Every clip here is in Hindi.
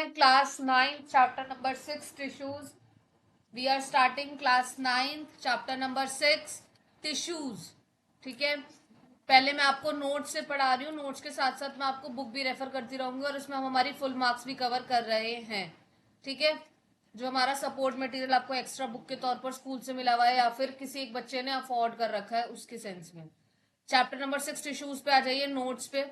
हैं class 9 chapter number 6 tissues. We are starting class 9 chapter number 6 tissues. ठीक है, पहले मैं आपको नोट्स से पढ़ा रही हूँ, नोट्स के साथ साथ मैं आपको बुक भी रेफर करती रहूंगी और उसमें हम हमारी फुल मार्क्स भी कवर कर रहे हैं। ठीक है, जो हमारा सपोर्ट मटेरियल आपको एक्स्ट्रा बुक के तौर पर स्कूल से मिला हुआ है या फिर किसी एक बच्चे ने अफोर्ड कर रखा है उसके सेंस में। चैप्टर नंबर 6 टिश्यूज पे आ जाइए, नोट्स पे।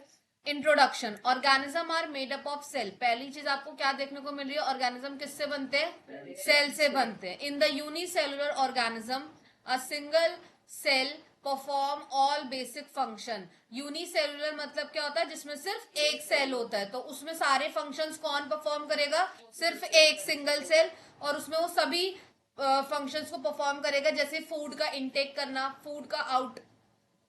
Introduction. Organism are made up of cell. पहली चीज आपको क्या देखने को मिल रही है, ऑर्गेनिज्म किससे बनते हैं? सेल से बनते हैं। In the unicellular organism a single cell perform all basic function. Unicellular मतलब क्या होता है? जिसमें सिर्फ एक सेल होता है, तो उसमें सारे फंक्शंस कौन परफॉर्म करेगा? सिर्फ एक सिंगल सेल, और उसमें वो सभी फंक्शंस को परफॉर्म करेगा, जैसे फूड का इनटेक करना, फूड का आउट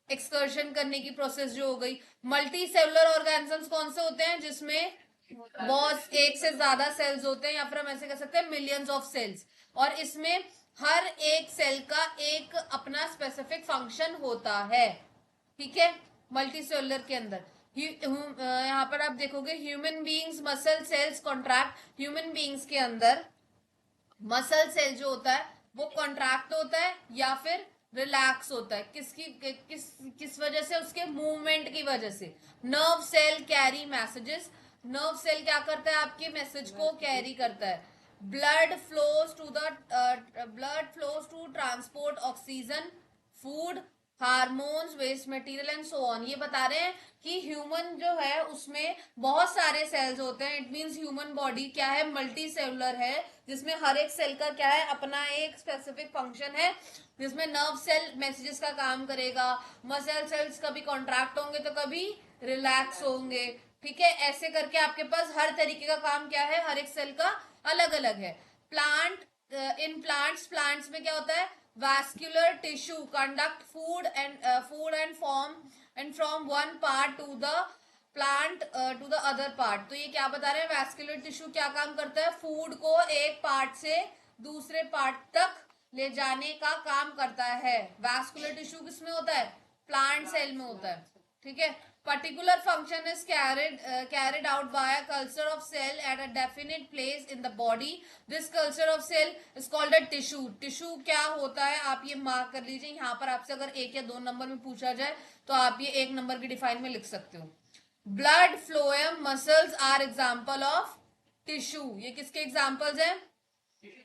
एक्सकर्शन करने की प्रोसेस जो हो गई। मल्टी सेलुलर ऑर्गेनिजम्स कौन से होते हैं? जिसमें बहुत एक से ज्यादा सेल्स होते हैं, या फिर हम ऐसे कह सकते हैं मिलियंस ऑफ सेल्स, और इसमें हर एक सेल का एक अपना स्पेसिफिक फंक्शन होता है। ठीक है, मल्टी सेलुलर के अंदर यहाँ पर आप देखोगे human beings muscle cells contract. Human beings के अंदर मसल सेल जो होता है वो कॉन्ट्रैक्ट होता है या फिर रिलैक्स होता है। किस वजह से? उसके मूवमेंट की वजह से। Nerve cell carry messages. Nerve cell क्या करता है? आपके मैसेज को कैरी करता है। Blood flows to transport oxygen, food, hormones, waste material and so on. ये बता रहे हैं कि ह्यूमन जो है उसमें बहुत सारे सेल्स होते हैं। इट मींस ह्यूमन बॉडी क्या है? मल्टी सेलुलर है, जिसमें हर एक सेल का क्या है? अपना एक स्पेसिफिक फंक्शन है, जिसमें नर्व सेल मैसेजेस का काम करेगा, मसल सेल्स कभी कॉन्ट्रैक्ट होंगे तो कभी रिलैक्स होंगे। ठीक है, ऐसे करके आपके पास हर तरीके का काम क्या है? हर एक सेल का अलग अलग है। प्लांट, इन प्लांट्स में क्या होता है? vascular tissue conduct food and form and from one part to the plant to the other part। तो ये क्या बता रहे हैं? vascular tissue क्या काम करता है? फूड को एक पार्ट से दूसरे पार्ट तक ले जाने का काम करता है। vascular tissue किसमें होता है? प्लांट सेल में होता है। ठीक है, particular function is carried out by a culture of cell at a definite place in the body। this culture of cell is called a tissue। Tissue क्या होता है आप ये मार्क कर लीजिए। यहाँ पर आपसे अगर 1 या 2 नंबर में पूछा जाए तो आप ये 1 नंबर की डिफाइन में लिख सकते हो। Blood phloem muscles are example of tissue. ये किसके एग्जाम्पल्स हैं?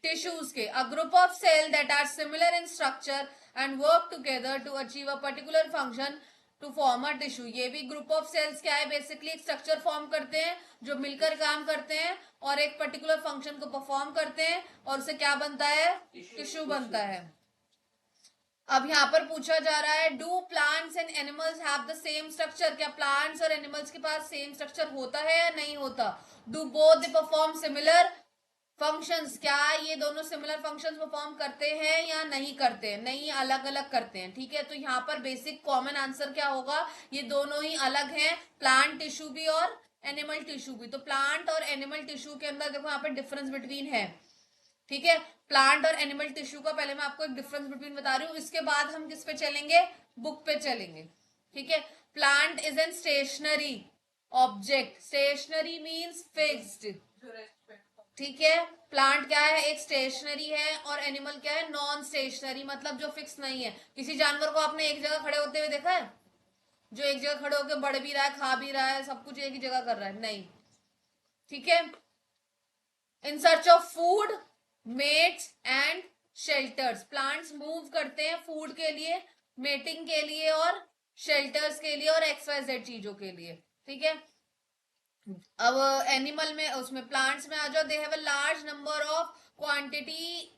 टिश्यूज के। A group of cell that are similar in structure and work together to achieve a particular function to form a tissue. ये भी ग्रुप ऑफ सेल्स क्या है? बेसिकली एक स्ट्रक्चर फॉर्म करते हैं जो मिलकर काम करते हैं और एक पर्टिकुलर फंक्शन को परफॉर्म करते हैं, और उससे क्या बनता है? टिश्यू बनता है। अब यहाँ पर पूछा जा रहा है, do plants and animals have the same structure. क्या प्लांट्स और एनिमल्स के पास सेम स्ट्रक्चर होता है या नहीं होता? Do both they perform similar functions. क्या ये दोनों सिमिलर फंक्शंस परफॉर्म करते हैं या नहीं करते हैं? नहीं, अलग अलग करते हैं। ठीक है, तो यहाँ पर बेसिक कॉमन आंसर क्या होगा? ये दोनों ही अलग हैं, प्लांट टिश्यू भी और एनिमल टिश्यू भी। तो प्लांट और एनिमल टिश्यू के अंदर देखो यहाँ पर डिफरेंस बिटवीन है। ठीक है, प्लांट और एनिमल टिश्यू का पहले मैं आपको एक डिफरेंस बिटवीन बता रही हूँ, इसके बाद हम किस पे चलेंगे? बुक पे चलेंगे। ठीक है, plant is an stationary object. Stationary means fixed. ठीक है, प्लांट क्या है? एक स्टेशनरी है, और एनिमल क्या है? नॉन स्टेशनरी, मतलब जो फिक्स नहीं है। किसी जानवर को आपने एक जगह खड़े होते हुए देखा है? जो एक जगह खड़े होकर बढ़ भी रहा है, खा भी रहा है, सब कुछ एक ही जगह कर रहा है? नहीं। ठीक है, इन search of food, mates and shelters. Plants move करते हैं फूड के लिए, मेटिंग के लिए और शेल्टर्स के लिए और XYZ चीजों के लिए। ठीक है, अब एनिमल में, उसमें प्लांट्स में आ जाओ। दे have a large number of quantity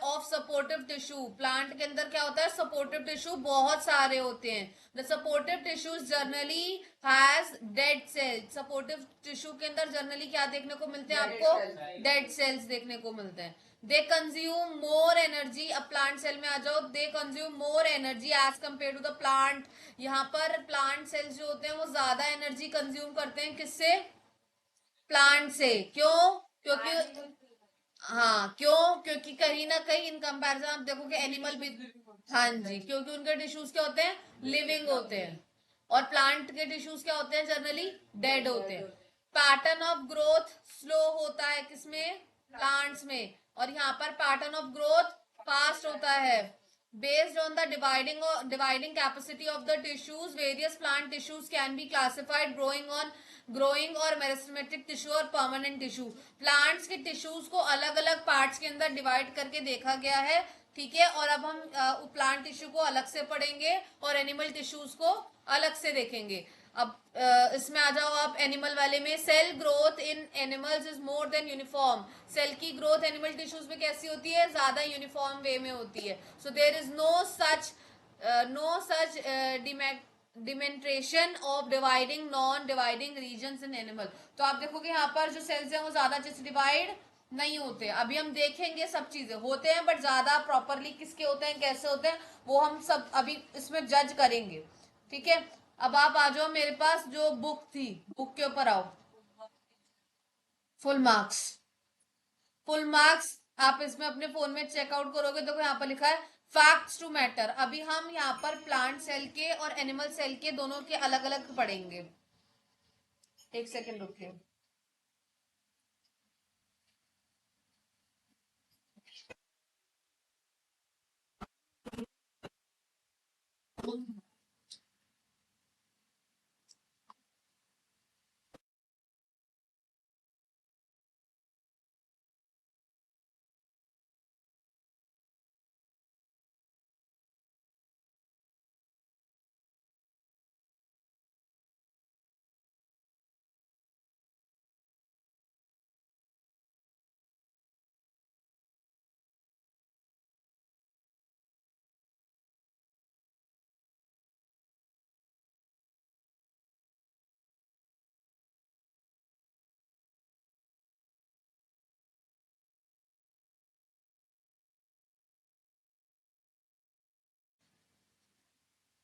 of supportive tissue. Plant के अंदर क्या होता है? सपोर्टिव टिश्यू बहुत सारे होते हैं। The supportive tissues generally has dead cells. Supportive tissue के अंदर जनरली क्या देखने को मिलते हैं आपको? डेड सेल्स देखने को मिलते हैं। They consume more energy. अब प्लांट सेल में आ जाओ। They consume more energy as compare to the plant. यहाँ पर प्लांट सेल्स जो होते हैं वो ज्यादा एनर्जी कंज्यूम करते हैं। किससे? प्लांट से। क्यों? क्योंकि हाँ, क्यों? क्योंकि कहीं ना कहीं इन कंपैरिजन आप देखोगे एनिमल भी, हाँ जी, क्योंकि उनके टिश्यूज क्या होते हैं? लिविंग होते हैं, और प्लांट के टिश्यूज क्या होते हैं? जनरली डेड होते हैं। पैटर्न ऑफ ग्रोथ स्लो होता प्लांट्स में, और यहाँ पर पैटर्न ऑफ ग्रोथ फास्ट होता है। Based on the dividing capacity of the tissues, various plant tissues can be classified growing or meristematic tissue और permanent tissue। प्लांट्स के टिश्यूज को अलग अलग पार्ट्स के अंदर डिवाइड करके देखा गया है, ठीक है। और अब हम प्लांट टिश्यू को अलग से पढ़ेंगे और एनिमल टिश्यूज को अलग से देखेंगे। अब इसमें आ जाओ आप एनिमल वाले में। Cell growth in animals is more than uniform. Cell की ग्रोथ एनिमल टिश्यूज में कैसी होती है? ज्यादा यूनिफॉर्म वे में होती है। So there is no such demonstration of dividing non dividing regions in animal. तो आप देखोगे यहाँ पर जो सेल्स हैं वो ज्यादा अच्छे से डिवाइड नहीं होते। अभी हम देखेंगे, सब चीजें होते हैं बट ज्यादा प्रॉपरली किसके होते हैं, कैसे होते हैं, वो हम सब अभी इसमें जज करेंगे, ठीक है। अब आप आ जाओ मेरे पास, जो बुक थी, बुक के ऊपर आओ। फुल मार्क्स, फुल मार्क्स आप इसमें अपने फोन में चेकआउट करोगे तो यहाँ पर लिखा है फैक्ट्स टू मैटर। अभी हम यहाँ पर प्लांट सेल के और एनिमल सेल के दोनों के अलग अलग पढ़ेंगे। एक सेकेंड रुकिए।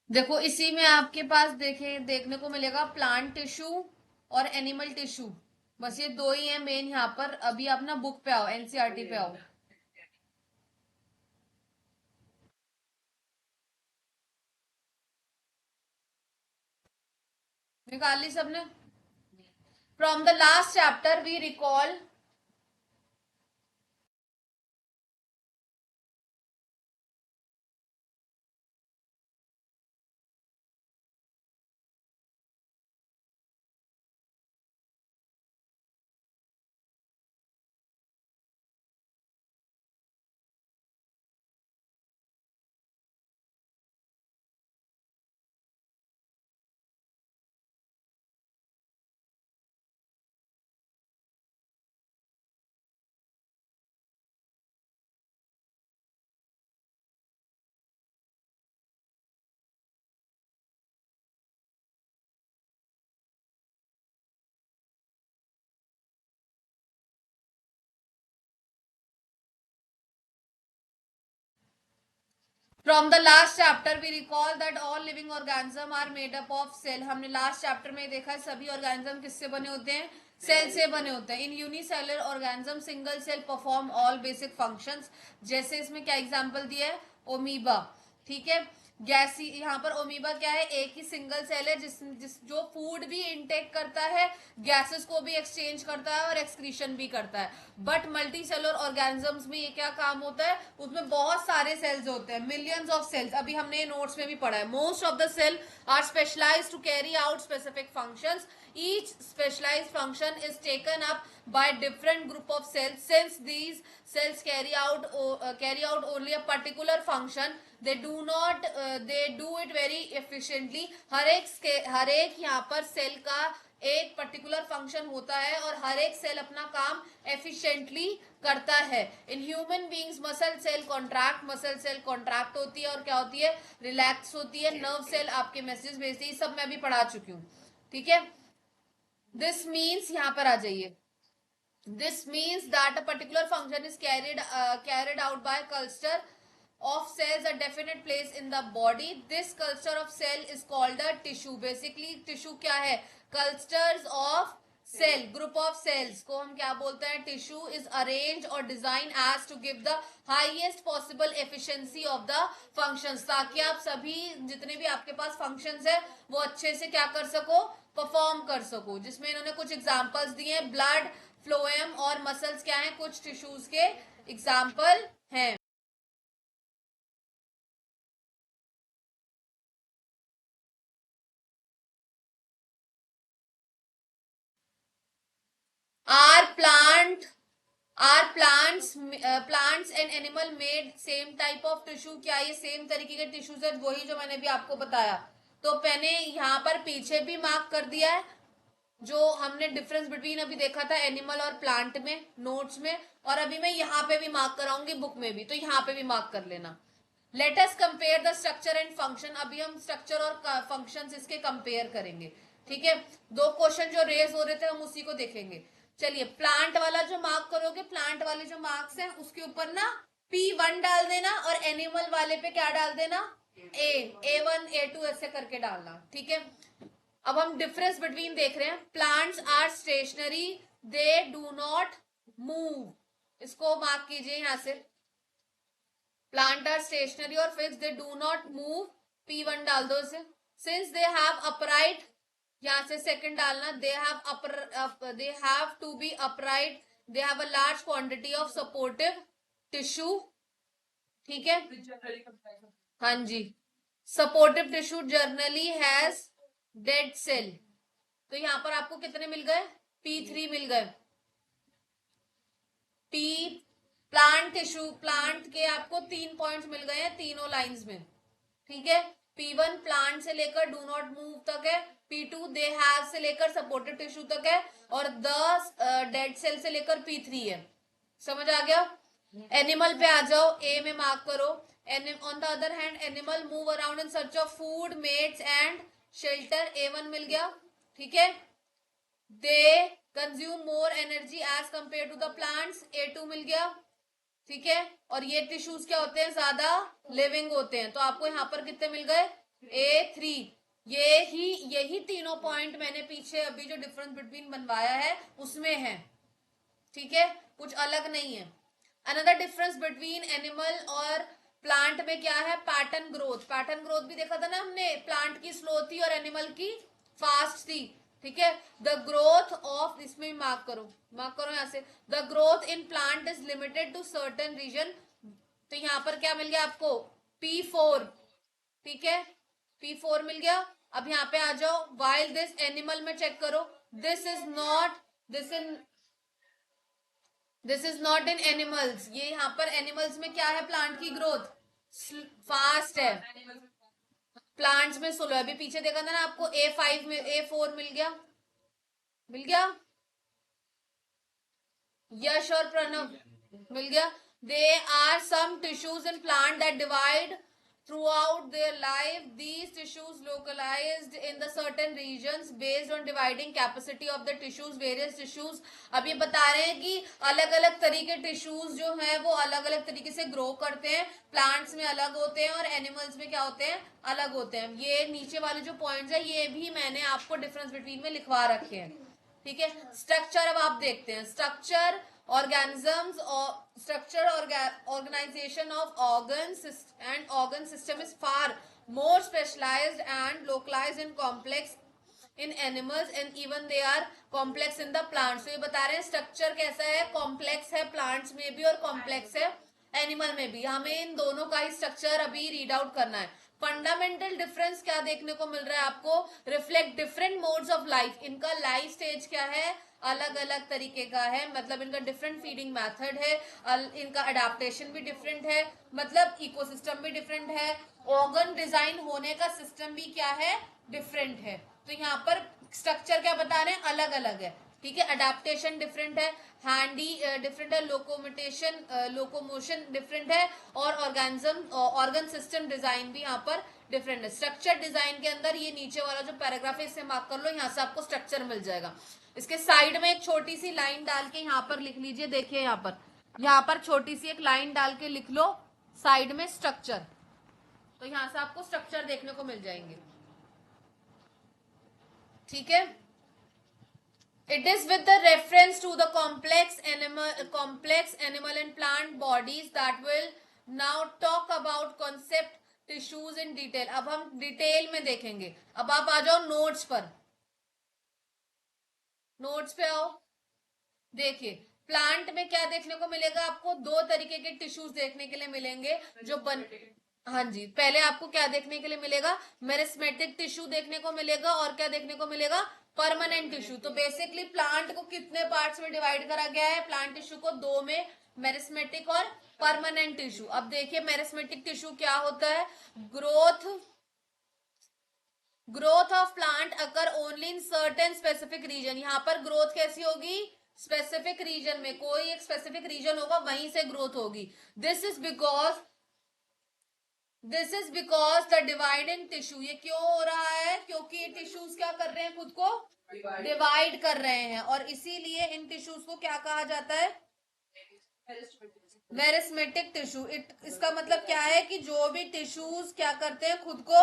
देखो इसी में आपके पास देखने को मिलेगा प्लांट टिश्यू और एनिमल टिश्यू। बस ये दो ही है मेन यहाँ पर। अभी आप ना बुक पे आओ, एनसीईआरटी पे आओ। निकाल ली सबने? From the last chapter we recall from the last chapter we recall that all living organism are made up of cell. हमने लास्ट चैप्टर में देखा है सभी ऑर्गेनिज्म किससे बने होते हैं? सेल से बने होते हैं। In unicellular organism single cell perform all basic functions. जैसे इसमें क्या एग्जांपल दिया है? ओमीबा, ठीक है। गैसी, यहाँ पर ओमीबा क्या है? एक ही सिंगल सेल है जिस जो फूड भी इनटेक करता है, गैसेस को भी एक्सचेंज करता है और एक्सक्रीशन भी करता है। बट मल्टी सेलुलर ऑर्गेनिजम्स में ये क्या काम होता है? उसमें बहुत सारे सेल्स होते हैं, मिलियंस ऑफ सेल्स। अभी हमने ये नोट्स में भी पढ़ा है। Most of the cell are specialised to carry out specific functions. Each specialized function is taken up by different group of cells. Since these cells carry out only a particular function, they do it very efficiently. हर एक यहाँ पर सेल का एक पर्टिकुलर फंक्शन होता है और हर एक सेल अपना काम एफिशिएंटली करता है। In human beings muscle cell contract होती है और क्या होती है? रिलैक्स होती है। नर्व सेल आपके मैसेज भेजती है। सब मैं भी पढ़ा चुकी हूँ, ठीक है। दिस मीन्स, यहाँ पर आ जाइए, this means that a particular function is carried out by culture of cells a definite place in the body. This culture of cell is called a tissue. Basically tissue क्या है? Cultures of cell, group of cells को हम क्या बोलते हैं? tissue is arranged or designed as to give the highest possible efficiency of the functions, ताकि आप सभी जितने भी आपके पास functions है वो अच्छे से क्या कर सको? परफॉर्म कर सको। जिसमें इन्होंने कुछ एग्जांपल्स दिए हैं, ब्लड फ्लोएम और मसल्स क्या हैं, कुछ टिश्यूज के एग्जाम्पल हैं। Are plant are plants and animal made same type of tissue, क्या ये सेम तरीके के टिश्यूज है, वही जो मैंने भी आपको बताया। तो मैंने यहाँ पर पीछे भी मार्क कर दिया है जो हमने डिफरेंस बिटवीन अभी देखा था एनिमल और प्लांट में नोट्स में, और अभी मैं यहाँ पे भी मार्क कराऊंगी बुक में भी, तो यहाँ पे भी मार्क कर लेना। Let us compare the structure and function, अभी हम स्ट्रक्चर और फंक्शंस इसके कंपेयर करेंगे। ठीक है, दो क्वेश्चन जो रेज हो रहे थे हम उसी को देखेंगे। चलिए, प्लांट वाला जो मार्क करोगे, प्लांट वाले जो मार्क्स हैं उसके ऊपर ना P1 डाल देना, और एनिमल वाले पे क्या डाल देना, A1 A2 ऐसे करके डालना। ठीक है, अब हम डिफरेंस बिटवीन देख रहे हैं। Plants are stationary, they do not move, इसको मार्क कीजिए यहां से। प्लांट आर स्टेशनरी और fix, they do not move, P1 डाल दो इसे। सिंस दे हैव अपराइट, यहां से सेकंड डालना, they have to be upright, they have a large quantity of supportive tissue. ठीक है, हाँ जी, supportive tissue generally has dead cell. तो यहां पर आपको कितने मिल गए, P3 मिल गए। पी प्लांट टिश्यू, प्लांट के आपको 3 पॉइंट्स मिल गए हैं तीनों लाइंस में। ठीक है, P1 प्लांट से लेकर डू नॉट मूव तक है, P2 दे हैव से लेकर सपोर्टिव टिश्यू तक है, और द डेड सेल से लेकर P3 है। समझ आ गया। एनिमल पे आ जाओ, ए में मार्क करो। On the other hand animal move around in search of food, mates and shelter, A1 मिल गया। ठीक है, they consume more energy as compare to the plants, A2 मिल गया। ठीक है, और ये टिश्यूज क्या होते हैं, ज्यादा लिविंग होते हैं, तो आपको यहाँ पर कितने मिल गए, A3। यही तीनों पॉइंट मैंने पीछे अभी जो डिफरेंस बिटवीन बनवाया है उसमें है। ठीक है, कुछ अलग नहीं है। अनदर डिफरेंस बिटवीन एनिमल और प्लांट में क्या है, पैटर्न ग्रोथ। पैटर्न ग्रोथ भी देखा था ना हमने, प्लांट की स्लो थी और एनिमल की फास्ट थी। ठीक है, द ग्रोथ ऑफ, इसमें भी मार्क करो यहां से, the growth in plant is limited to certain region. तो यहां पर क्या मिल गया आपको, P4। ठीक है, P4 मिल गया। अब यहाँ पे आ जाओ, वाइल दिस एनिमल में चेक करो, this is not this is not in animals, ये यहाँ पर एनिमल्स में क्या है, प्लांट की ग्रोथ फास्ट है, प्लांट्स में स्लो है। अभी पीछे देखा था ना आपको, A5 में A4 मिल गया। यश और प्रणव मिल गया। They are some tissues in plant that divide throughout their life. These tissues localized in the certain regions based on dividing capacity of the tissues. Various tissues, अब ये बता रहे हैं कि अलग अलग तरीके टिश्यूज जो हैं वो अलग अलग तरीके से ग्रो करते हैं, प्लांट्स में अलग होते हैं और एनिमल्स में क्या होते हैं, अलग होते हैं। ये नीचे वाले जो पॉइंट्स है ये भी मैंने आपको डिफरेंस बिटवीन में लिखवा रखे हैं। ठीक है, स्ट्रक्चर अब आप देखते हैं, structure organisms or structure or organization of organs and organ system is far more specialized and localized and complex in animals and even they are complex in the plants। तो ये बता रहे हैं स्ट्रक्चर कैसा है, कॉम्प्लेक्स है प्लांट्स में भी और कॉम्प्लेक्स है एनिमल में भी। हमें इन दोनों का ही स्ट्रक्चर अभी रीड आउट करना है। फंडामेंटल डिफरेंस क्या देखने को मिल रहा है आपको, reflect different modes of life, इनका लाइफ स्टेज क्या है, अलग अलग तरीके का है, मतलब इनका डिफरेंट फीडिंग मेथड है, इनका अडेप्टेशन भी डिफरेंट है, मतलब इकोसिस्टम भी डिफरेंट है, ऑर्गन डिजाइन होने का सिस्टम भी क्या है, डिफरेंट है। तो यहाँ पर स्ट्रक्चर क्या बता रहे हैं, अलग अलग है। ठीक है, अडेप्टेशन डिफरेंट है, हैंडी डिफरेंट है, लोकोमोशन डिफरेंट है, और ऑर्गन सिस्टम डिजाइन भी यहाँ पर डिफरेंट है। स्ट्रक्चर डिजाइन के अंदर ये नीचे वाला जो पैराग्राफ है इसे मार्क कर लो, यहाँ से आपको स्ट्रक्चर मिल जाएगा। इसके साइड में एक छोटी सी लाइन डाल के यहाँ पर लिख लीजिए, देखिए यहाँ पर छोटी सी एक लाइन डाल के लिख लो साइड में स्ट्रक्चर, तो यहां से आपको स्ट्रक्चर देखने को मिल जाएंगे। ठीक है, it is with the reference to the complex animal and plant bodies that will now talk about concept tissues in detail। अब हम डिटेल में देखेंगे। अब आप आ जाओ नोट्स पर, नोट्स पे आओ, देखिए प्लांट में क्या देखने को मिलेगा आपको? दो तरीके के टिश्यूज देखने के लिए मिलेंगे जो हाँ जी, पहले आपको क्या देखने के लिए मिलेगा? मेरिस्मेटिक टिश्यू देखने को मिलेगा, और क्या देखने को मिलेगा? Permanent tissue. तो बेसिकली प्लांट को कितने पार्ट्स में डिवाइड करा गया है? प्लांट टिश्यू को दो में, मेरिस्मेटिक और परमानेंट टिश्यू। अब देखिए मेरिस्मेटिक टिश्यू क्या होता है? Growth of plant occur only in certain specific region. यहाँ पर ग्रोथ कैसी होगी? स्पेसिफिक रीजन में, कोई एक स्पेसिफिक रीजन होगा वहीं से ग्रोथ होगी। This is because the dividing tissue. ये क्यों हो रहा है? क्योंकि ये टिश्यूज क्या कर रहे हैं? खुद को डिवाइड कर रहे हैं, और इसीलिए इन टिश्यूज को क्या कहा जाता है? Meristematic tissue. इसका मतलब क्या है कि जो भी टिश्यूज क्या करते हैं? खुद को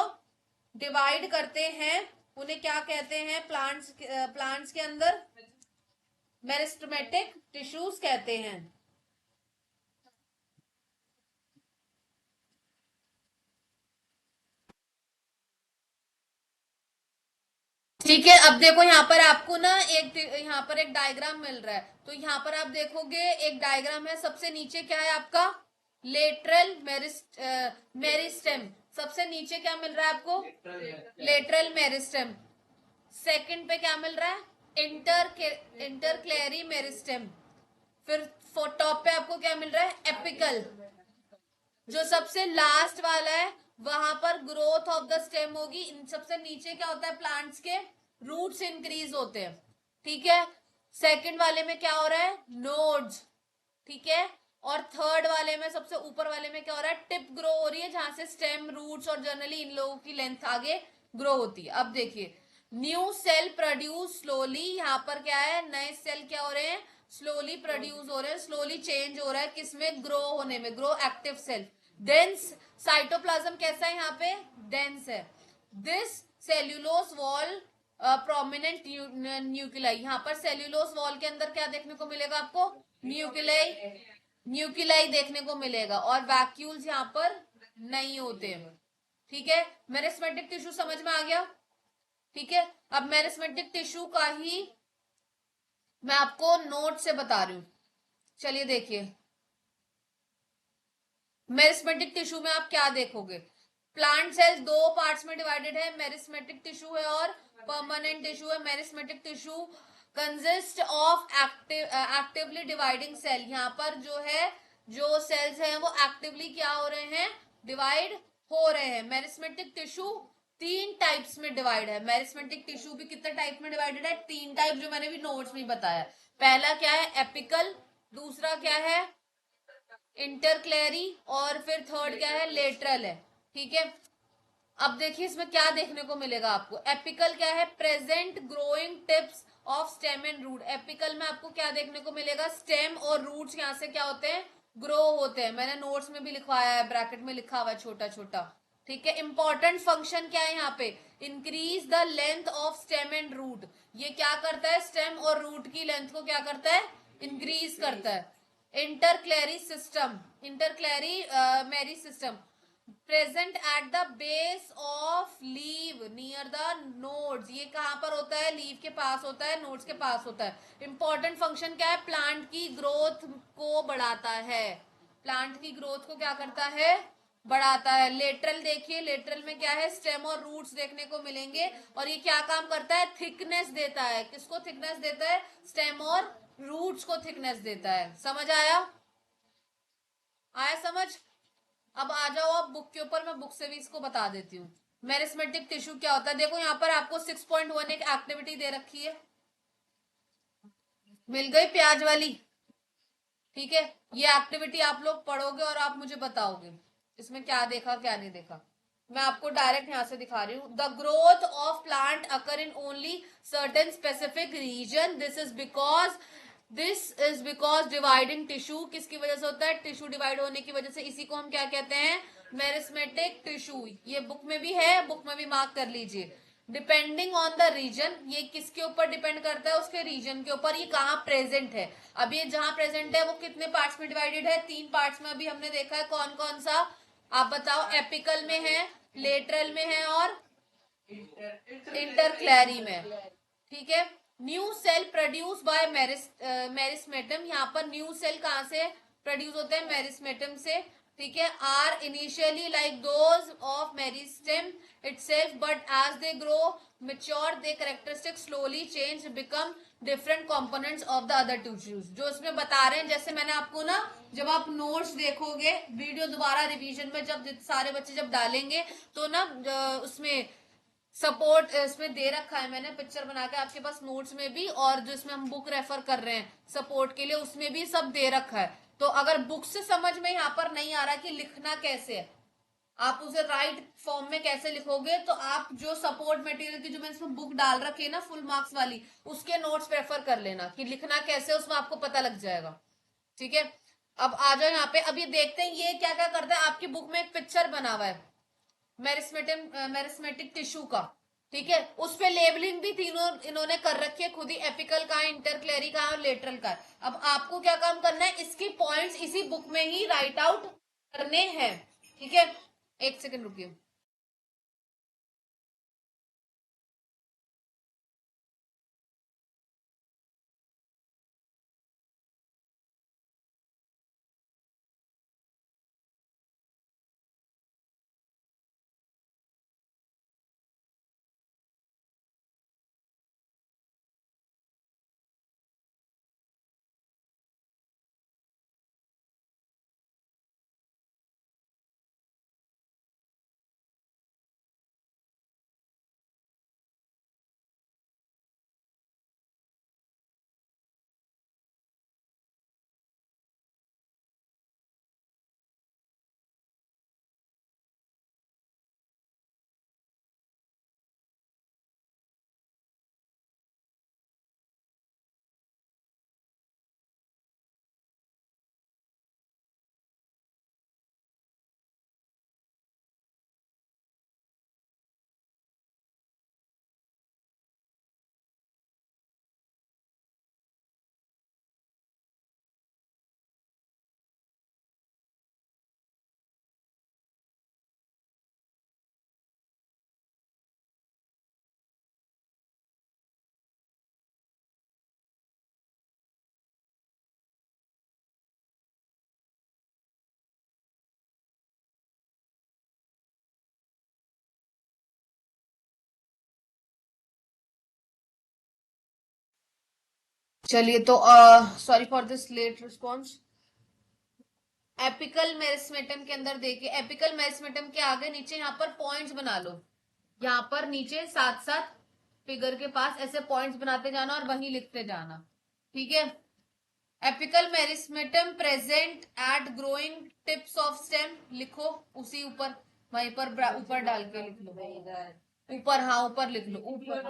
डिवाइड करते हैं, उन्हें क्या कहते हैं? प्लांट्स के अंदर मेरिस्टेमेटिक टिश्यूज कहते हैं। ठीक है, अब देखो यहाँ पर आपको ना यहाँ पर एक डायग्राम मिल रहा है। तो यहाँ पर आप देखोगे एक डायग्राम है, सबसे नीचे क्या है आपका? Lateral meristem. सबसे नीचे क्या मिल रहा है आपको? Lateral meristem. सेकंड पे क्या मिल रहा है? इंटरक्लेरी मेरिस्टेम। फिर टॉप पे आपको क्या मिल रहा है? एपिकल। जो सबसे लास्ट वाला है वहां पर ग्रोथ ऑफ द स्टेम होगी। इन सबसे नीचे क्या होता है? प्लांट्स के रूट्स इंक्रीज होते हैं। ठीक है, सेकंड वाले में क्या हो रहा है? नोड्स। ठीक है, और थर्ड वाले में, सबसे ऊपर वाले में क्या हो रहा है? टिप ग्रो हो रही है, जहां से स्टेम, रूट्स और जनरली इन लोगों की लेंथ आगे ग्रो होती है। अब देखिए, न्यू सेल प्रोड्यूस स्लोली। यहाँ पर क्या है? नए सेल क्या हो रहे हैं? स्लोली प्रोड्यूस हो रहे हैं, स्लोली चेंज हो रहा है किसमें? ग्रो होने में, grow active cell. Dense cytoplasm कैसा है? यहाँ पे डेंस है। This cellulose wall prominent nuclei. यहाँ पर सेल्यूलोस वॉल के अंदर क्या देखने को मिलेगा आपको? न्यूक्लियाई देखने को मिलेगा, और वैक्यूल्स यहाँ पर नहीं होते। ठीक है, मेरिस्मेटिक टिश्यू समझ में आ गया? ठीक है, अब मेरिस्मेटिक टिश्यू का ही मैं आपको नोट से बता रही हूं। चलिए देखिए, मेरिस्मेटिक टिश्यू में आप क्या देखोगे? प्लांट सेल्स दो पार्ट्स में डिवाइडेड है, मेरिस्मेटिक टिश्यू है और परमानेंट टिश्यू है। Meristematic tissue consist of actively dividing cell. यहाँ पर जो है, जो सेल्स हैं वो एक्टिवली क्या हो रहे हैं? डिवाइड हो रहे हैं। मेरिस्मेटिक टिश्यू तीन टाइप्स में डिवाइड है। मेरिस्मेटिक टिश्यू भी कितने टाइप में डिवाइडेड है? तीन टाइप, जो मैंने भी नोट्स में बताया। पहला क्या है? एपिकल। दूसरा क्या है? इंटरक्लेरी। और फिर थर्ड क्या है? लेटरल है। ठीक है, अब देखिए इसमें क्या देखने को मिलेगा आपको? एपिकल क्या है? Present growing tips of stem and root. Apical में आपको क्या देखने को मिलेगा? स्टेम और रूट्स यहाँ से क्या होते हैं? ग्रो होते हैं। मैंने नोट्स में भी लिखवाया है, ब्रैकेट में लिखा हुआ है छोटा छोटा। ठीक है, इंपॉर्टेंट फंक्शन क्या है यहाँ पे? Increase the length of stem and root. ये क्या करता है? स्टेम और रूट की लेंथ को क्या करता है? इंक्रीज करता है। इंटरक्लेरी सिस्टम, इंटरक्लेरी मेरी system present at the base of leave near the nodes. ये कहां पर होता है? लीव के पास होता है, नोड्स के पास होता है। इंपॉर्टेंट फंक्शन क्या है? प्लांट की ग्रोथ को बढ़ाता है। प्लांट की ग्रोथ को क्या करता है? बढ़ाता है। लेटरल देखिए, लेटरल में क्या है? स्टेम और रूट्स देखने को मिलेंगे, और ये क्या काम करता है? थिकनेस देता है। किसको थिकनेस देता है? स्टेम और रूट्स को थिकनेस देता है। समझ आया? आया समझ? अब आ जाओ आप बुक के ऊपर, मैं बुक से भी इसको बता देती हूँ। मेरिस्मेटिक टिश्यू क्या होता है? देखो यहाँ पर आपको 6.1 एक एक्टिविटी दे रखी है, मिल गई प्याज वाली। ठीक है, ये एक्टिविटी आप लोग पढ़ोगे और आप मुझे बताओगे इसमें क्या देखा क्या नहीं देखा। मैं आपको डायरेक्ट यहां से दिखा रही हूँ। The growth of plant occur in only certain specific region. This is because dividing tissue किसकी वजह से होता है? टिश्यू डिवाइड होने की वजह से। इसी को हम क्या कहते हैं? Meristematic tissue. ये बुक में भी है, बुक में भी मार्क कर लीजिए। डिपेंडिंग ऑन द रीजन, ये किसके ऊपर डिपेंड करता है? उसके रीजन के ऊपर, ये कहाँ प्रेजेंट है। अब ये जहां प्रेजेंट है वो कितने पार्ट्स में डिवाइडेड है? तीन पार्ट्स में। अभी हमने देखा है, कौन कौन सा? आप बताओ। एपिकल में है, लेटरल में है, और इंटरक्लैरी में। ठीक है, न्यू सेल प्रोड्यूस बाय मेरिस्मेटम, यहाँ पर न्यू सेल कहाँ से प्रोड्यूस होते हैं? मेरिस्मेटम से, ठीक है। Are initially like those of meristem itself, but as they grow mature their characteristics slowly change become different components of the other tissues। जो इसमें बता रहे हैं, जैसे मैंने आपको ना, जब आप नोट्स देखोगे वीडियो दोबारा रिवीजन में, जब सारे बच्चे जब डालेंगे तो ना उसमें सपोर्ट इसमें दे रखा है मैंने पिक्चर बना के आपके पास नोट्स में भी, और जो इसमें हम बुक रेफर कर रहे हैं सपोर्ट के लिए उसमें भी सब दे रखा है। तो अगर बुक से समझ में यहाँ पर नहीं आ रहा कि लिखना कैसे है, आप उसे राइट फॉर्म में कैसे लिखोगे, तो आप जो सपोर्ट मटेरियल की जो मैंने इसमें बुक डाल रखी है ना फुल मार्क्स वाली, उसके नोट्स प्रेफर कर लेना कि लिखना कैसे, उसमें आपको पता लग जाएगा, ठीक है। अब आ जाओ यहाँ पे, अब ये देखते हैं ये क्या क्या करता है। आपकी बुक में एक पिक्चर बना हुआ है मेरिस्मेटिक टिश्यू का, ठीक है। उस पे लेबलिंग भी तीनों इन्होंने कर रखी है खुद ही, एपिकल का है, इंटरक्लेरी का है और लेटरल का है। अब आपको क्या काम करना है, इसकी पॉइंट्स इसी बुक में ही राइट आउट करने हैं, ठीक है। एक सेकंड रुकिए। चलिए तो sorry for this late response. Apical meristem के अंदर देखिए, एपिकल मेरिस्मेटम के आगे नीचे यहाँ पर पॉइंट्स बना लो, यहाँ पर नीचे साथ साथ फिगर के पास ऐसे पॉइंट्स बनाते जाना और वहीं लिखते जाना, ठीक है। Apical meristem present at growing tips of stem, लिखो उसी ऊपर, वहीं पर ऊपर डाल के लिख लो ऊपर, हाँ ऊपर लिख लो ऊपर।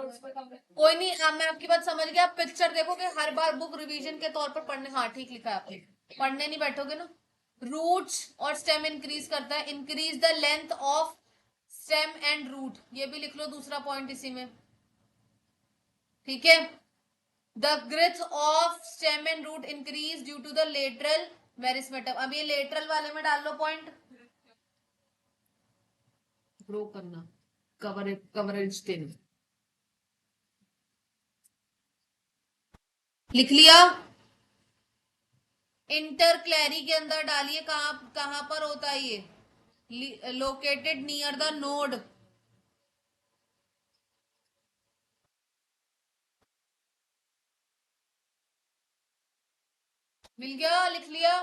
कोई नहीं, मैं आपकी बात समझ गया। आप पिक्चर देखोगे हर बार बुक रिवीजन के तौर पर पढ़ने, हाँ ठीक लिखा है आपने, पढ़ने नहीं बैठोगे ना। रूट्स और स्टेम इंक्रीज करता है, increase the length of stem and root, ये भी लिख लो दूसरा पॉइंट इसी में, ठीक है। The growth of stem and root increase due to the lateral meristem, अब ये लेटरल वाले में डाल लो पॉइंट, ग्रो करना, कवरेज देना, लिख लिया। इंटरक्लेरी के अंदर डालिए, कहां कहां पर होता है ये, लोकेटेड नियर द नोड, मिल गया, लिख लिया।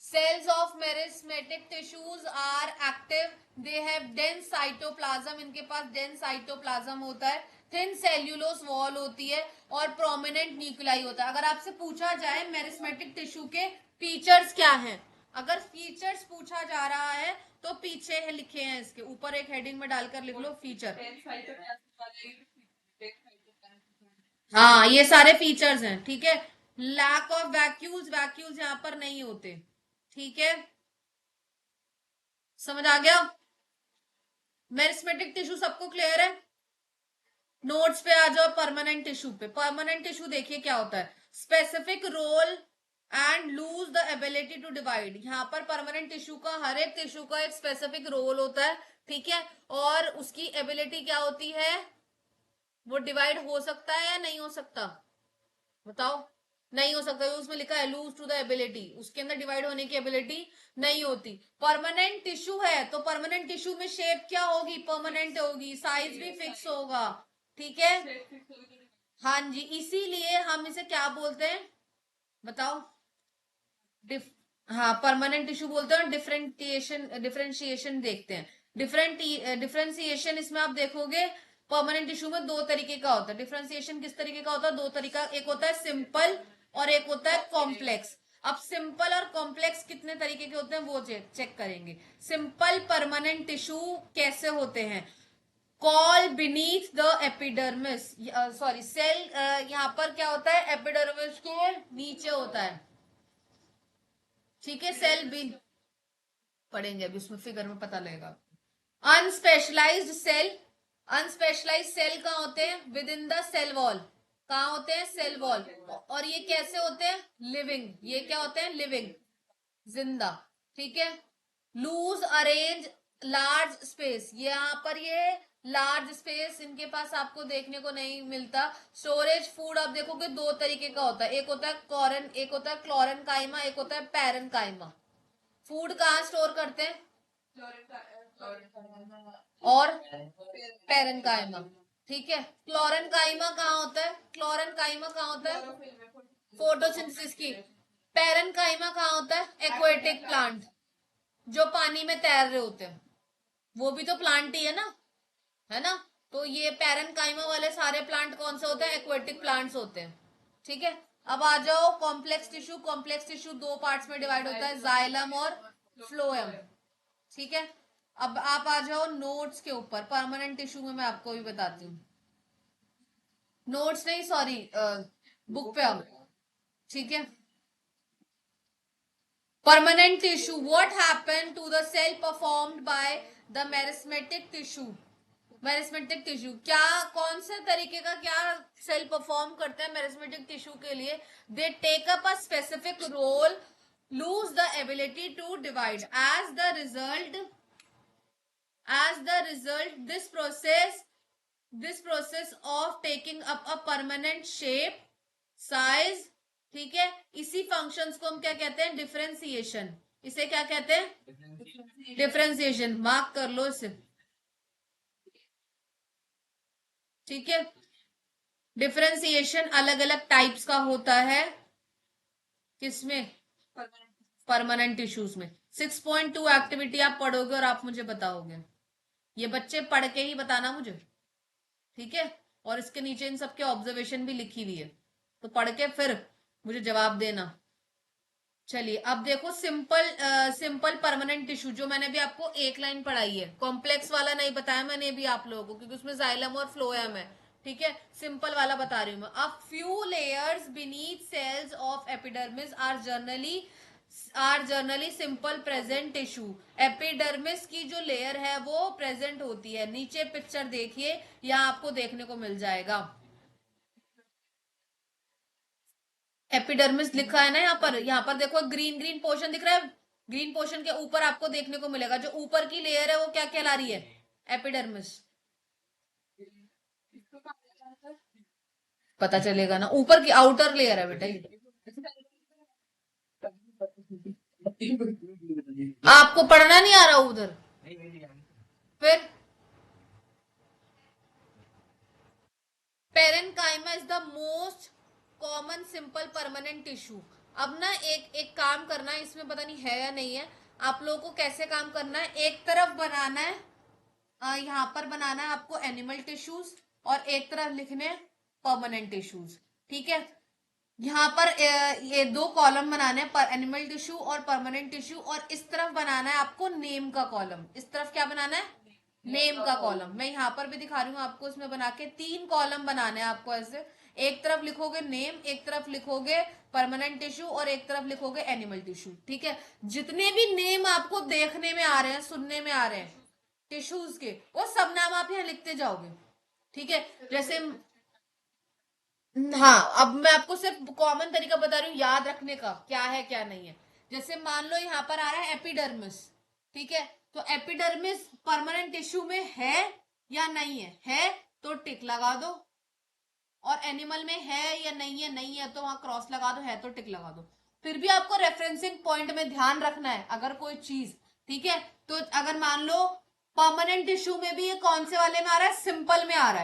Cells of meristematic tissues are active. They have dense cytoplasm. इनके पास dense cytoplasm होता है, thin cellulose wall होती है और prominent nuclei होता है। अगर आपसे पूछा जाए मेरिस्मेटिक टिश्यू के फीचर्स क्या हैं, अगर फीचर्स पूछा जा रहा है तो पीछे है लिखे हैं, इसके ऊपर एक हेडिंग में डालकर लिख लो फीचर। हाँ ये सारे फीचर्स हैं, ठीक है। लैक ऑफ वैक्यूल्स, वैक्यूल्स यहाँ पर नहीं होते, ठीक है। समझ आ गया? मेरिस्मेटिक टिश्यू सबको क्लियर है? नोट्स पे आ जाओ परमानेंट टिश्यू पे। परमानेंट टिश्यू देखिए क्या होता है, specific role and lose the ability to divide. यहाँ पर परमानेंट टिश्यू का, हर एक टिश्यू का एक स्पेसिफिक रोल होता है, ठीक है, और उसकी एबिलिटी क्या होती है, वो डिवाइड हो सकता है या नहीं हो सकता, बताओ। नहीं हो सकता, उसमें लिखा है लूज टू द एबिलिटी, उसके अंदर डिवाइड होने की एबिलिटी नहीं होती। परमानेंट टिश्यू है तो परमानेंट टिश्यू में शेप क्या होगी, परमानेंट होगी, साइज भी फिक्स होगा, ठीक है। हाँ जी, इसीलिए हम इसे क्या बोलते हैं, बताओ। डिफ हाँ, परमानेंट टिश्यू बोलते हैं। डिफरेंटिएशन, डिफरेंशिएशन देखते हैं। डिफरेंशिएशन इसमें आप देखोगे, परमानेंट टिश्यू में दो तरीके का होता है। डिफरेंशिएशन किस तरीके का होता है, दो तरीका, एक होता है सिंपल और एक होता है कॉम्प्लेक्स। अब सिंपल और कॉम्प्लेक्स कितने तरीके के होते हैं वो चेक करेंगे। सिंपल परमानेंट टिश्यू कैसे होते हैं, call beneath the epidermis, sorry cell, यहाँ पर क्या होता है, एपिडर्मिस के नीचे होता है, ठीक है। सेल भी पढ़ेंगे अभी, उसमें फिगर में पता लगेगा। अनस्पेशलाइज्ड सेल, अनस्पेशलाइज्ड सेल कहाँ होते हैं, within the cell wall, कहाँ होते हैं, सेल वॉल। और ये कैसे होते हैं, लिविंग, ये क्या होते हैं, लिविंग, जिंदा, ठीक है। लूज अरेंज लार्ज स्पेस, यहाँ पर ये लार्ज स्पेस इनके पास आपको देखने को नहीं मिलता। स्टोरेज फूड आप देखोगे दो तरीके का होता है, एक होता है कॉरन, एक होता है क्लोरन काइमा, एक होता है पैरन काइमा। फूड कहाँ स्टोर करते हैं, और पैरन काइमा, ठीक है। क्लोरन काइमा कहाँ होता है, क्लोरन काइमा कहाँ होता है, फोटोसिंथेसिस की। पैरन काइमा कहाँ होता है, एक्वेटिक प्लांट, जो पानी में तैर रहे होते हैं, वो भी तो प्लांट ही है ना। तो ये पैरन काइमा वाले सारे प्लांट कौन से होते हैं, एक्वेटिक प्लांट्स होते हैं, ठीक है। अब आ जाओ कॉम्प्लेक्स टिश्यू। कॉम्प्लेक्स टिश्यू दो पार्ट्स में डिवाइड होता है, जाइलम और फ्लोएम, ठीक है। अब आप आ जाओ नोट्स के ऊपर। परमानेंट टिश्यू में मैं आपको भी बताती हूँ, नोट्स नहीं, सॉरी, बुक पे आओ, ठीक है। Permanent tissue, what happen to the cell performed by the meristematic tissue. Meristematic tissue क्या, कौन से तरीके का क्या सेल परफॉर्म करते हैं मेरिस्मेटिक टिश्यू के लिए, they take up a specific role, lose the ability to divide, as the result this process of taking up a permanent shape, size, ठीक है। इसी फंक्शंस को हम क्या कहते हैं, डिफरेंशिएशन। इसे क्या कहते हैं, डिफरेंशिएशन, मार्क कर लो इसे, ठीक है। डिफरेंशिएशन अलग अलग टाइप्स का होता है, किसमें, परमानेंट टिश्यूज में। 6.2 एक्टिविटी आप पढ़ोगे और आप मुझे बताओगे, ये बच्चे पढ़ के ही बताना मुझे, ठीक है। और इसके नीचे इन सबके ऑब्जर्वेशन भी लिखी हुई है, तो पढ़ के फिर मुझे जवाब देना। चलिए अब देखो, सिंपल परमानेंट टिश्यू, जो मैंने भी आपको एक लाइन पढ़ाई है, कॉम्प्लेक्स वाला नहीं बताया मैंने भी आप लोगों को, क्योंकि उसमें जाइलम और फ्लोएम है, ठीक है। सिंपल वाला बता रही हूं मैं। A few layers beneath cells of epidermis are generally simple present tissue. Epidermis की जो लेयर है वो प्रेजेंट होती है, नीचे पिक्चर देखिए, यहाँ आपको देखने को मिल जाएगा। एपिडर्मिस लिखा है ना यहाँ पर देखो, ग्रीन ग्रीन पोर्शन दिख रहा है, ग्रीन पोर्शन के ऊपर आपको देखने को मिलेगा, जो ऊपर की लेयर है वो क्या कहला रही है, एपिडर्मिस। पता चलेगा ना, ऊपर की आउटर लेयर है बेटा ये। आपको पढ़ना नहीं आ रहा उधर, फिर parenchyma is the most common simple permanent tissue. अब ना एक एक काम करना है, इसमें पता नहीं है या नहीं है, आप लोगों को कैसे काम करना है, एक तरफ बनाना है, यहाँ पर बनाना है आपको एनिमल टिश्यूज, और एक तरफ लिखने परमानेंट टिश्यूज, ठीक है। यहाँ पर ये दो कॉलम बनाने हैं, पर एनिमल टिश्यू और परमानेंट टिश्यू, और इस तरफ बनाना है आपको नेम का कॉलम। इस तरफ क्या बनाना है, नेम का कॉलम। मैं यहाँ पर भी दिखा रही हूँ आपको, इसमें बना के तीन कॉलम बनाने हैं आपको ऐसे। एक तरफ लिखोगे नेम, एक तरफ लिखोगे परमानेंट टिश्यू, और एक तरफ लिखोगे एनिमल टिश्यू, ठीक है। जितने भी नेम आपको देखने में आ रहे हैं, सुनने में आ रहे हैं टिश्यूज के, वो सब नाम आप यहाँ लिखते जाओगे, ठीक है। जैसे, हाँ, अब मैं आपको सिर्फ कॉमन तरीका बता रही हूँ याद रखने का, क्या है क्या नहीं है। जैसे मान लो यहाँ पर आ रहा है एपिडर्मिस, ठीक है। तो एपिडर्मिस परमानेंट टिश्यू में है या नहीं है तो टिक लगा दो, और एनिमल में है या नहीं है, नहीं है तो वहां क्रॉस लगा दो, है तो टिक लगा दो। फिर भी आपको रेफरेंसिंग पॉइंट में ध्यान रखना है अगर कोई चीज, ठीक है, तो अगर मान लो परमानेंट टिश्यू में भी ये कौन से वाले में आ रहा है, सिंपल में आ रहा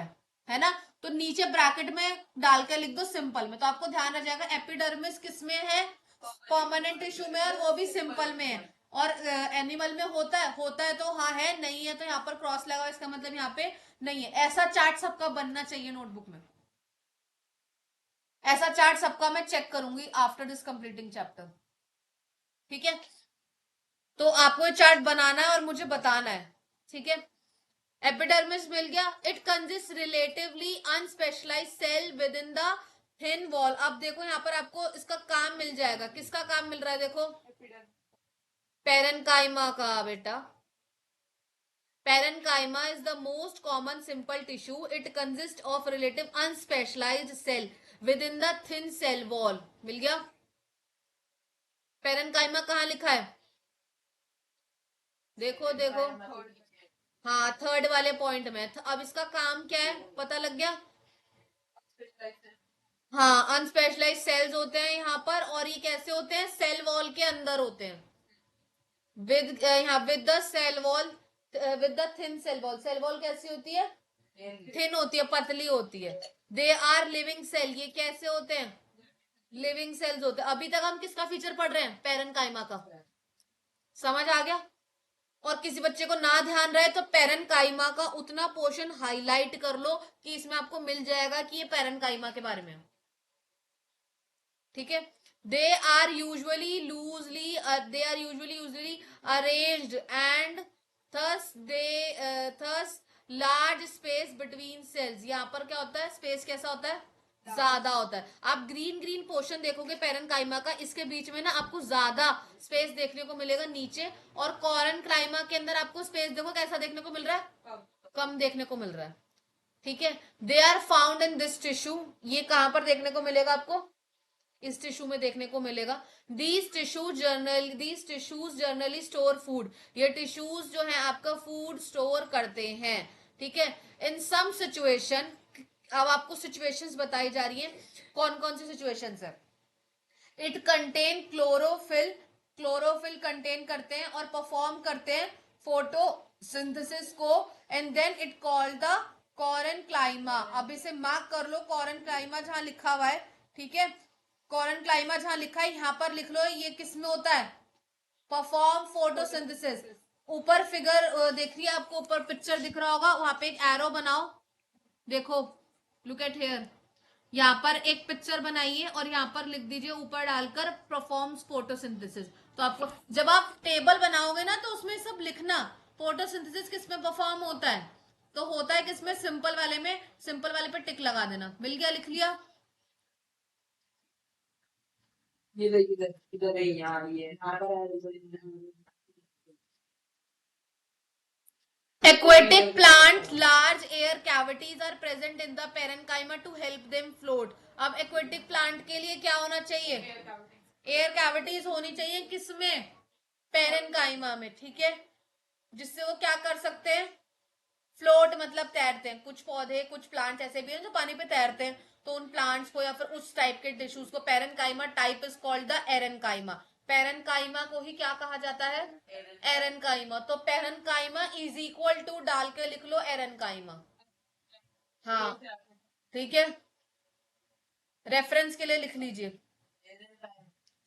है ना, तो नीचे ब्रैकेट में डाल के लिख दो सिंपल में, तो आपको ध्यान रह जाएगा एपिडर्मिस किस में है, परमानेंट टिश्यू में, और वो भी सिंपल में है। और एनिमल में होता है तो हाँ है, नहीं है तो यहाँ पर क्रॉस लगा, इसका मतलब यहाँ पे नहीं है। ऐसा चार्ट सबका बनना चाहिए नोटबुक में, ऐसा चार्ट सबका मैं चेक करूंगी आफ्टर दिस कंप्लीटिंग चैप्टर, ठीक है। तो आपको ये चार्ट बनाना है और मुझे बताना है, ठीक है। एपिडर्मिस मिल गया, it consist relatively unspecialised cell within the thin wall. अब देखो यहाँ पर आपको इसका काम मिल जाएगा, किसका काम मिल रहा है, देखो पेरेन्काइमा का बेटा। Parenchyma is the most common simple tissue. It consists of relative unspecialized cell within the thin cell wall. मिल गया। पेरेन्काइमा कहाँ लिखा है, देखो देखो, हाँ थर्ड वाले पॉइंट में। अब इसका काम क्या है पता लग गया, हाँ अनस्पेशलाइज सेल्स होते हैं यहाँ पर, और ये कैसे होते हैं, सेल वॉल के अंदर होते हैं, विद यहाँ with the cell wall, with the thin cell wall. Cell wall कैसी होती है, थिन होती है, पतली होती है। दे आर लिविंग सेल, ये कैसे होते हैं, लिविंग सेल्स होते हैं। अभी तक हम किसका फीचर पढ़ रहे हैं, पेरेन्काइमा का, समझ आ गया। और किसी बच्चे को ना ध्यान रहे तो पेरेन्काइमा का उतना पोर्शन हाईलाइट कर लो कि इसमें आपको मिल जाएगा कि ये पेरेन्काइमा के बारे में, ठीक है। They are usually loosely arranged and thus large space between cells. यहाँ पर क्या होता है, स्पेस कैसा होता है, ज्यादा होता है। आप ग्रीन ग्रीन पोर्शन देखोगे पेरेन्काइमा का, इसके बीच में ना आपको ज्यादा स्पेस देखने को मिलेगा नीचे, और कोरेन्काइमा के अंदर आपको स्पेस देखो कैसा देखने को मिल रहा है, कम देखने को मिल रहा है, ठीक है। They are found in this tissue, ये कहां पर देखने को मिलेगा आपको, इस टिश्यू में देखने को मिलेगा। These tissues generally store food, ये टिश्यूज जो है आपका फूड स्टोर करते हैं, ठीक है। इन सम सिचुएशन, अब आपको सिचुएशंस बताई जा रही है, कौन कौन सी सिचुएशंस है। It contain chlorophyll, chlorophyll contain करते हैं और परफॉर्म करते हैं फोटोसिंथेसिस को, and then it called the collenchyma. अब इसे मार्क कर लो, कोरेन्काइमा जहां लिखा हुआ है, ठीक है, कोरेन्काइमा जहां लिखा है यहां पर लिख लो, ये किस में होता है, परफॉर्म फोटोसिंथेसिस। ऊपर फिगर देख रही है आपको, ऊपर पिक्चर दिख रहा होगा, वहां पे एक एरो बनाओ, देखो लुक एट हेयर, यहाँ पर एक पिक्चर बनाइए और यहाँ पर लिख दीजिए ऊपर डालकर परफॉर्म्स फोटोसिंथेसिस। तो आपको जब आप टेबल बनाओगे ना तो उसमें सब लिखना, फोटोसिंथेसिस किसमें परफॉर्म होता है, तो होता है किसमें, सिंपल वाले में, सिंपल वाले पे टिक लगा देना। मिल गया, लिख लिया। इधर इधर इधर है यार, ये Aquatic plant, large air cavities are present in the parenchyma to help them float. अब aquatic plant के लिए क्या होना चाहिए, एयर कैविटीज होनी चाहिए, किसमें, पेरेन्काइमा में, ठीक है, जिससे वो क्या कर सकते हैं, फ्लोट मतलब तैरते हैं। कुछ पौधे, कुछ प्लांट्स ऐसे भी हैं जो पानी पे तैरते हैं, तो उन प्लांट्स को या फिर उस टाइप के टिश्यूज को parenchyma type is called the एरेन्काइमा। Parenchyma को ही क्या कहा जाता है, एरेन्काइमा। तो पेरेन्काइमा इज इक्वल टू डाल के लिख लो एरेन्काइमा, हाँ ठीक है, रेफरेंस के लिए लिख लीजिए,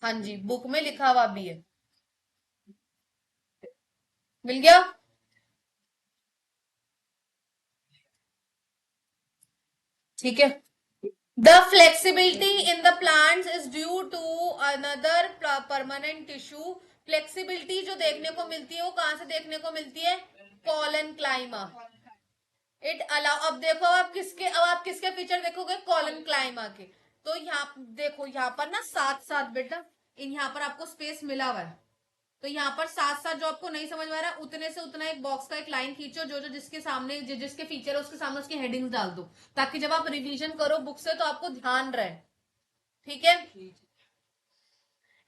हाँ जी बुक में लिखा हुआ भी है। मिल गया, ठीक है। The flexibility in the plants is due to another permanent tissue. Flexibility जो देखने को मिलती है वो कहां से देखने को मिलती है, कोलेन्काइमा। इट अलाउ, अब आप किसके फीचर देखोगे, कोलेन्काइमा के। तो यहाँ देखो, यहाँ पर ना साथ साथ बेटा, इन यहाँ पर आपको स्पेस मिला हुआ है, तो यहाँ पर साथ साथ जो आपको नहीं समझ में आ रहा है उतने से उतना एक बॉक्स का एक लाइन खींचो, जो जो जिसके सामने जिसके फीचर है उसके सामने उसकी हेडिंग्स डाल दो, ताकि जब आप रिवीजन करो बुक से तो आपको ध्यान रहे, ठीक है।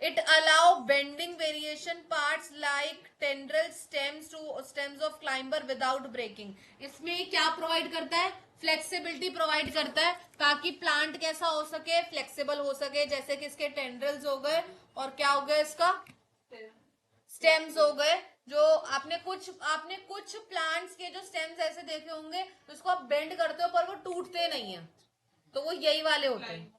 It allow bending variation parts like tendril stems to stems of climber without breaking. इसमें क्या प्रोवाइड करता है, फ्लेक्सिबिलिटी प्रोवाइड करता है ताकि प्लांट कैसा हो सके, फ्लेक्सिबल हो सके, जैसे कि इसके टेंड्रिल्स हो गए और क्या हो गया इसका स्टेम्स हो गए। जो आपने कुछ प्लांट्स के जो स्टेम्स ऐसे देखे होंगे तो उसको आप बेंड करते हो पर वो टूटते नहीं है, तो वो यही वाले होते हैं।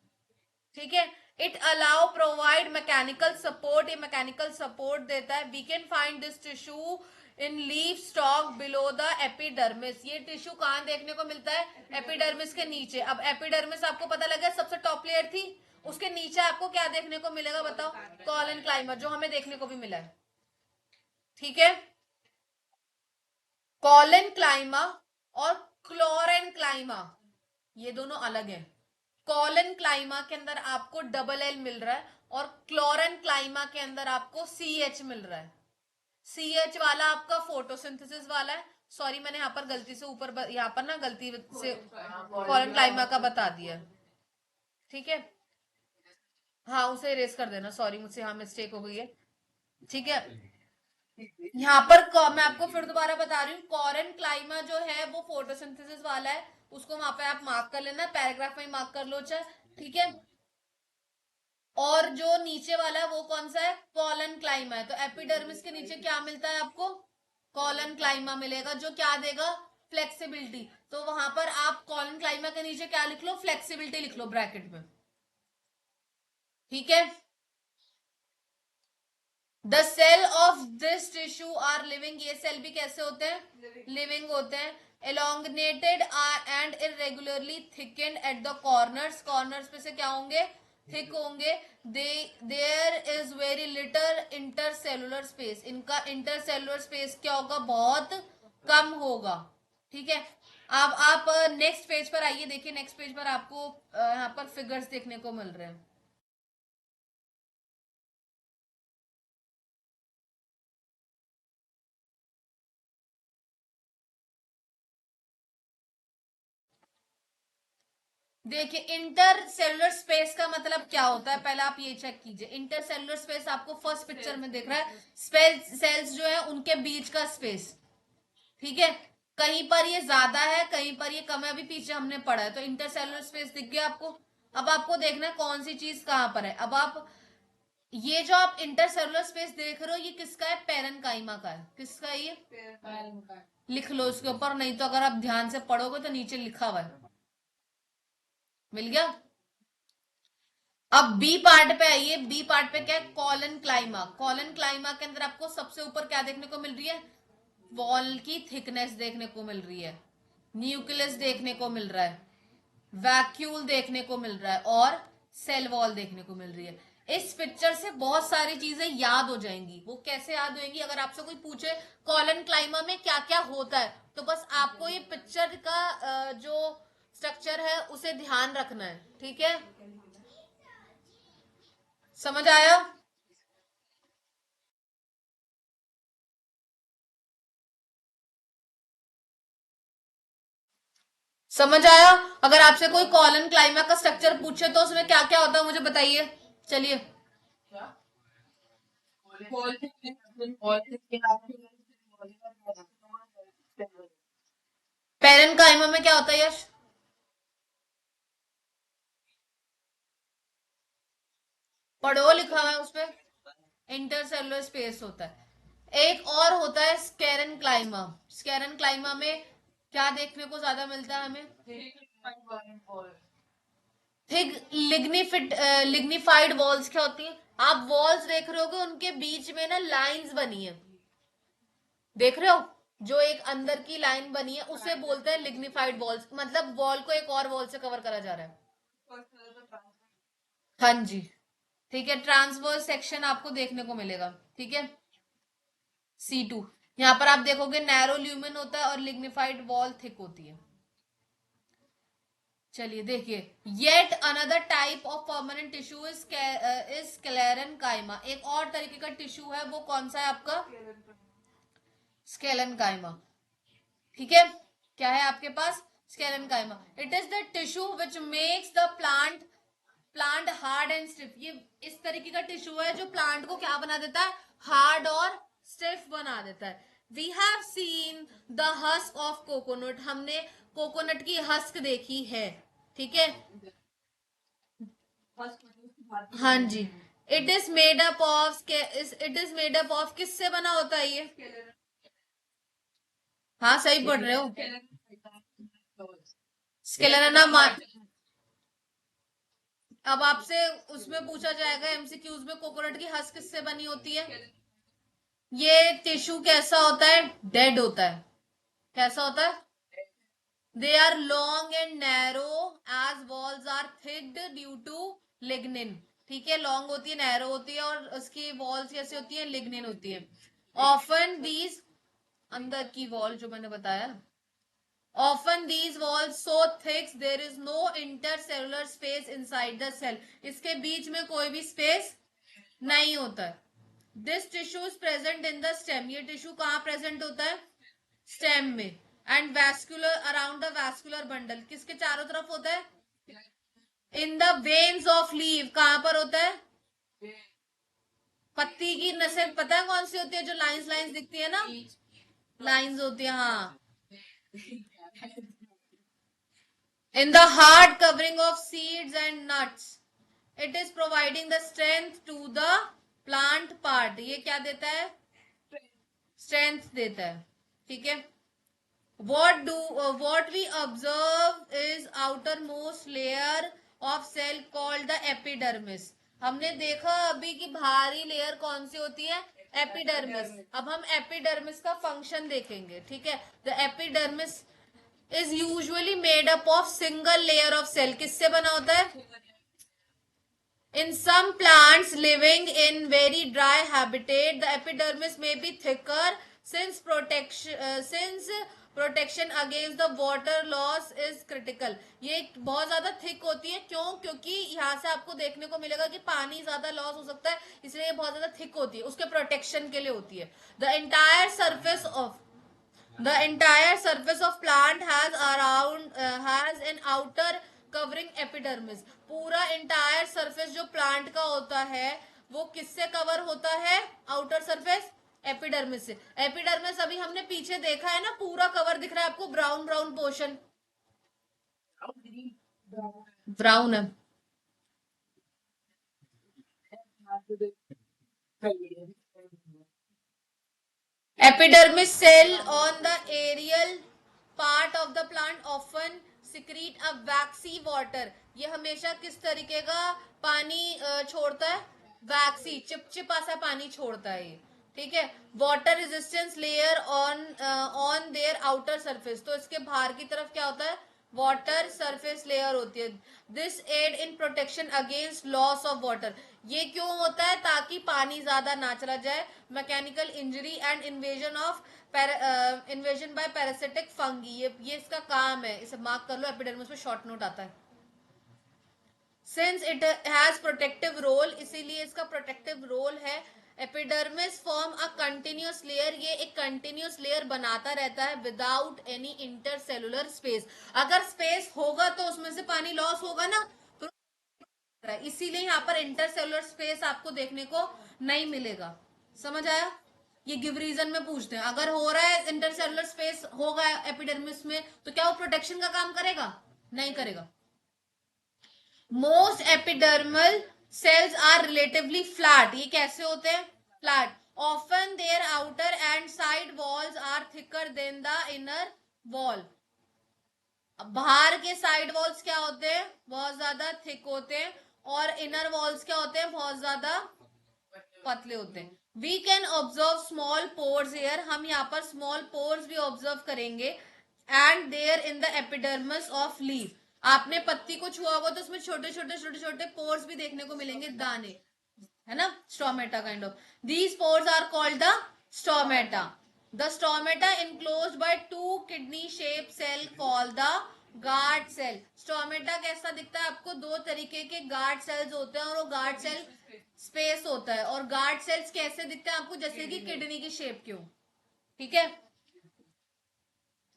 ठीक है, it allow provide mechanical support, ये मैकेनिकल सपोर्ट देता है। We can find this tissue in leaf stalk below the epidermis. ये टिश्यू कहां देखने को मिलता है? एपिडर्मिस के नीचे। अब एपिडर्मिस आपको पता लगा सबसे टॉप लेयर थी, उसके नीचे आपको क्या देखने को मिलेगा बताओ? कॉलन क्लाइमा, जो हमें देखने को भी मिला है। ठीक है, कॉलन क्लाइमा और क्लोरेन क्लाइमा ये दोनों अलग है। कॉलन क्लाइमा के अंदर आपको डबल एल मिल रहा है और क्लोरन क्लाइमा के अंदर आपको सी एच मिल रहा है। सी एच वाला आपका फोटोसिंथेसिस वाला है। सॉरी, मैंने यहाँ पर गलती से ऊपर यहाँ पर ना गलती से कॉलन क्लाइमा का बता दिया। ठीक है, हाँ उसे इरेज कर देना, सॉरी मुझसे यहाँ मिस्टेक हो गई है। ठीक है, यहाँ पर मैं आपको फिर दोबारा बता रही हूँ, कॉरन क्लाइमा जो है वो फोटोसिंथेसिस वाला है, उसको वहां पे आप मार्क कर लेना, पैराग्राफ में मार्क कर लो चाहे। ठीक है, और जो नीचे वाला है वो कौन सा है? कॉलन क्लाइमा है। तो एपिडर्मिस के नीचे क्या मिलता है आपको? कॉलन क्लाइमा मिलेगा, जो क्या देगा? फ्लेक्सिबिलिटी। तो वहां पर आप कॉलन क्लाइमा के नीचे क्या लिख लो? फ्लेक्सिबिलिटी लिख लो ब्रैकेट में। ठीक है, the cell of this tissue are living. ये सेल भी कैसे होते हैं? लिविंग होते हैं। Elongated and irregularly thickened at the corners. Corners पे से क्या होंगे? थिक होंगे। There is very little intercellular space. इनका इंटरसेलुलर स्पेस क्या होगा? बहुत कम होगा। ठीक है, अब आप नेक्स्ट पेज पर आइए, देखिए नेक्स्ट पेज पर आपको यहाँ पर फिगर्स देखने को मिल रहे हैं। देखिए, इंटर सेलुलर स्पेस का मतलब क्या होता है, पहले आप ये चेक कीजिए। इंटर सेलुलर स्पेस आपको फर्स्ट पिक्चर में दिख रहा है, सेल्स जो है उनके बीच का स्पेस। ठीक है, कहीं पर ये ज्यादा है, कहीं पर ये कम है, अभी पीछे हमने पढ़ा है। तो इंटर सेलुलर स्पेस दिख गया आपको। अब आपको देखना है कौन सी चीज कहां पर है। अब आप ये जो आप इंटर सेलुलर स्पेस देख रहे हो ये किसका है? पेरेन्काइमा का है। किसका है ये? लिख लो उसके ऊपर, नहीं तो अगर आप ध्यान से पढ़ोगे तो नीचे लिखा हुआ है। मिल गया? अब बी पार्ट पे आइए। बी पार्ट पे क्या है? Colon clima. कॉलन क्लाइमा के अंदर आपको सबसे ऊपर क्या देखने को मिल रही है? वॉल की थिकनेस देखने को मिल रही है, न्यूक्लियस देखने को मिल रहा है, वैक्यूल देखने को मिल रहा है और सेल वॉल देखने को मिल रही है। इस पिक्चर से बहुत सारी चीजें याद हो जाएंगी। वो कैसे याद होंगी? अगर आपसे कोई पूछे कॉलन क्लाइमा में क्या क्या होता है, तो बस आपको ये पिक्चर का जो स्ट्रक्चर है उसे ध्यान रखना है। ठीक है, समझ आया? समझ आया? अगर आपसे कोई कॉलन क्लाइमा का स्ट्रक्चर पूछे तो उसमें क्या क्या होता है मुझे बताइए। चलिए, पेरेन्काइमा में क्या होता है यश? पढ़ो, लिखा हुआ है उस पर। इंटरसेलुलर स्पेस होता है। एक और होता है स्केरन क्लाइमा। स्केरन क्लाइमा में क्या देखने को ज्यादा मिलता है हमें? थिक लिग्निफाइड वॉल्स क्या होती है? आप वॉल्स देख रहे होगे, उनके बीच में ना लाइंस बनी है, देख रहे हो? जो एक अंदर की लाइन बनी है उसे बोलते हैं लिग्निफाइड वॉल्स, मतलब वॉल को एक और वॉल से कवर करा जा रहा है। हाँ जी, ठीक है, ट्रांसवर्स सेक्शन आपको देखने को मिलेगा। ठीक है, C2। यहाँ पर आप देखोगे नैरो ल्यूमेन होता है और लिग्निफाइड वॉल थिक होती है। चलिए देखिए, yet another type of permanent tissue is sclerenchyma. एक और तरीके का टिश्यू है, वो कौन सा है आपका? Sclerenchyma. ठीक है, क्या है आपके पास? Sclerenchyma. It is the tissue which makes the plant hard and stiff. ये इस तरीके का टिश्यू है जो प्लांट को क्या बना देता है? हार्ड और स्टिफ बना देता है। We have seen the husk of coconut. हमने कोकोनट की हस्क देखी है, ठीक है। हाँ जी। It is made up of, it is made up of, किससे बना होता है ये? हाँ सही पढ़ रहे हो। स्केलेरना अब आपसे उसमें पूछा जाएगा एमसीक्यूज में, कोकोनट की हस्क किससे बनी होती है? ये टिश्यू कैसा होता है? डेड होता है। कैसा होता है? They are long and narrow as walls are thickened due to lignin. ठीक है, लॉन्ग होती है, नैरो होती है, और उसकी वॉल्स कैसे होती है? लिग्निन होती है। ऑफन दीज, अंदर की वॉल जो मैंने बताया, often these walls so thick there is no intercellular space inside the cell, इसके बीच में कोई भी स्पेस नहीं होता है। This tissue is present in the stem, ये टिश्यू कहाँ प्रेजेंट होता है? स्टेम में। And vascular around the vascular bundle, किसके चारों तरफ होता है? In the veins of leave, कहां पर होता है? पत्ती की नसें पता है कौन सी होती है? जो लाइंस लाइंस दिखती है ना, लाइंस होती है, हाँ। In the hard covering of seeds and nuts, it is providing the strength to the plant part, ये क्या देता है? स्ट्रेंथ देता है, ठीक है। what we observe is outermost layer of cell called the epidermis, हमने देखा अभी कि बाहरी लेयर कौन सी होती है? एपिडर्मिस। अब हम एपिडर्मिस का फंक्शन देखेंगे, ठीक है। The epidermis is usually made up of single layer of cell, किससे बना होता है? In some plants living in very dry habitat, the epidermis may be thicker since protection against the water loss is critical. ये बहुत ज्यादा थिक होती है, क्यों? क्योंकि यहाँ से आपको देखने को मिलेगा कि पानी ज्यादा लॉस हो सकता है, इसलिए ये बहुत ज्यादा थिक होती है, उसके प्रोटेक्शन के लिए होती है। The entire surface of plant has an outer covering epidermis. पूरा entire surface जो plant का होता है वो किससे कवर होता है? आउटर सरफेस एपिडर्मिस से। एपिडर्मिस अभी हमने पीछे देखा है ना, पूरा कवर दिख रहा है आपको, ब्राउन ब्राउन पोर्शन, ब्राउन है। Epidermis cell on the aerial part of the plant often secrete a waxy water. ये हमेशा किस तरीके का पानी छोड़ता है? वैक्सी, चिपचिपा सा पानी छोड़ता है ये, ठीक है। Water resistance layer on their outer surface, तो इसके बाहर की तरफ क्या होता है? वाटर सरफेस लेयर होती है। This aid in protection against loss of water, ये क्यों होता है? ताकि पानी ज्यादा ना चला जाए। Mechanical injury and invasion by parasitic fungi, ये इसका काम है, इसे मार्क कर लो, एपिडर्मिस में शॉर्ट नोट आता है। Since it has protective role, इसीलिए इसका प्रोटेक्टिव रोल है। Epidermis form a continuous layer, ये एक कंटिन्यूस लेयर बनाता रहता है विदाउट एनी इंटरसेलुलर स्पेस। अगर स्पेस होगा तो उसमें से पानी लॉस होगा ना, तो इसीलिए यहाँ पर इंटरसेलुलर स्पेस आपको देखने को नहीं मिलेगा। समझ आया? ये गिव रीजन में पूछते हैं, अगर हो रहा है इंटरसेलुलर स्पेस होगा एपिडर्मिस में, तो क्या वो प्रोटेक्शन का काम करेगा? नहीं करेगा। Most epidermal cells are relatively flat, ये कैसे होते हैं? Flat. Often their outer and side walls are thicker than the inner wall, बाहर के साइड वॉल्स क्या होते हैं? बहुत ज्यादा थिक होते हैं, और इनर वॉल्स क्या होते हैं? बहुत ज्यादा पतले होते हैं। We can observe small pores hair, हम यहाँ पर स्मॉल पोर्स भी ऑब्जर्व करेंगे। And there in the epidermis of leaf, आपने पत्ती को छुआ होगा तो उसमें छोटे छोटे छोटे छोटे पोर्स भी देखने को मिलेंगे, दाने, है ना, stomata kind of. These pores are called the stomata. The stomata enclosed by two kidney shape cell called the guard cell. Stomata कैसा दिखता है आपको? दो तरीके के गार्ड सेल्स होते हैं, और वो गार्ड सेल स्पेस होता है, और गार्ड सेल्स कैसे दिखते हैं आपको? जैसे कि किडनी की शेप के हो, ठीक है।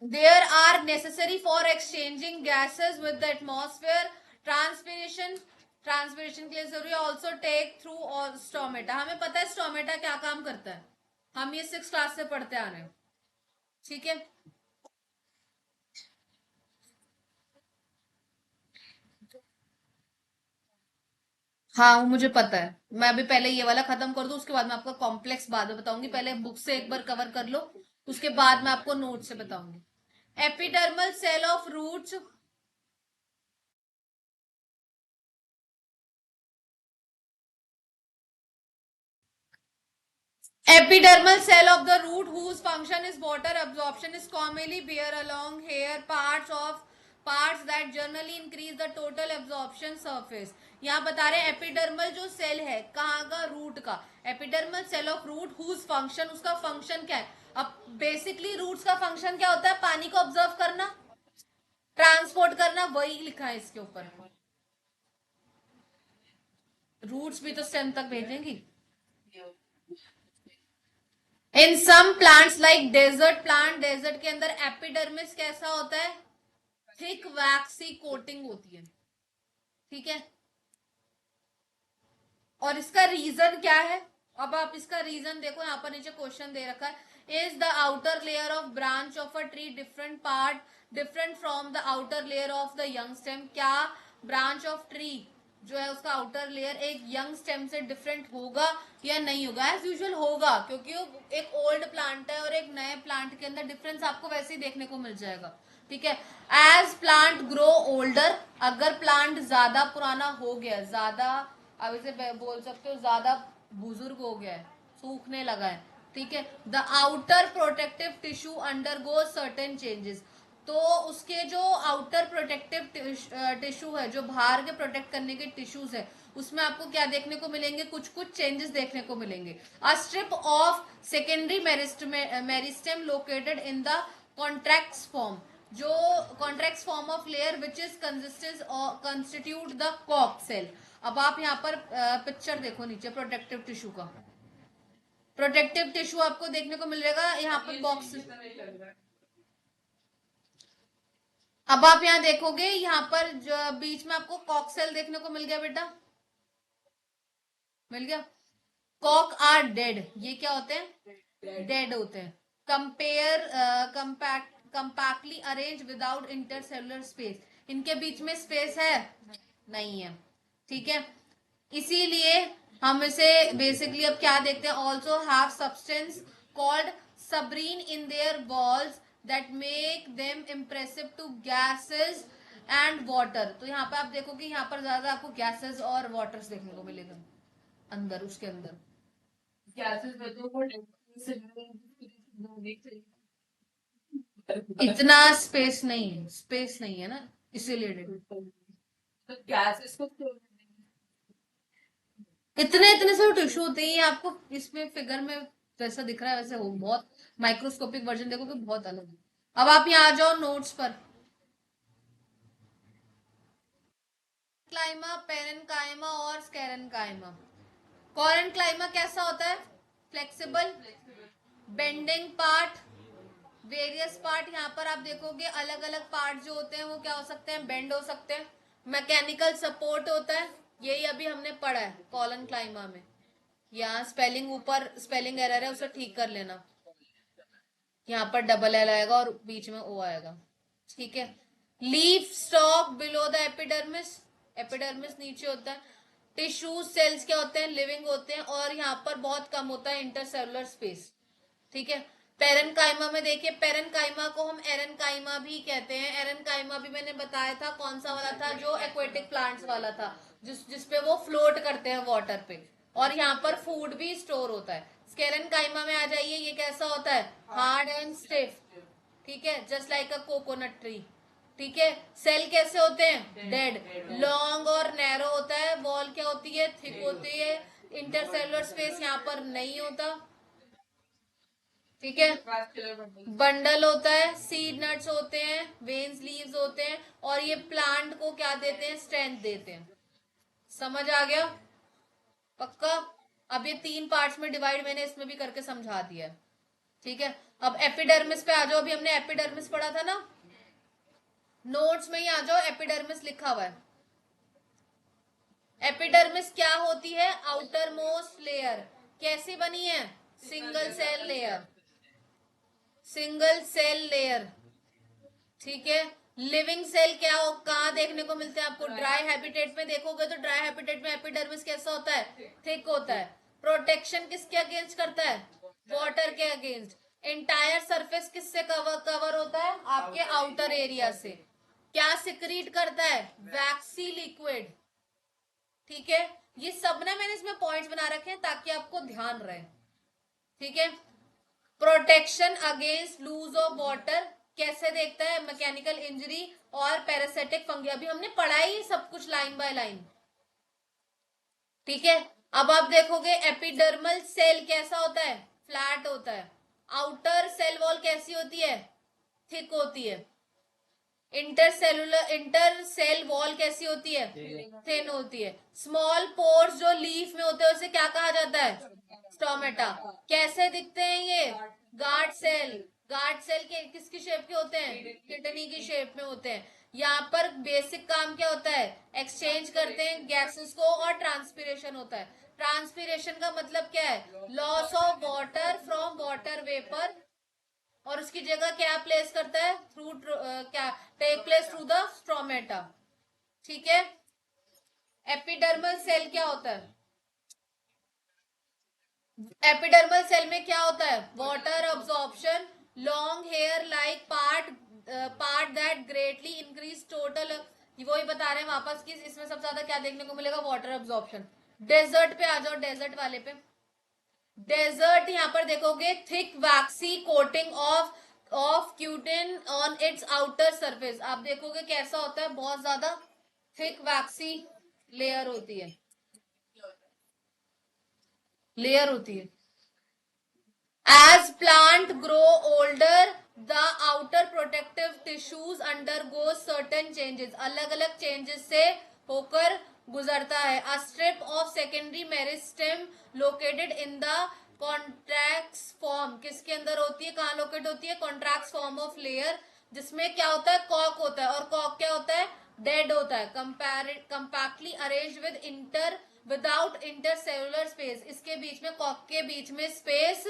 There are necessary for exchanging gases with the atmosphere. Transpiration, transpiration के लिए जरूरी है। ऑल्सो टेक थ्रू और स्टोमेटा, हमें पता है स्टोमेटा क्या काम करता है, हम ये 6th क्लास से पढ़ते आ रहे हैं, ठीक है। हाँ वो मुझे पता है, मैं अभी पहले ये वाला खत्म कर दूं, उसके बाद मैं आपको कॉम्प्लेक्स बाद में बताऊंगी। पहले बुक से एक बार कवर कर लो, उसके बाद मैं आपको नोट से बताऊंगी। Epidermal cell of roots, epidermal cell of the root whose function is water absorption is commonly bear along hair parts that generally increase the total absorption surface। यहाँ बता रहे हैं एपिडर्मल जो सेल है कहाँ का, रूट का। Epidermal cell of root whose function, उसका फंक्शन क्या है। अब बेसिकली रूट्स का फंक्शन क्या होता है, पानी को ऑब्जर्व करना, ट्रांसपोर्ट करना, वही लिखा है इसके ऊपर। रूट्स भी तो स्टेम तक भेजेंगी। In some plants like desert plant, desert के अंदर एपिडर्मिस कैसा होता है, थिक वैक्सी कोटिंग होती है, ठीक है। और इसका रीजन क्या है, अब आप इसका रीजन देखो, यहाँ पर नीचे क्वेश्चन दे रखा है, is the outer layer of branch of a tree different part different from the outer layer of the young stem. क्या ब्रांच ऑफ ट्री जो है उसका आउटर लेयर एक यंग स्टेम से डिफरेंट होगा या नहीं होगा। एज यूजुअल होगा, क्योंकि वो एक ओल्ड प्लांट है और एक नए प्लांट के अंदर डिफरेंस आपको वैसे ही देखने को मिल जाएगा, ठीक है। एज प्लांट ग्रो ओल्डर, अगर प्लांट ज्यादा पुराना हो गया, ज्यादा अब इसे बोल सकते हो ज्यादा बुजुर्ग हो गया है, सूखने लगा है, ठीक है। The outer protective tissue undergo certain changes, तो उसके जो आउटर प्रोटेक्टिव टिश्यू है, जो बाहर के प्रोटेक्ट करने के टिश्यूज है, उसमें आपको क्या देखने को मिलेंगे, कुछ कुछ चेंजेस देखने को मिलेंगे। A strip of secondary meristem located in the contracts form, जो cortex form of layer which is constitute the कॉक सेल। अब आप यहाँ पर पिक्चर देखो नीचे प्रोटेक्टिव टिश्यू का, प्रोटेक्टिव टिश्यू आपको देखने को मिल जाएगा यहाँ पर बॉक्स। अब आप यहाँ देखोगे, यहाँ पर जो बीच में आपको कॉक्सेल देखने को मिल गया बेटा, मिल गया। कॉक आर डेड, ये क्या होते हैं, डेड होते हैं। Compare compactly arrange without intercellular space, इनके बीच में स्पेस है नहीं है, ठीक है। इसीलिए हम इसे बेसिकली अब क्या देखते हैं, also have substance called suberin in their walls that make them impressive to gases and water. तो यहाँ पे आप देखोगे, यहाँ पर ज्यादा आपको गैसेस और वाटर्स देखने को मिलेगा अंदर, उसके अंदर गैसेस में तो वो इतना स्पेस नहीं है, स्पेस नहीं है ना, इसीलिए तो गैसेस को इतने इतने से टिश्यू होते हैं। आपको इसमें फिगर में जैसा दिख रहा है वैसे हो, बहुत माइक्रोस्कोपिक वर्जन देखोगे बहुत अलग है। अब आप यहाँ आ जाओ नोट्स पर। क्लाइमा, पेरेनकाइमा और स्केरेनकाइमा। कॉरेनक्लाइमा कैसा होता है, flexible, bending part, various part. यहाँ पर आप देखोगे अलग अलग पार्ट जो होते हैं वो क्या हो सकते हैं, बेंड हो सकते हैं। मैकेनिकल सपोर्ट होता है, यही अभी हमने पढ़ा है कॉलन क्लाइमा में। यहाँ स्पेलिंग ऊपर स्पेलिंग एरर है, उसे ठीक कर लेना। यहाँ पर डबल एल आएगा और बीच में ओ आएगा, ठीक है। Leaf stalk below the epidermis, epidermis नीचे होता है। टिश्यू सेल्स क्या होते हैं, लिविंग होते हैं, और यहाँ पर बहुत कम होता है इंटरसेलुलर स्पेस, ठीक है। पेरेनकाइमा में देखिए, पेरेनकाइमा को हम एरेनकाइमा भी कहते हैं। एरेनकाइमा भी मैंने बताया था कौन सा वाला था, जो एक्वेटिक प्लांट्स वाला था, जिसपे वो फ्लोट करते हैं वाटर पे, और यहाँ पर फूड भी स्टोर होता है। स्केरेनकाइमा में आ जाइए, ये कैसा होता है, हार्ड एंड स्टिफ, ठीक है, just like a coconut tree, ठीक है। सेल कैसे होते हैं, डेड, लॉन्ग और नैरो होता है। वॉल क्या होती है, थिक होती है। इंटरसेलुलर स्पेस यहाँ पर नहीं होता, ठीक है। बंडल होता है, सीड नट्स होते हैं, वेन्स लीव्स होते हैं, और ये प्लांट को क्या देते हैं, स्ट्रेंथ देते हैं। समझ आ गया, पक्का। अब ये 3 पार्ट्स में डिवाइड मैंने इसमें भी करके समझा दिया है, ठीक है। अब एपिडर्मिस पे आ जाओ, अभी हमने एपिडर्मिस पढ़ा था ना, नोट्स में ही आ जाओ, एपिडर्मिस लिखा हुआ है। एपिडर्मिस क्या होती है, आउटर मोस्ट लेयर, कैसी बनी है, single cell layer, single cell layer, ठीक है। लिविंग सेल क्या हो, कहाँ देखने को मिलते हैं आपको? ड्राई हैबिटेट में देखोगे तो ड्राई हैबिटेट में एपिडर्मिस कैसा होता है? थिक होता है। प्रोटेक्शन किसके अगेंस्ट करता है? वाटर के अगेंस्ट। एंटायर सरफेस किससे कवर होता है? आपके आउटर एरिया से। क्या सिक्रीट करता है? वैक्सी लिक्विड। ठीक है, ये सब ना मैंने इसमें पॉइंट्स बना रखे हैं ताकि आपको ध्यान रहे। ठीक है, protection against lose of water कैसे देखता है? मैकेनिकल इंजरी और पैरासिटिक फंगी। अभी हमने पढ़ा ही सब कुछ लाइन बाय लाइन। ठीक है, अब आप देखोगे एपिडर्मल सेल कैसा होता है? फ्लैट होता है। आउटर सेल वॉल कैसी होती है? थिक होती है। इंटर सेल वॉल कैसी होती है? थिन होती है। स्मॉल पोर्स जो लीफ में होते हैं उसे क्या कहा जाता है? स्टोमेटा। कैसे दिखते हैं ये? Guard cell. गार्ड सेल के किसकी शेप के होते हैं? किडनी की शेप में होते हैं। यहाँ पर बेसिक काम क्या होता है? एक्सचेंज करते हैं गैसेस को और ट्रांसपीरेशन होता है। ट्रांसपीरेशन का मतलब क्या है? Loss of water from water vapour, और उसकी जगह क्या प्लेस करता है? थ्रू क्या take place through the stomata. ठीक है, एपिडर्मल सेल क्या होता है? एपिडर्मल सेल में क्या होता है? Water absorption, long hair like part that greatly increase total. वही बता रहे हैं वापस कि इसमें सबसे ज्यादा क्या देखने को मिलेगा? Water absorption. डेजर्ट पे आ जाओ, डेजर्ट वाले पे। डेजर्ट यहाँ पर देखोगे thick vaccine coating of cutin on it's outer surface. आप देखोगे कैसा होता है? बहुत ज्यादा थिक वैक्सी लेयर होती है, लेयर होती है। As plant grow older the outer protective tissues undergo certain changes. अलग अलग चेंजेस से होकर गुजरता है। A strip of secondary meristem located in the contracts form. किसके अंदर होती है? कहाँ लोकेट होती है? कॉन्ट्रैक्ट्स फॉर्म ऑफ लेयर, जिसमें क्या होता है? कॉक होता है। और कॉक क्या होता है? डेड होता है। Compactly arrange with inter without intercellular space. इसके बीच में, कॉक के बीच में स्पेस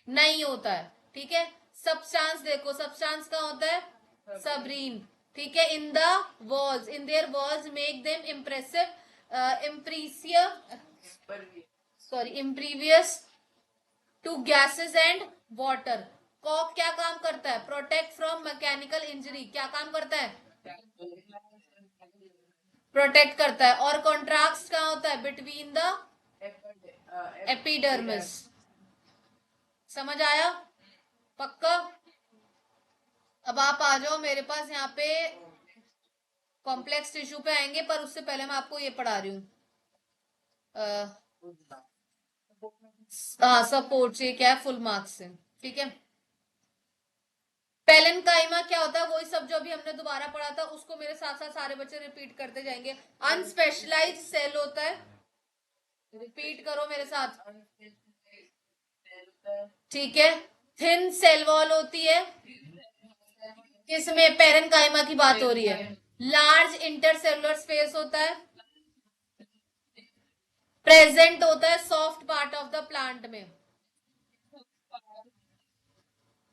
नहीं होता है। ठीक है, सब्सटेंस देखो, सब्सटेंस का होता है? सबरीन। ठीक है, in the walls, in their walls make them impressive, impervious sorry impervious to gases and water. कॉक क्या काम करता है? Protect from mechanical injury. क्या काम करता है? प्रोटेक्ट करता है। और कॉन्ट्रास्ट कहाँ होता है? Between the epidermis. समझ आया? पक्का? अब आप आ जाओ मेरे पास, यहाँ पे कॉम्प्लेक्स टिश्यू पे आएंगे, पर उससे पहले मैं आपको ये पढ़ा रही हूँ। हाँ, सपोर्ट से क्या है? फुल मार्क्स से। ठीक है, पेलेनकाइमा क्या होता है? वही सब जो अभी हमने दोबारा पढ़ा था, उसको मेरे साथ साथ सारे बच्चे रिपीट करते जाएंगे। अनस्पेशलाइज्ड सेल होता है। रिपीट करो मेरे साथ। ठीक है, थिन सेल वॉल होती है। किसमें? पेरेनकाइमा की बात हो रही है। लार्ज इंटरसेलुलर स्पेस होता है। प्रेजेंट होता है soft part of the plant में।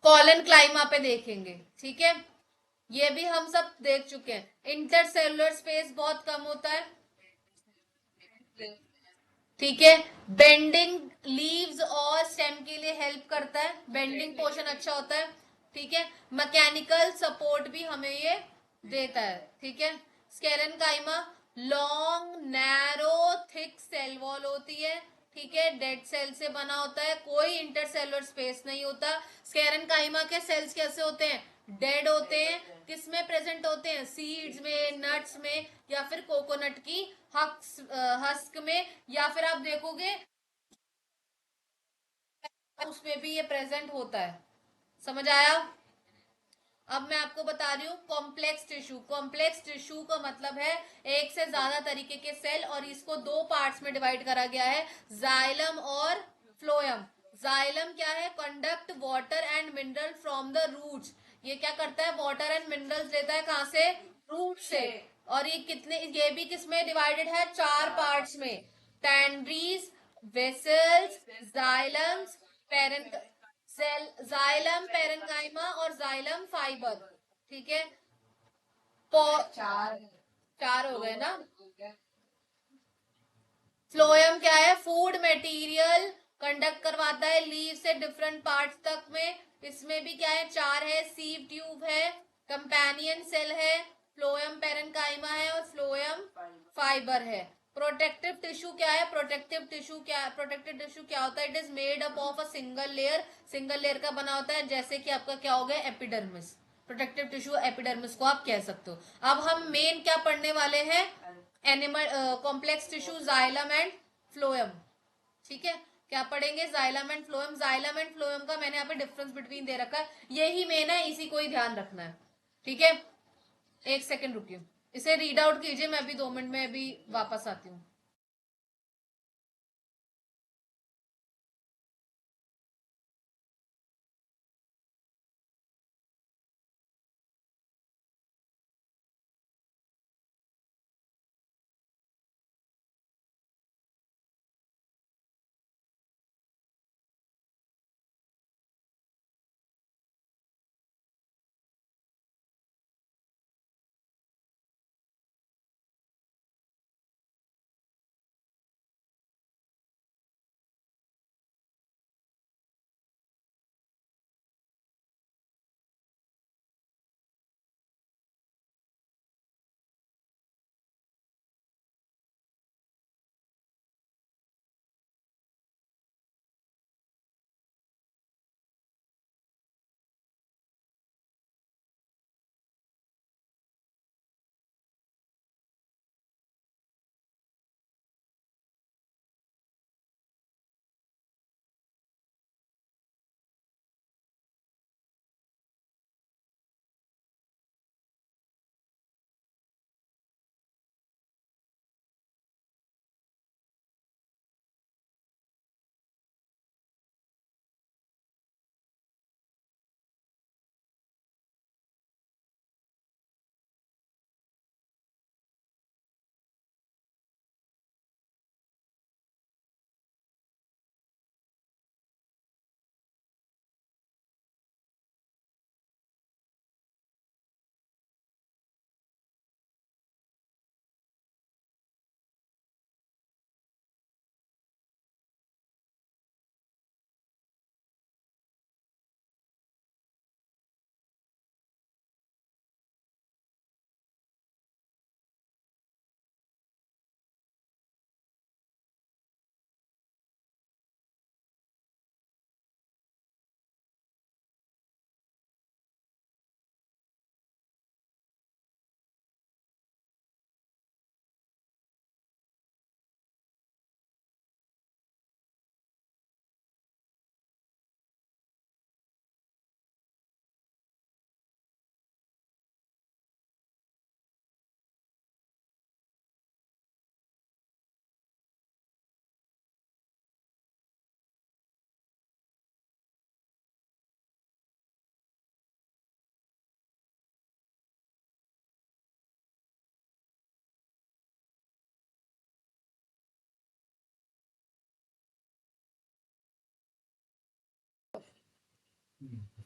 कॉलन क्लाइमा पे देखेंगे। ठीक है, ये भी हम सब देख चुके हैं। इंटरसेलुलर स्पेस बहुत कम होता है। ठीक है, बेंडिंग लीव्स और स्टेम के लिए हेल्प करता है। बेंडिंग पोर्शन अच्छा होता है। ठीक है, मैकेनिकल सपोर्ट भी हमें ये देता है। ठीक है, sclerenchyma long narrow thick cell wall होती है। ठीक है, डेड सेल से बना होता है, कोई इंटरसेलुलर स्पेस नहीं होता। स्केरन काइमा के सेल्स कैसे होते हैं? डेड होते हैं। किस में प्रेजेंट होते हैं? सीड्स में, नट्स में, या फिर कोकोनट की हस्क में, या फिर आप देखोगे उसमें भी ये प्रेजेंट होता है। समझ आया? अब मैं आपको बता रही हूँ कॉम्प्लेक्स टिश्यू। कॉम्प्लेक्स टिश्यू का मतलब है एक से ज्यादा तरीके के सेल, और इसको दो पार्ट्स में डिवाइड करा गया है, जाइलम और फ्लोएम। जाइलम क्या है? Conduct water and mineral from the roots. ये क्या करता है? वाटर एंड मिनरल्स लेता है। कहां से? रूट से। और ये कितने, ये भी किसमें डिवाइडेड है? चार पार्ट्स में। टेंड्रीज, vessels, जाइलम्स, Peren cell, xylem parenchyma और जाइलम फाइबर। ठीक है, चार चार हो गए ना। फ्लोएम क्या है? फूड मटेरियल कंडक्ट करवाता है लीव से डिफरेंट पार्ट्स तक में। इसमें भी क्या है? चार है। सीव ट्यूब है, कंपेनियन सेल है, फ्लोएम पेरेन्काइमा है और फ्लोएम फाइबर है। प्रोटेक्टिव टिश्यू क्या है? प्रोटेक्टिव टिश्यू क्या होता है? It is made up of a single layer. Single layer का बना होता है, जैसे कि आपका क्या हो गया? एपिडर्मिस। प्रोटेक्टिव टिश्यू एपिडर्मिस को आप कह सकते हो। अब हम मेन क्या पढ़ने वाले हैं? Animal complex tissue, xylem and phloem. ठीक है, क्या पढ़ेंगे? Xylem and phloem. Xylem and phloem का मैंने यहाँ पे डिफरेंस बिटवीन दे रखा है, यही मेन है, इसी को ही ध्यान रखना है। ठीक है, एक सेकेंड रुकिए, इसे रीड आउट कीजिए, मैं अभी 2 मिनट में अभी वापस आती हूँ।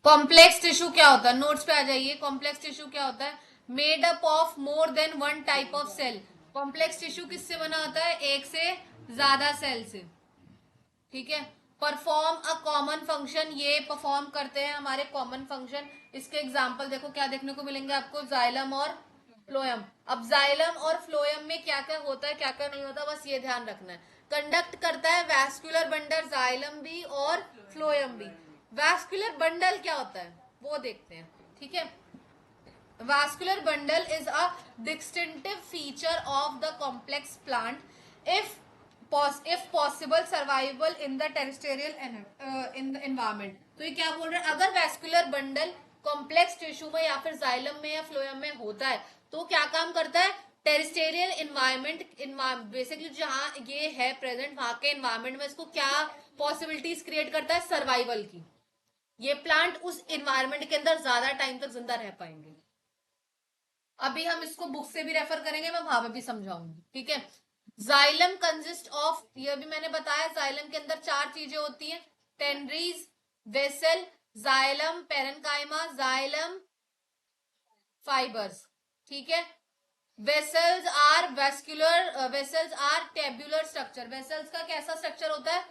कॉम्प्लेक्स टिश्यू क्या होता है? नोट्स पे आ जाइए। कॉम्प्लेक्स टिश्यू क्या होता है? Made up of more than one type of cell. Complex tissue किससे बना होता है? एक से ज्यादा सेल से। ठीक है, परफॉर्म अ कॉमन फंक्शन, ये परफॉर्म करते हैं हमारे कॉमन फंक्शन। इसके एग्जाम्पल देखो क्या देखने को मिलेंगे आपको? जाइलम और फ्लोएम। अब जाइलम और फ्लोएम में क्या क्या होता है, क्या क्या नहीं होता, बस ये ध्यान रखना है। कंडक्ट करता है वैस्कुलर बंडल जाइलम भी और फ्लोएम भी। वैस्कुलर बंडल क्या होता है वो देखते हैं। ठीक है, vascular bundle is a distinctive feature of the complex plant. if if possible survival in the terrestrial in the environment। तो ये क्या बोल रहे हैं? अगर vascular bundle कॉम्प्लेक्स टिश्यू में या फिर जाइलम में या फ्लोएम में होता है तो क्या काम करता है? टेरिस्टेरियल इन्वायरमेंट, बेसिकली जहां ये है प्रेजेंट वहां के इन्वायरमेंट में इसको क्या पॉसिबिलिटीज क्रिएट करता है? सर्वाइवल की। ये प्लांट उस इन्वायरमेंट के अंदर ज्यादा टाइम तक जिंदा रह पाएंगे। अभी हम इसको बुक से भी रेफर करेंगे, मैं वहां पे भी समझाऊंगी। ठीक है, जाइलम कंसिस्ट ऑफ, ये भी मैंने बताया, जाइलम के अंदर 4 चीजें होती हैं। टेंड्रीज, vessel, xylem parenchyma, xylem fibres. ठीक है। Vessels are vascular, vessels are tubular structure. Vessels का कैसा स्ट्रक्चर होता है?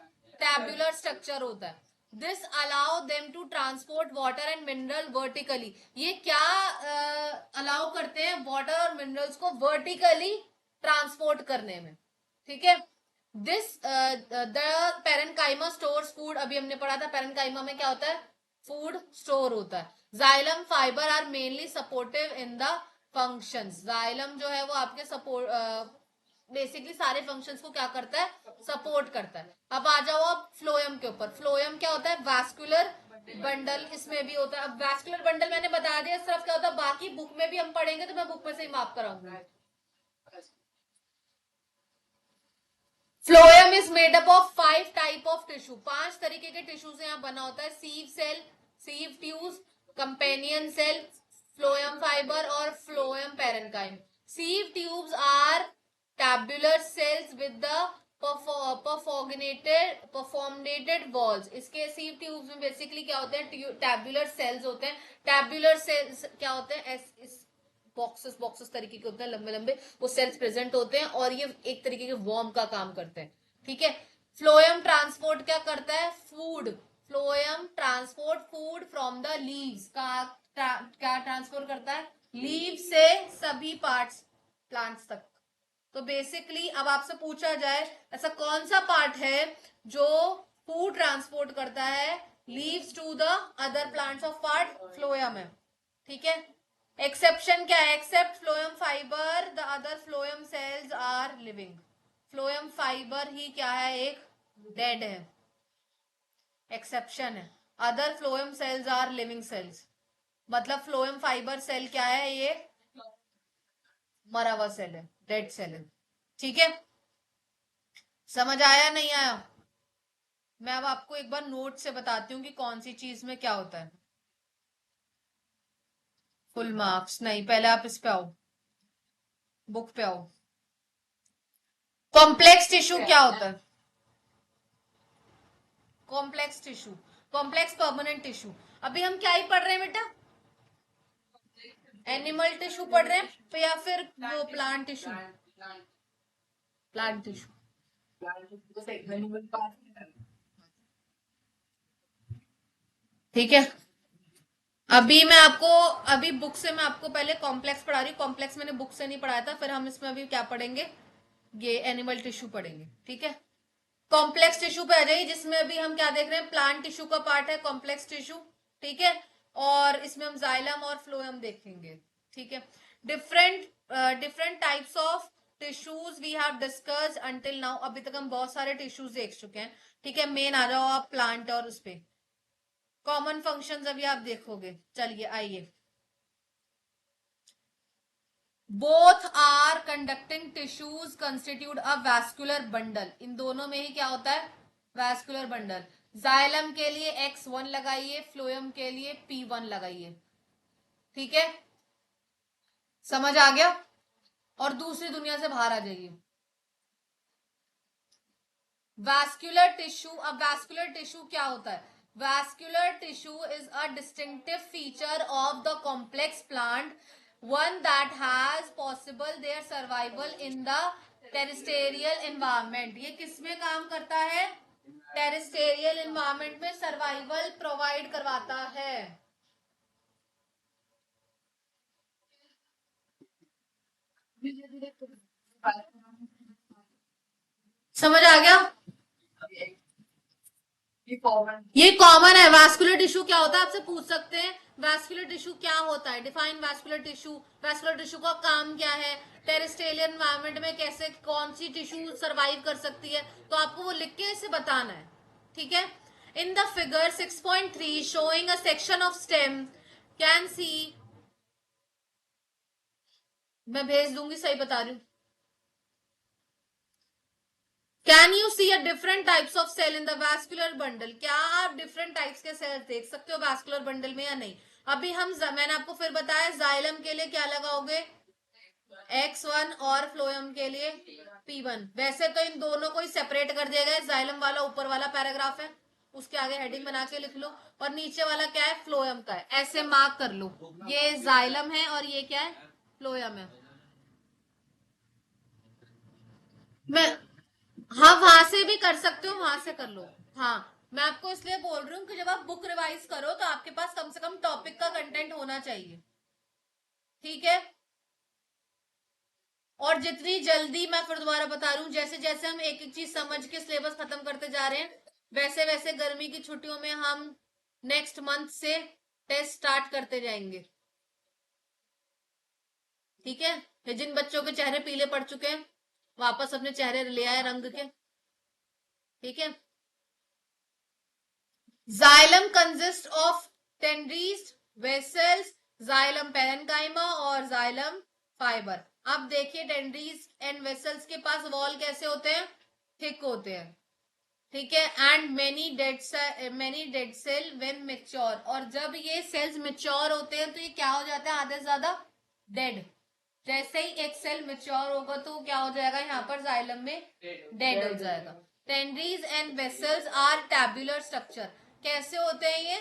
टेब्यूलर स्ट्रक्चर होता है। This allow them to transport water and mineral vertically. ये क्या अलाउ करते हैं? वाटर और मिनरल्स को वर्टिकली ट्रांसपोर्ट करने में। ठीक है। This the parenchyma stores food. अभी हमने पढ़ा था पेरेन्काइमा में क्या होता है? फूड स्टोर होता है। Xylem fibre are mainly supportive in the functions. Xylem जो है वो आपके सपोर्ट, बेसिकली सारे फंक्शंस को क्या करता है? सपोर्ट करता है। अब आ जाओ आप फ्लोएम के ऊपर। फ्लोएम क्या होता है? वैस्कुलर बंडल इसमें भी होता है। अब वैस्कुलर बंडल मैंने बता दिया इस तरफ क्या होता है, बाकी बुक में भी हम पढ़ेंगे तो मैं बुक में से ही माफ कराऊंगी। Phloem is made up of 5 type of tissue. 5 तरीके के टिश्यू से यहाँ बना होता है। Sieve cell, sieve tube, companion cell, phloem fibre और phloem parenchyma. Sieve tubes are tubular cells with the perforated walls. इसके सीव ट्यूब्स में बेसिकली क्या होते हैं? टैब्यूलर सेल्स होते हैं। टैब्यूलर सेल्स क्या होते हैं? बॉक्सेस बॉक्सेस तरीके के होते हैं, लंबे लंबे, वो सेल्स प्रेजेंट होते हैं और ये एक तरीके के वॉर्म का काम करते हैं। ठीक है। फ्लोएम ट्रांसपोर्ट क्या करता है? Food. Phloem transport food from the leaves का क्या ट्रांसपोर्ट करता है? लीव से सभी पार्ट्स प्लांट्स तक। तो बेसिकली अब आपसे पूछा जाए ऐसा कौन सा पार्ट है जो फूड ट्रांसपोर्ट करता है leaves to the other plants of part? Phloem है। ठीक है। एक्सेप्शन क्या है? Except phloem fibre the other phloem cells are living. Phloem fibre ही क्या है? एक डेड है। एक्सेप्शन है। Other phloem cells are living cells. मतलब फ्लोएम फाइबर सेल क्या है? ये मरा हुआ सेल है, डेड सेल है। ठीक है। समझ आया नहीं आया? मैं अब आपको एक बार नोट से बताती हूँ कि कौन सी चीज में क्या होता है। फुल मार्क्स नहीं, पहले आप इस पे आओ, बुक पे आओ। कॉम्प्लेक्स टिश्यू क्या होता है? Complex tissue, complex permanent tissue. अभी हम क्या ही पढ़ रहे हैं बेटा? एनिमल टिश्यू पढ़ रहे हैं या फिर वो प्लांट टिश्यू? Plant tissue. ठीक है। अभी मैं आपको, अभी बुक से मैं आपको पहले कॉम्प्लेक्स पढ़ा रही हूँ। कॉम्प्लेक्स मैंने बुक से नहीं पढ़ाया था। फिर हम इसमें अभी क्या पढ़ेंगे? ये एनिमल टिश्यू पढ़ेंगे। ठीक है। कॉम्प्लेक्स टिश्यू पे आ जाइए, जिसमें अभी हम क्या देख रहे हैं? प्लांट टिश्यू का पार्ट है कॉम्प्लेक्स टिश्यू। ठीक है। और इसमें हम जाइलम और फ्लोएम देखेंगे। ठीक है। Different different types of tissues we have discussed until now. अभी तक हम बहुत सारे टिश्यूज देख चुके हैं। ठीक है। मेन आ जाओ आप प्लांट और उस पे कॉमन फंक्शंस अभी आप देखोगे। चलिए आइए। Both are conducting tissues constitute a vascular bundle. इन दोनों में ही क्या होता है? Vascular bundle. जाइलम के लिए X1 लगाइए, फ्लोएम के लिए P1 लगाइए। ठीक है। समझ आ गया? और दूसरी दुनिया से बाहर आ जाइए। Vascular tissue. अब वैस्कुलर टिश्यू क्या होता है? Vascular tissue is a distinctive feature of the complex plant, one that has possible their survival in the terrestrial environment। ये किसमें काम करता है? टेरेस्टेरियल एनवायरमेंट में सर्वाइवल प्रोवाइड करवाता है। समझ आ गया? ये कॉमन है। वैस्कुलर टिश्यू क्या होता है? आपसे पूछ सकते हैं वैस्कुलर टिश्यू क्या होता है, define vascular tissue. Vascular tissue का काम क्या है? टेरेस्ट्रियल एनवायरनमेंट में कैसे कौन सी टिश्यू सरवाइव कर सकती है, तो आपको वो लिख के इसे बताना है। ठीक है। In the figure 6.3 showing a section of stem can see, मैं भेज दूंगी, सही बता रही हूँ। Can you see a different types of cell in the vascular bundle? क्या आप डिफरेंट टाइप्स के सेल देख सकते हो वैस्कुलर बंडल में या नहीं? अभी हम मैंने आपको फिर बताया जाइलम के लिए क्या लगाओगे? X1 और फ्लोएम के लिए P1। वैसे तो इन दोनों को ही सेपरेट कर दिया गया है। जाइलम वाला ऊपर वाला पैराग्राफ है, उसके आगे हेडिंग बना के लिख लो, और नीचे वाला क्या है? फ्लोएम का है। ऐसे मार्क कर लो, ये जाइलम है और ये क्या है? फ्लोएम है। मैं, हाँ वहां से भी कर सकते हो, वहां से कर लो। हाँ, मैं आपको इसलिए बोल रही हूँ कि जब आप बुक रिवाइज करो तो आपके पास कम से कम टॉपिक का कंटेंट होना चाहिए, ठीक है। और जितनी जल्दी, मैं फिर दोबारा बता रही हूँ, जैसे जैसे हम एक एक चीज समझ के सिलेबस खत्म करते जा रहे हैं, वैसे वैसे गर्मी की छुट्टियों में हम नेक्स्ट मंथ से टेस्ट स्टार्ट करते जाएंगे, ठीक है। फिर जिन बच्चों के चेहरे पीले पड़ चुके हैं, वापस अपने चेहरे ले आए रंग के, ठीक है। जाइलम कंसिस्ट ऑफ टेंड्रीज, वेसल्स, जाइलम पेरेन्काइमा और जाइलम फाइबर। अब देखिए टेंड्रीज एंड वेसल्स के पास वॉल कैसे होते हैं, थिक होते हैं, ठीक है। And many dead cell when mature, और जब ये सेल्स मेच्योर होते हैं तो ये क्या हो जाता है, आधे से ज्यादा डेड। जैसे ही एक सेल मेच्योर होगा तो क्या हो जाएगा, यहाँ पर जाइलम में डेड हो जाएगा। टेंड्रीज and vessels are tubular structure, कैसे होते हैं ये,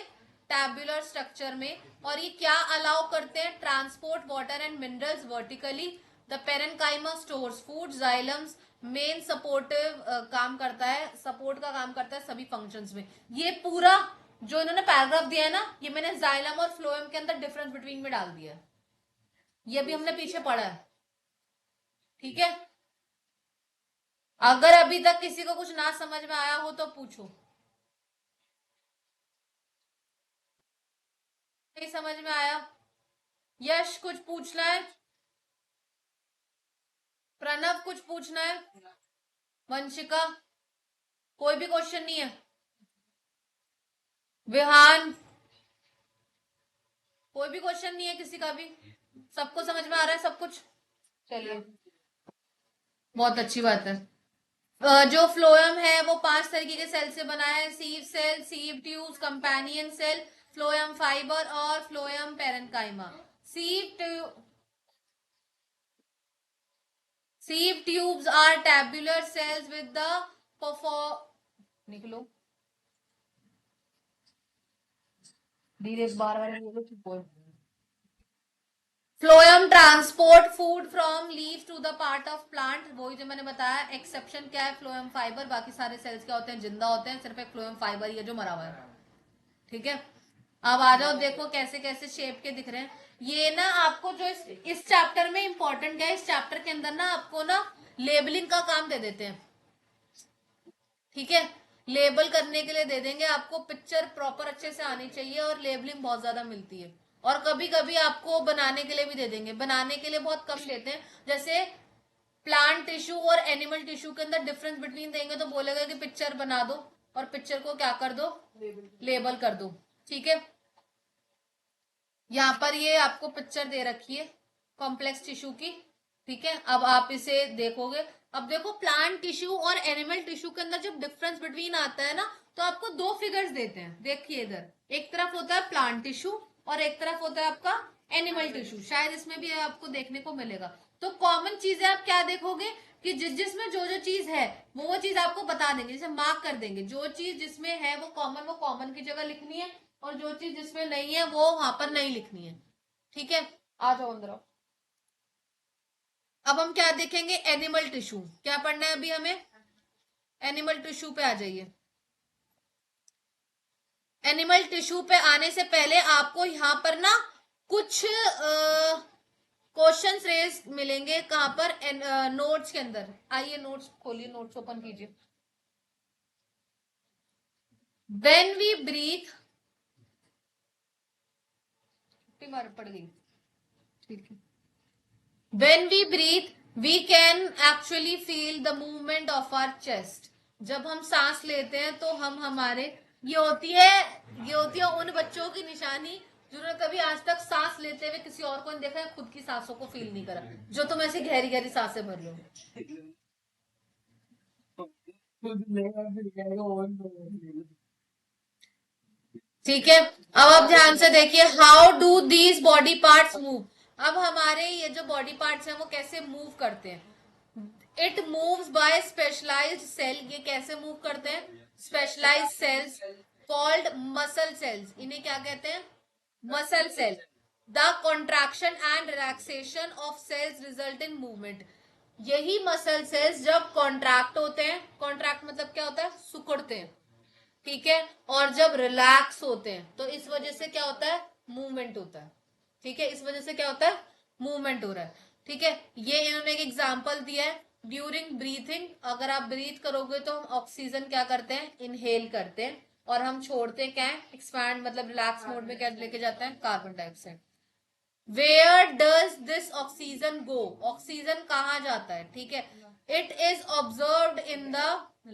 टैब्यूलर स्ट्रक्चर में। और ये क्या अलाउ करते हैं, transport water and minerals vertically. The parenchyma stores food, xylems main supportive काम करता है, सपोर्ट का काम करता है सभी फंक्शंस में। ये पूरा जो इन्होंने पैराग्राफ दिया है ना, ये मैंने जाइलम और फ्लोएम के अंदर डिफरेंस बिटवीन में डाल दिया है, ये भी हमने पीछे पढ़ा है, ठीक है। अगर अभी तक किसी को कुछ ना समझ में आया हो तो पूछो, नहीं समझ में आया, यश कुछ पूछना है, प्रणव कुछ पूछना है, वंशिका कोई भी क्वेश्चन नहीं है, विहान कोई भी क्वेश्चन नहीं है किसी का भी, सबको समझ में आ रहा है सब कुछ, चलिए बहुत अच्छी बात है। जो फ्लोएम है वो 5 तरीके के सेल से बना है, sieve cell, sieve tubes, companion cell, phloem fibre और phloem parenchyma. Sieve tubes are tubular cells with the निकलो धीरे बार बार बोलो, चुप बोल। Phloem transport food from leave to the part of plant, वही जो मैंने बताया। एक्सेप्शन क्या है, फ्लोएम फाइबर, बाकी सारे सेल्स क्या होते हैं, जिंदा होते हैं, सिर्फ एक फ्लोएम फाइबर ही है जो मरा हुआ है, ठीक है। अब आ जाओ, देखो कैसे कैसे शेप के दिख रहे हैं ये ना आपको, जो इस चैप्टर में इंपॉर्टेंट है, इस चैप्टर के अंदर ना आपको ना लेबलिंग का काम दे देते हैं, ठीक है। लेबल करने के लिए दे देंगे आपको, पिक्चर प्रॉपर अच्छे से आनी चाहिए और लेबलिंग बहुत ज्यादा मिलती है। और कभी कभी आपको बनाने के लिए भी दे देंगे, बनाने के लिए बहुत कम लेते हैं, जैसे प्लांट टिश्यू और एनिमल टिश्यू के अंदर डिफरेंस बिटवीन देंगे तो बोलेगा कि पिक्चर बना दो, और पिक्चर को क्या कर दो, लेबल कर दो, ठीक है। यहाँ पर ये आपको पिक्चर दे रखी है कॉम्प्लेक्स टिश्यू की, ठीक है। अब आप इसे देखोगे, अब देखो प्लांट टिश्यू और एनिमल टिश्यू के अंदर जब डिफरेंस बिटवीन आता है ना, तो आपको 2 फिगर्स देते हैं, देखिए इधर एक तरफ होता है प्लांट टिश्यू और एक तरफ होता है आपका एनिमल टिश्यू, शायद इसमें भी आपको देखने को मिलेगा। तो कॉमन चीजें आप क्या देखोगे कि जिसमें जो जो चीज है वो चीज आपको बता देंगे, जैसे मार्क कर देंगे, जो चीज जिसमें है वो कॉमन की जगह लिखनी है, और जो चीज जिसमें नहीं है वो वहां पर नहीं लिखनी है, ठीक है। आ जाओ अंदर आओ। अब हम क्या देखेंगे, एनिमल टिश्यू, क्या पढ़ना है अभी हमें, एनिमल टिश्यू पे आ जाइए। एनिमल टिश्यू पे आने से पहले आपको यहां पर ना कुछ क्वेश्चंस रेज मिलेंगे, कहां पर, नोट्स के अंदर। आइए नोट्स खोलिए, नोट्स ओपन कीजिए। व्हेन वी ब्रीथ, मार पड़ गई, ठीक है। When we breathe, we can actually feel the movement of our chest. जब हम सांस लेते हैं तो हम हमारे, ये होती है उन बच्चों की निशानी जिन्होंने कभी आज तक सांस लेते हुए किसी और को नहीं देखा है, खुद की सांसों को फील नहीं करा, जो तुम ऐसी गहरी गहरी सांसें भर रहे हो, ठीक है। अब आप ध्यान से देखिए, how do these body parts move. अब हमारे ये जो बॉडी पार्ट्स हैं वो कैसे मूव करते हैं, it moves by specialised cell, ये कैसे मूव करते हैं, specialised cells called muscle cells, इन्हें क्या कहते हैं, muscle cell, the contraction and relaxation of cells result in movement. यही मसल सेल्स जब कॉन्ट्रैक्ट होते हैं, कॉन्ट्रैक्ट मतलब क्या होता है, सिकुड़ते हैं, ठीक है, और जब रिलैक्स होते हैं तो इस वजह से क्या होता है, मूवमेंट होता है, ठीक है, इस वजह से क्या होता है, मूवमेंट हो रहा है, ठीक है। ये इन्होंने एक एग्जांपल दिया है, ड्यूरिंग ब्रीथिंग, अगर आप ब्रीथ करोगे तो हम ऑक्सीजन क्या करते हैं, इनहेल करते हैं, और हम छोड़ते हैं क्या है, एक्सपैंड मतलब रिलैक्स मोड में क्या लेके जाते हैं, carbon dioxide. Where does this oxygen go, oxygen कहाँ जाता है, ठीक है, it is observed in the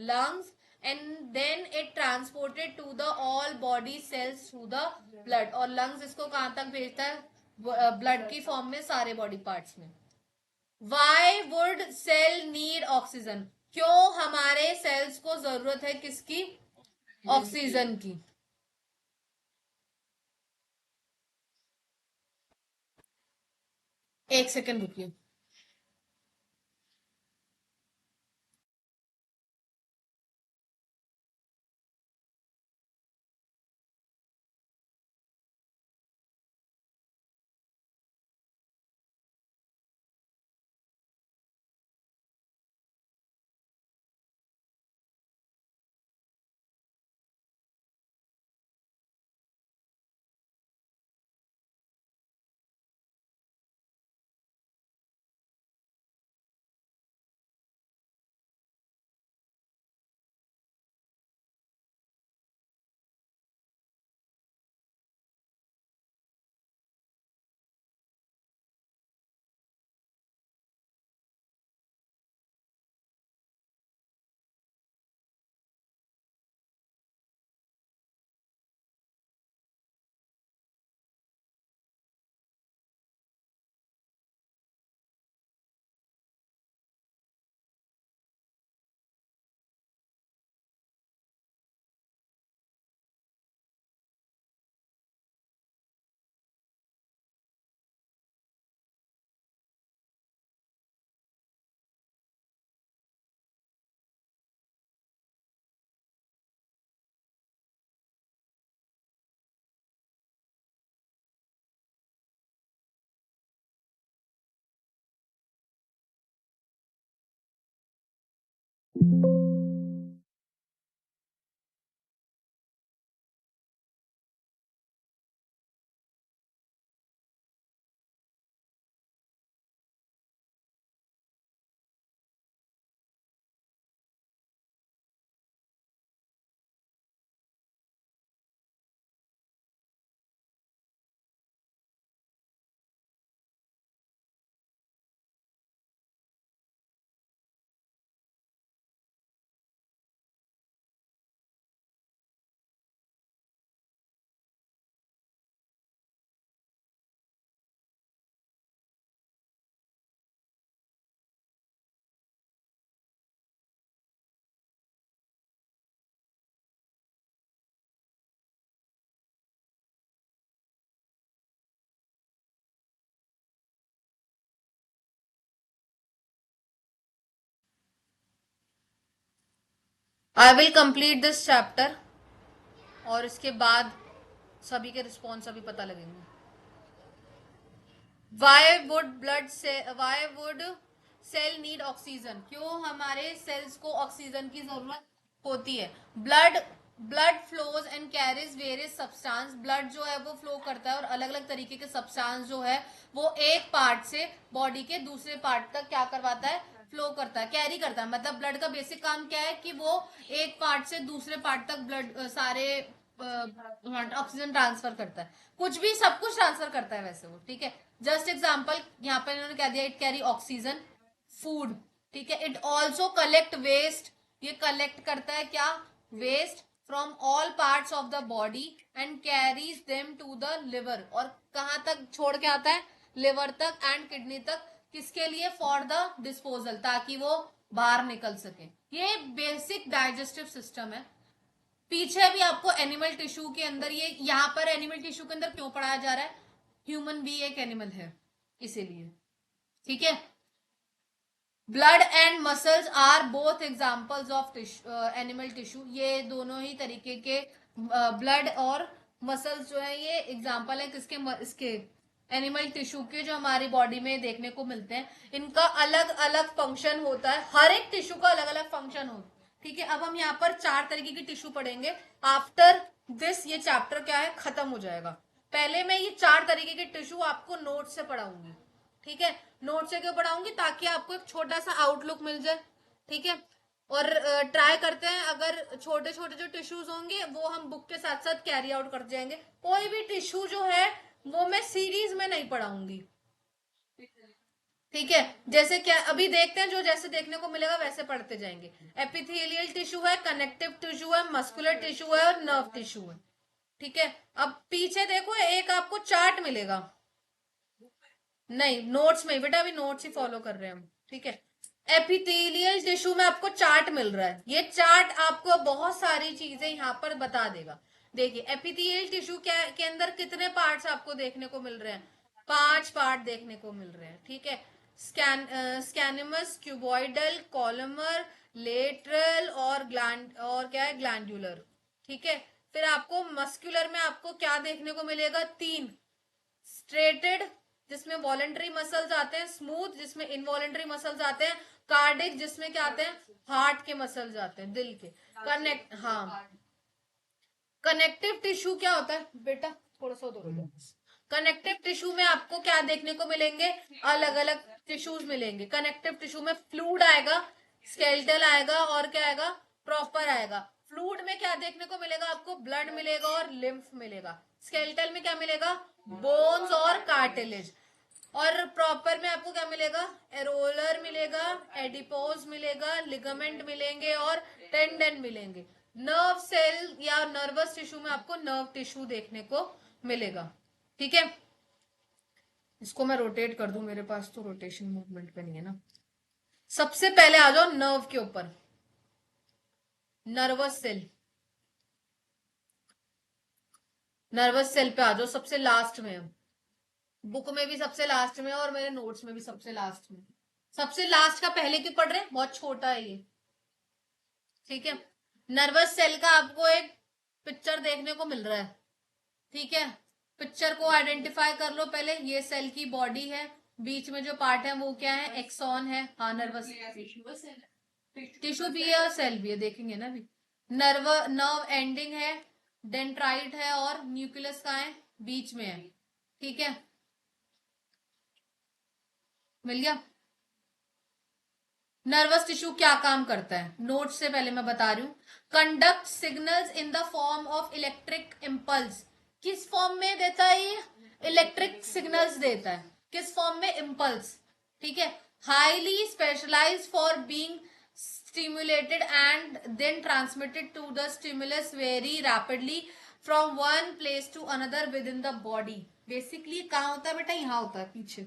lungs and then it transported to the all body cells through the blood, और लंग्स इसको कहां तक भेजता है, ब्लड की फॉर्म में सारे बॉडी पार्ट्स में। Why would cell need oxygen, क्यों हमारे सेल्स को जरूरत है किसकी, ऑक्सीजन की। एक सेकंड रुकिए। I will complete this chapter, और इसके बाद सभी के रिस्पॉन्स अभी पता लगेंगे। Why would cell need oxygen, क्यों हमारे सेल्स को ऑक्सीजन की जरूरत होती है। Blood blood flows and carries various substance, blood जो है वो फ्लो करता है और अलग अलग तरीके के सब्सटेंस जो है वो एक पार्ट से बॉडी के दूसरे पार्ट तक क्या करवाता है, फ्लो करता है, कैरी करता है। मतलब ब्लड का बेसिक काम क्या है कि वो एक पार्ट से दूसरे पार्ट तक ब्लड सारे ऑक्सीजन ट्रांसफर करता है, कुछ भी सब कुछ ट्रांसफर करता है वैसे वो, ठीक है। जस्ट एग्जाम्पल यहाँ पर इन्होंने कह दिया, इट कैरी ऑक्सीजन, फूड, ठीक है। इट ऑल्सो कलेक्ट वेस्ट, ये कलेक्ट करता है क्या, waste from all parts of the body and carries them to the liver, और कहां तक छोड़ के आता है, लिवर तक एंड किडनी तक, किसके लिए, फॉर द डिस्पोजल, ताकि वो बाहर निकल सके। ये बेसिक डाइजेस्टिव सिस्टम है। पीछे भी आपको एनिमल टिश्यू के अंदर, ये यहाँ पर एनिमल टिश्यू के अंदर क्यों पढ़ाया जा रहा है, ह्यूमन भी एक एनिमल है इसीलिए, ठीक है। Blood and muscles are both examples of animal tissue, ये दोनों ही तरीके के ब्लड और मसल्स जो है ये एग्जाम्पल है किसके, इसके एनिमल टिश्यू के जो हमारी बॉडी में देखने को मिलते हैं, इनका अलग अलग फंक्शन होता है, हर एक टिश्यू का अलग अलग फंक्शन होता है। ठीक है, अब हम यहाँ पर 4 तरीके की टिश्यू पढ़ेंगे। आफ्टर दिस ये चैप्टर क्या है, खत्म हो जाएगा। पहले मैं ये 4 तरीके के टिश्यू आपको नोट से पढ़ाऊंगी। ठीक है, नोट से क्यों पढ़ाऊंगी, ताकि आपको एक छोटा सा आउटलुक मिल जाए। ठीक है, और ट्राई करते हैं अगर छोटे छोटे जो टिश्यूज होंगे वो हम बुक के साथ साथ कैरी आउट कर जाएंगे। कोई भी टिश्यू जो है वो मैं सीरीज में नहीं पढ़ाऊंगी। ठीक है, जैसे क्या अभी देखते हैं, जो जैसे देखने को मिलेगा वैसे पढ़ते जाएंगे। एपिथेलियल टिश्यू है, कनेक्टिव टिश्यू है, मस्कुलर टिश्यू है और नर्व टिश्यू है। ठीक है, अब पीछे देखो एक आपको चार्ट मिलेगा। नहीं, नोट्स में बेटा, अभी नोट्स ही फॉलो कर रहे हैं हम। ठीक है, एपिथेलियल टिश्यू में आपको चार्ट मिल रहा है। ये चार्ट आपको बहुत सारी चीजें यहाँ पर बता देगा। देखिए, एपिथेलियल टिश्यू के अंदर कितने पार्ट्स आपको देखने को मिल रहे हैं, 5 पार्ट देखने को मिल रहे हैं। ठीक है, स्कैनिमस, क्यूबॉइडल, कॉलमर, लेटरल और ग्लैंड और क्या है, ग्लैंडुलर। ठीक है, फिर आपको मस्कुलर में आपको क्या देखने को मिलेगा, 3 स्ट्रेटेड जिसमें वॉलेंट्री मसल्स आते हैं, स्मूथ जिसमें इनवॉलेंट्री मसल्स आते हैं, कार्डिक जिसमें क्या आते हैं, हार्ट के मसल्स आते हैं, दिल के। कनेक्ट, हाँ, कनेक्टिव टिश्यू क्या होता है बेटा, थोड़ा सा उधर। कनेक्टिव टिश्यू में आपको क्या देखने को मिलेंगे, अलग अलग टिश्यूज मिलेंगे। कनेक्टिव टिश्यू में फ्लूइड आएगा, स्केलेटल आएगा और क्या आएगा, प्रॉपर आएगा। फ्लूइड में क्या देखने को मिलेगा आपको, ब्लड मिलेगा और लिम्फ मिलेगा। स्केलेटल में क्या मिलेगा, बोन्स और कार्टिलेज। और प्रॉपर में आपको क्या मिलेगा, एरोलर मिलेगा, एडिपोज मिलेगा, लिगामेंट मिलेंगे और टेंडन मिलेंगे। नर्व सेल या नर्वस टिश्यू में आपको नर्व टिश्यू देखने को मिलेगा। ठीक है, इसको मैं रोटेट कर दूं, मेरे पास तो रोटेशन मूवमेंट पे नहीं है ना। सबसे पहले आ जाओ नर्व के ऊपर, नर्वस सेल। नर्वस सेल पे आ जाओ, सबसे लास्ट में है। बुक में भी सबसे लास्ट में और मेरे नोट्स में भी सबसे लास्ट में। सबसे लास्ट का पहले क्यों पढ़ रहे हैं, बहुत छोटा है ये। ठीक है, नर्वस सेल का आपको एक पिक्चर देखने को मिल रहा है। ठीक है, पिक्चर को आइडेंटिफाई कर लो पहले। ये सेल की बॉडी है, बीच में जो पार्ट है वो क्या है, एक्सॉन है। हाँ, नर्वस टिश्यू भी है और सेल भी है, देखेंगे ना अभी। नर्व एंडिंग है, डेंड्राइट है और न्यूक्लियस का है, बीच में है। ठीक है, मिल गया। नर्वस टिश्यू क्या काम करता है, नोट से पहले मैं बता रही हूं। Conduct signals in the form of electric impulse. किस फॉर्म में देता है ये, इलेक्ट्रिक सिग्नल्स देता है। किस फॉर्म में, इम्पल्स। ठीक है, highly specialised for being stimulated and then transmitted to the stimulus very rapidly from one place to another within the body। Basically कहाँ होता है बेटा, यहाँ होता है पीछे।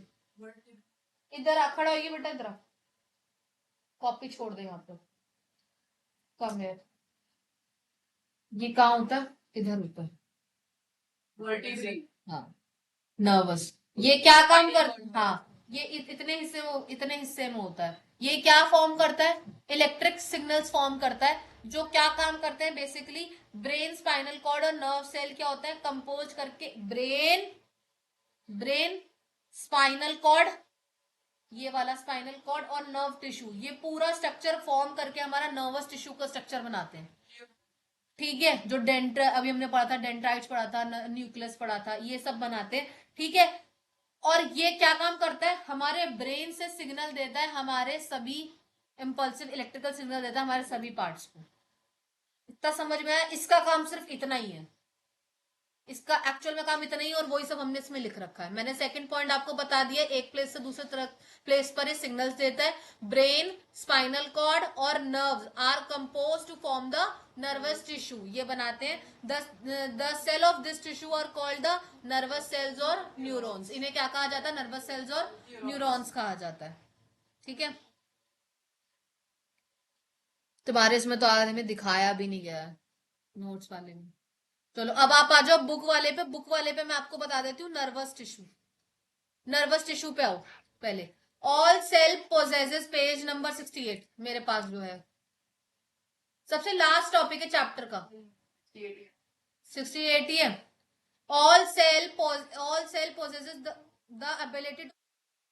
इधर आ, खड़ा होइए बेटा, इधर आ, कॉपी छोड़ दे यहाँ पे, कम है। ये कहाँ होता है, इधर होता है। हाँ, नर्वस। ये क्या काम कर, हाँ, ये इतने हिस्से में होता है। ये क्या फॉर्म करता है, इलेक्ट्रिक सिग्नल्स फॉर्म करता है। जो क्या काम करते हैं बेसिकली, ब्रेन, स्पाइनल कॉर्ड और नर्व सेल क्या होता है, कंपोज करके। ब्रेन, स्पाइनल कॉर्ड, ये वाला स्पाइनल कॉर्ड और नर्व टिश्यू, ये पूरा स्ट्रक्चर फॉर्म करके हमारा नर्वस टिश्यू का स्ट्रक्चर बनाते हैं। ठीक है, जो अभी हमने पढ़ा था, डेंड्राइट्स पढ़ा था, न्यूक्लियस पढ़ा था, ये सब बनाते हैं। ठीक है, और ये क्या काम करता है, हमारे ब्रेन से सिग्नल देता है, हमारे सभी इंपल्सिव इलेक्ट्रिकल सिग्नल देता है हमारे सभी पार्ट्स को। इतना समझ में आया, इसका काम सिर्फ इतना ही है। इसका एक्चुअल में काम इतना ही, और वही सब हमने इसमें लिख रखा है। मैंने सेकंड पॉइंट आपको बता दिया, एक प्लेस से दूसरे तरह प्लेस पर ये सिग्नल्स देता है। ब्रेन, स्पाइनल कॉर्ड और nerves are compose to form the nervous tissue, ये बनाते हैं। The cell of this tissue are called the nervous cells और न्यूरॉन्स। इन्हें क्या कहा जाता है, नर्वस सेल्स और न्यूरॉन्स कहा जाता है। ठीक है, तुम्हारे इसमें तो आगे में दिखाया भी नहीं गया है, नोट्स वाले में। चलो अब आप आ जाओ बुक वाले पे। बुक वाले पे मैं आपको बता देती हूँ, नर्वस टिश्यू। नर्वस टिश्यू पे आओ पहले। All cell possesses, page number 68 मेरे पास जो है, सबसे लास्ट टॉपिक है चैप्टर का, 68 ही है। All cell possesses the the ability to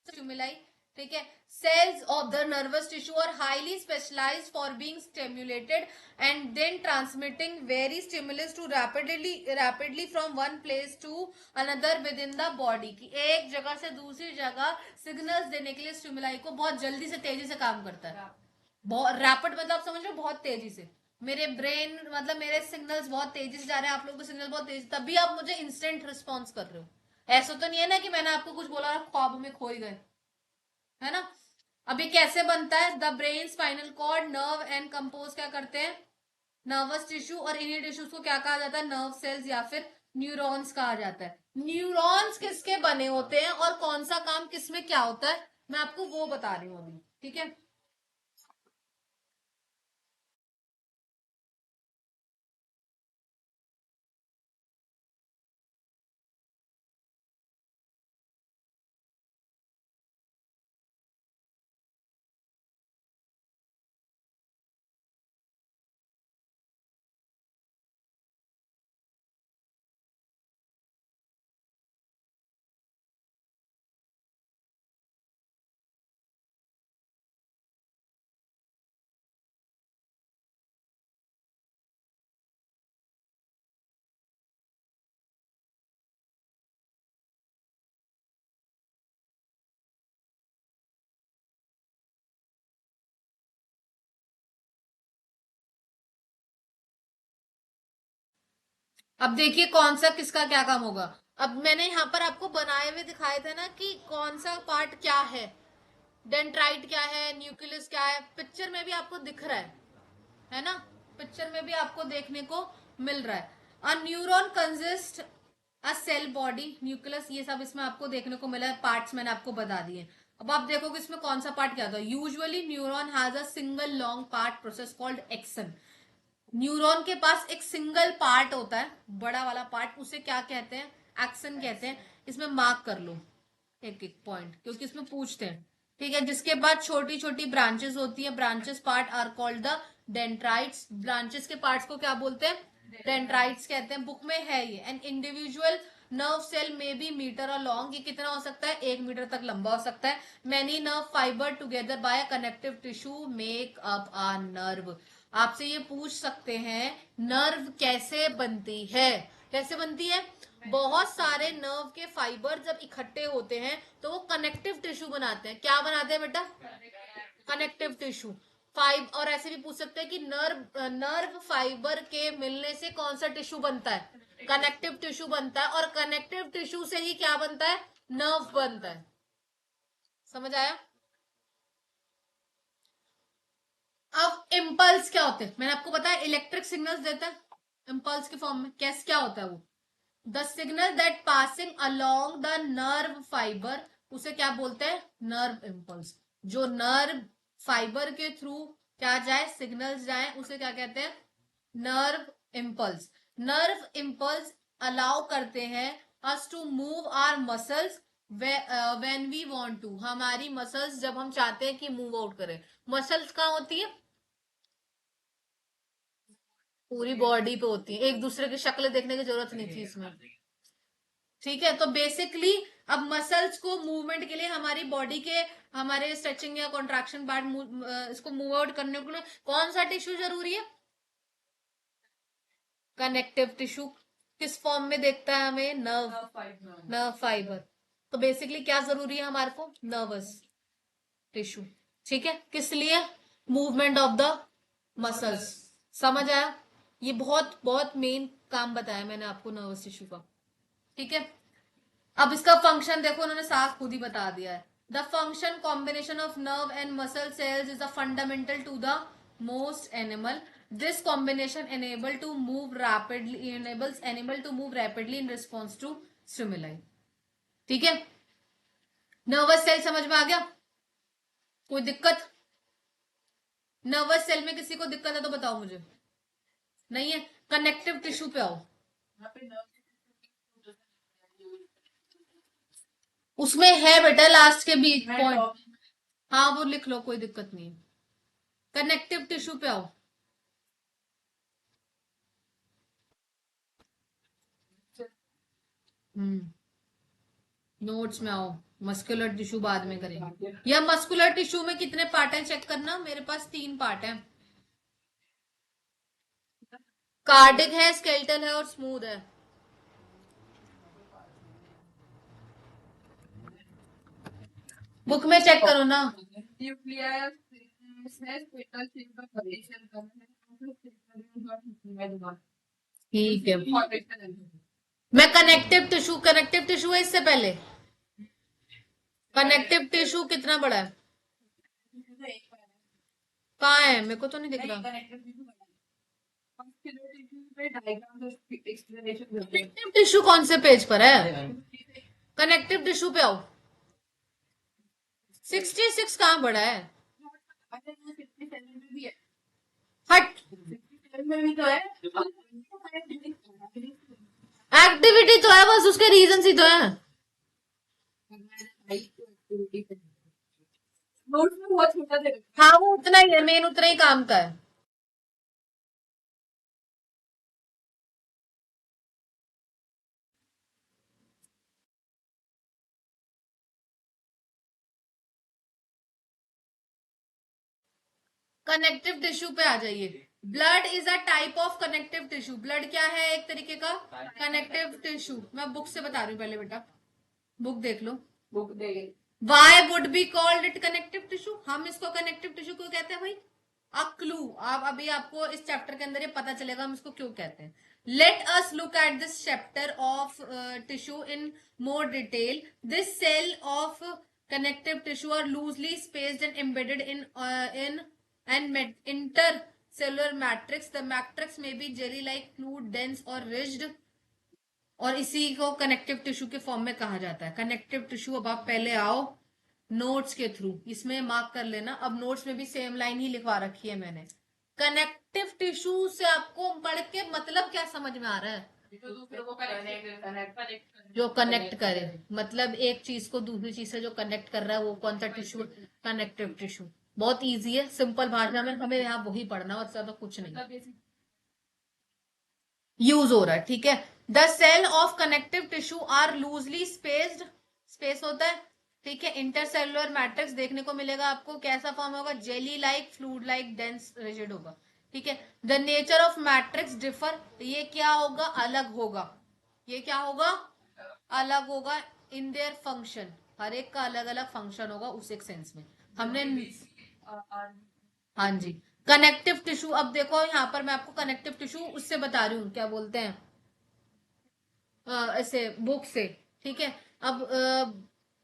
stimuli, ठीक है। Cells of the nervous tissue are highly specialised for being stimulated and then transmitting very stimulus to rapidly from one place to another within the body, की एक जगह से दूसरी जगह सिग्नल्स देने के लिए स्टिमुलाई को बहुत जल्दी से तेजी से काम करता है। बहुत रैपिड मतलब आप समझ रहे हो, बहुत तेजी से। मेरे ब्रेन मतलब मेरे सिग्नल्स बहुत तेजी से जा रहे हैं, आप लोगों के सिग्नल बहुत तेजी, तभी आप मुझे इंस्टेंट रिस्पॉन्स कर रहे हो। ऐसा तो नहीं है ना कि मैंने आपको कुछ बोला और आप ख्वाब में खो ही गए, है ना। अब ये कैसे बनता है? The brain, spinal cord, nerve and compose क्या करते हैं? नर्वस टिश्यू, और इन्हीं टिश्यूज को क्या कहा जाता है? नर्व सेल्स या फिर न्यूरॉन्स कहा जाता है। न्यूरॉन्स किसके बने होते हैं और कौन सा काम किसमें क्या होता है, मैं आपको वो बता रही हूँ अभी, ठीक है। अब देखिए कौन सा किसका क्या काम होगा। अब मैंने यहाँ पर आपको बनाए हुए दिखाए थे ना कि कौन सा पार्ट क्या है, डेंड्राइट क्या है, न्यूक्लियस क्या है, पिक्चर में भी आपको दिख रहा है ना। पिक्चर में भी आपको देखने को मिल रहा है। A neuron consist a cell body, nucleus, ये सब इसमें आपको देखने को मिला है, पार्ट्स मैंने आपको बता दिए। अब आप देखोगे इसमें कौन सा पार्ट क्या था। Usually neuron has a single long part process called action. Neuron के पास एक सिंगल पार्ट होता है, बड़ा वाला पार्ट, उसे क्या कहते हैं? एक्सन कहते हैं। इसमें मार्क कर लो एक एक पॉइंट, क्योंकि इसमें पूछते हैं, ठीक है। जिसके बाद छोटी छोटी ब्रांचेस होती है, branches part are called the dendrites. Branches के पार्ट्स को क्या बोलते हैं? डेंड्राइट्स कहते हैं। बुक में है ये। एन इंडिविजुअल नर्व सेल में बी मीटर और लॉन्ग, ये कितना हो सकता है? 1 मीटर तक लंबा हो सकता है। Many nerve fibre together by connective tissue make up a nerve. आपसे ये पूछ सकते हैं नर्व कैसे बनती है? कैसे बनती है? बहुत सारे नर्व के फाइबर जब इकट्ठे होते हैं तो वो कनेक्टिव टिश्यू बनाते हैं। क्या बनाते हैं बेटा? Connective tissue. फाइब और ऐसे भी पूछ सकते हैं कि नर्व फाइबर के मिलने से कौन सा टिश्यू बनता है? कनेक्टिव टिश्यू बनता है। और कनेक्टिव टिश्यू से ही क्या बनता है? नर्व बनता है। समझ आया? अब इम्पल्स क्या होते हैं? मैंने आपको बताया इलेक्ट्रिक सिग्नल्स देता है इम्पल्स के फॉर्म में। कैसे क्या होता है वो? The signal that passing along the nerve fibre, उसे क्या बोलते हैं? Nerve impulse. जो नर्व फाइबर के थ्रू क्या जाए, सिग्नल्स जाए, उसे क्या कहते हैं? Nerve impulse. Nerve impulse allow करते हैं us to move our muscles when we want to. हमारी मसल्स जब हम चाहते हैं कि मूव आउट करें। मसल्स कहाँ होती है? पूरी बॉडी पे होती है, एक दूसरे की शक्ल देखने की जरूरत नहीं थी इसमें, ठीक है। तो बेसिकली अब मसल्स को मूवमेंट के लिए हमारी बॉडी के, हमारे स्ट्रेचिंग या कॉन्ट्रैक्शन पार्ट, इसको मूव आउट करने के लिए कौन सा टिश्यू जरूरी है? Connective tissue. किस फॉर्म में देखता है हमें? Nerve fibre. तो बेसिकली क्या जरूरी है हमारे को? नर्वस टिश्यू, ठीक है। किस लिए? Movement of the muscles. समझ आया? ये बहुत बहुत मेन काम बताया मैंने आपको नर्वस टिश्यू का, ठीक है। अब इसका फंक्शन देखो, उन्होंने साफ खुद ही बता दिया है। The function combination of nerve and muscle cells is the fundamental to the most animal. This combination enables animal to move rapidly in response to stimuli, ठीक है। नर्वस सेल समझ में आ गया? कोई दिक्कत? नर्वस सेल में किसी को दिक्कत है तो बताओ मुझे। नहीं है? कनेक्टिव टिश्यू पे आओ। उसमें है बेटा लास्ट के बीच पॉइंट। हाँ वो लिख लो, कोई दिक्कत नहीं है। कनेक्टिव टिश्यू पे आओ। हम्म नोट्स में आओ, मस्कुलर टिश्यू बाद में करेंगे। या मस्कुलर टिश्यू में कितने पार्ट हैं चेक करना, मेरे पास 3 पार्ट हैं। कार्डिक है, स्केलेटल है और स्मूथ है। बुक में चेक करो ना। ठीक है, मैं कनेक्टिव टिश्यू है इससे पहले। कनेक्टिव टिश्यू कितना बड़ा है, कहाँ है, मेरे को तो नहीं दिख रहा। कनेक्टिव टिश्यू कौन से पेज पर है, कनेक्टिव टिश्यू पे आओ। 66 कहाँ बड़ा है, हट। एक्टिविटी तो है, बस उसके रीजन ही तो है। हाँ वो उतना ही है, मेन उतना ही काम का है। कनेक्टिव टिश्यू पे आ जाइए। Blood is a type of connective tissue. Blood क्या है, एक तरीके का कनेक्टिव टिश्यू। मैं बुक से बता रही हूँ पहले बेटा, बुक देख लो। बुक देख। Why would be called it connective tissue, हम इसको कनेक्टिव टिश्यू क्यों कहते हैं भाई, अ क्लू। आप अभी आपको इस चैप्टर के अंदर ये पता चलेगा हम इसको क्यों कहते हैं। Let us look at this chapter of tissue in more detail. This cell of connective tissue are loosely spaced and embedded in and intercellular matrix. The matrix may be jelly like, fluid, dense or ridged, और इसी को कनेक्टिव टिश्यू के फॉर्म में कहा जाता है। कनेक्टिव टिश्यू, अब आप पहले आओ नोट्स के थ्रू, इसमें मार्क कर लेना। अब नोट्स में भी सेम लाइन ही लिखवा रखी है मैंने। कनेक्टिव टिश्यू से आपको पढ़ के मतलब क्या समझ में आ रहा है, जो कनेक्ट करे, मतलब एक चीज को दूसरी चीज से जो कनेक्ट कर रहा है वो कौन सा टिश्यू, कनेक्टिव टिश्यू। बहुत इजी है, सिंपल भाषा में हमें यहाँ वही पढ़ना और ज्यादा कुछ नहीं यूज हो रहा है, ठीक है। The cell of connective tissue are loosely spaced, space होता है, ठीक है। इंटरसेलुलर मैट्रिक्स देखने को मिलेगा आपको, कैसा फॉर्म होगा, jelly like, fluid like, dense, rigid होगा, ठीक है। The nature of matrix differ, ये क्या होगा, अलग होगा, ये क्या होगा, अलग होगा। इन देयर फंक्शन, हर एक का अलग अलग फंक्शन होगा उस एक सेंस में हमने। हाँ जी, कनेक्टिव टिश्यू, अब देखो यहाँ पर मैं आपको कनेक्टिव टिश्यू उससे बता रही हूँ, क्या बोलते हैं, ऐसे बुक से, ठीक है। अब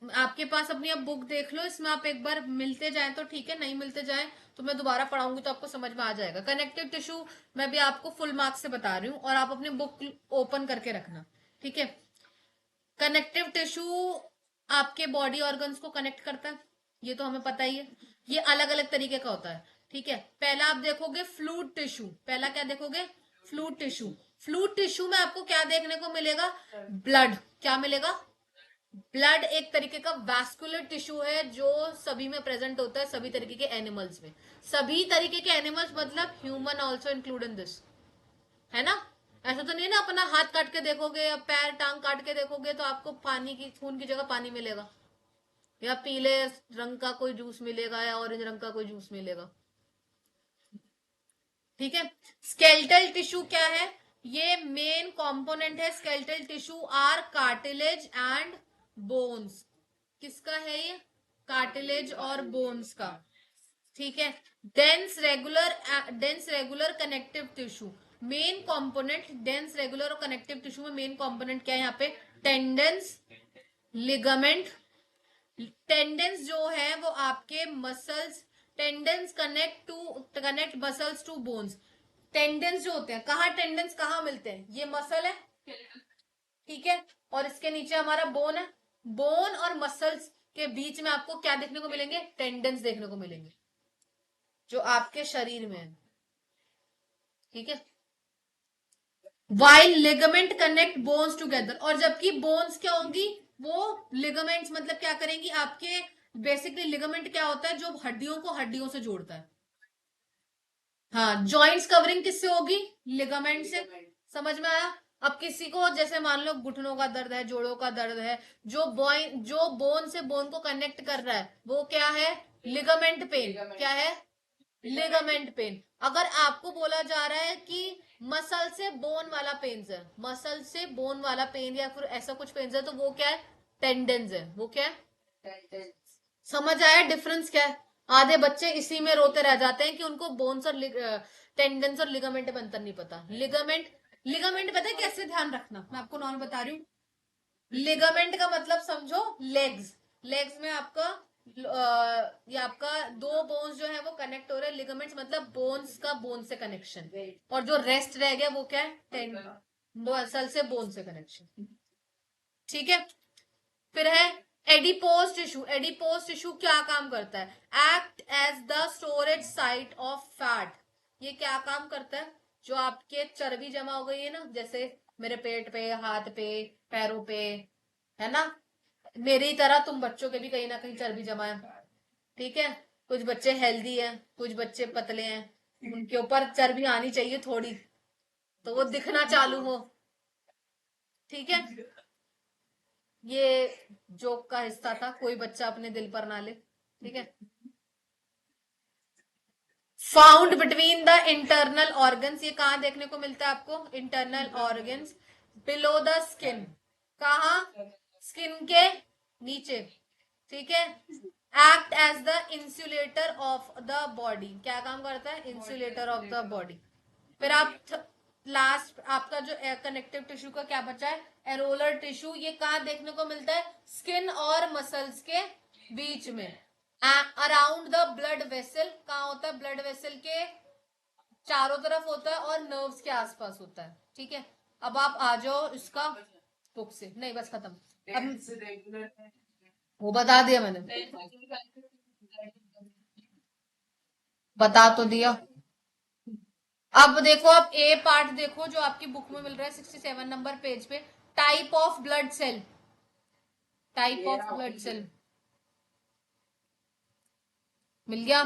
आपके पास अपनी अब बुक देख लो, इसमें आप एक बार मिलते जाएं तो ठीक है, नहीं मिलते जाएं तो मैं दोबारा पढ़ाऊंगी तो आपको समझ में आ जाएगा। कनेक्टिव टिश्यू मैं भी आपको फुल मार्क्स से बता रही हूँ और आप अपनी बुक ओपन करके रखना, ठीक है। कनेक्टिव टिश्यू आपके बॉडी ऑर्गन्स को कनेक्ट करता है, ये तो हमें पता ही है। ये अलग अलग तरीके का होता है, ठीक है। पहला आप देखोगे फ्लूइड टिश्यू, पहला क्या देखोगे, फ्लूइड टिश्यू। फ्लूइड टिश्यू में आपको क्या देखने को मिलेगा, ब्लड, क्या मिलेगा, ब्लड। एक तरीके का वैस्कुलर टिश्यू है जो सभी में प्रेजेंट होता है, सभी तरीके के एनिमल्स में। सभी तरीके के एनिमल्स मतलब human also include in this, है ना। ऐसा तो नहीं है ना, अपना हाथ काट के देखोगे या पैर टांग काट के देखोगे तो आपको पानी की, खून की जगह पानी मिलेगा, या पीले रंग का कोई जूस मिलेगा या ऑरेंज रंग का कोई जूस मिलेगा, ठीक है। स्केलेटल टिश्यू क्या है, ये मेन कंपोनेंट है skeletal tissue are cartilage and bones. किसका है ये, कार्टिलेज और बोन्स का, ठीक है। Dense regular connective tissue, main component dense regular और कनेक्टिव टिश्यू में मेन कंपोनेंट क्या है यहाँ पे, टेंडेंस, लिगामेंट। टेंडेंस जो है वो आपके muscles, tendons connect muscles to bones. Tendons जो होते हैं, कहाँ टेंडेंस कहाँ मिलते हैं, ये मसल है, ठीक है, और इसके नीचे हमारा बोन है। बोन और मसल्स के बीच में आपको क्या देखने को मिलेंगे, टेंडेंस देखने को मिलेंगे जो आपके शरीर में है, ठीक है। While ligament connect bones together, और जबकि बोन्स क्या होंगी, वो लिगामेंट्स मतलब क्या करेंगी आपके, बेसिकली लिगामेंट क्या होता है, जो हड्डियों को हड्डियों से जोड़ता है। हाँ, जॉइंट्स कवरिंग किससे होगी, लिगामेंट से, समझ में आया। अब किसी को जैसे मान लो घुटनों का दर्द है, जोड़ों का दर्द है, जो बोन से बोन को कनेक्ट कर रहा है वो क्या है? Ligament pain. क्या है? Ligament pain. अगर आपको बोला जा रहा है कि मसल से बोन वाला पेन है, मसल से बोन वाला पेन या फिर ऐसा कुछ पेन है, तो वो क्या है? टेंडेंस है। वो क्या है? समझ आया डिफरेंस क्या है? आधे बच्चे इसी में रोते रह जाते हैं कि उनको बोन्स और टेंडेंस और लिगामेंट में अंतर नहीं पता। लिगामेंट, लिगामेंट पता है कैसे ध्यान रखना, मैं आपको नॉर्मल बता रही हूँ। लिगामेंट का मतलब समझो लेग्स। लेग्स में आपका ये आपका दो बोन्स जो है वो कनेक्ट हो रहे हैं। लिगामेंट्स मतलब बोन्स का बोन से कनेक्शन, और जो रेस्ट रह गया वो क्या है? मसल से बोन से कनेक्शन। ठीक है। फिर है एडिपोज टिश्यू। एडिपोज टिश्यू क्या काम करता है? Act as the storage site of fat. ये क्या काम करता है? जो आपके चर्बी जमा हो गई है ना, जैसे मेरे पेट पे, हाथ पे, पैरों पे, है ना, मेरी तरह तुम बच्चों के भी कहीं ना कहीं चर्बी जमा है। ठीक है। कुछ बच्चे हेल्दी हैं, कुछ बच्चे पतले हैं, उनके ऊपर चर्बी आनी चाहिए थोड़ी, तो वो दिखना चालू हो। ठीक है। ये जोक का हिस्सा था, कोई बच्चा अपने दिल पर ना ले। ठीक है। Found between the internal organs. ये कहां देखने को मिलता है आपको? Internal organs below the skin. कहा? स्किन के नीचे। ठीक है। Act as the insulator of the body. क्या काम करता है? Insulator of the body. फिर आप लास्ट आपका जो कनेक्टिव टिश्यू का क्या बचा है? Areolar tissue. ये कहाँ देखने को मिलता है? स्किन और मसल्स के बीच में, अराउंड द ब्लड वेसल। कहाँ होता है? ब्लड वेसल के चारों तरफ होता है और नर्व्स के आसपास होता है। ठीक है। अब आप आ जाओ इसका बुक से। नहीं बस खत्म। अब वो बता दिया मैंने, बता तो दिया। अब देखो, आप ए पार्ट देखो जो आपकी बुक में मिल रहा है 67 नंबर पेज पे। Type of blood cell. Type of blood cell मिल गया?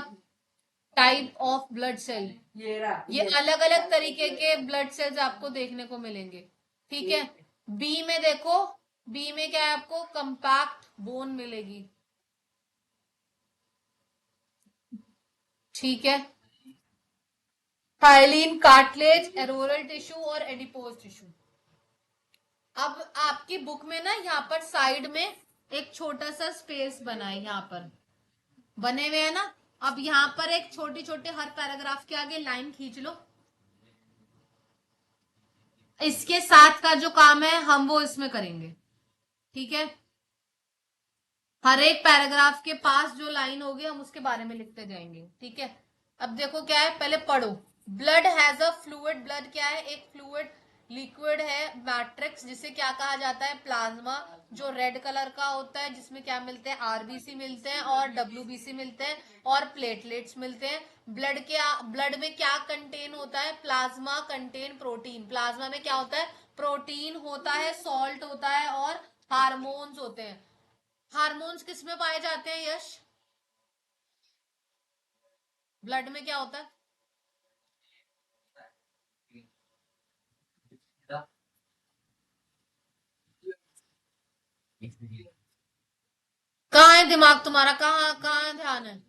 टाइप ऑफ ब्लड सेल, ये अलग अलग तरीके के ब्लड सेल्स आपको देखने को मिलेंगे। ठीक है। बी में देखो, बी में क्या है? आपको कंपैक्ट बोन मिलेगी। ठीक है। फाइलिन, कार्टिलेज, एरोरल टिश्यू और एडिपोज टिश्यू। अब आपकी बुक में ना यहाँ पर साइड में एक छोटा सा स्पेस बना है, यहाँ पर बने हुए है ना। अब यहाँ पर एक छोटी छोटी हर पैराग्राफ के आगे लाइन खींच लो। इसके साथ का जो काम है हम वो इसमें करेंगे। ठीक है। हर एक पैराग्राफ के पास जो लाइन होगी हम उसके बारे में लिखते जाएंगे। ठीक है। अब देखो क्या है, पहले पढ़ो। Blood has a fluid. Blood क्या है? एक फ्लूइड लिक्विड है। मैट्रिक्स, जिसे क्या कहा जाता है? प्लाज्मा। जो रेड कलर का होता है, जिसमें क्या मिलते हैं? आरबीसी मिलते हैं और डब्ल्यूबीसी मिलते हैं और प्लेटलेट्स मिलते हैं। ब्लड में क्या कंटेन होता है? Plasma contain protein. प्लाज्मा में क्या होता है? प्रोटीन होता है, सॉल्ट होता है और हार्मोन्स होते हैं। हार्मोन्स किस में पाए जाते हैं यश? ब्लड में क्या होता है? कहाँ है दिमाग तुम्हारा? कहाँ कहाँ ध्यान है?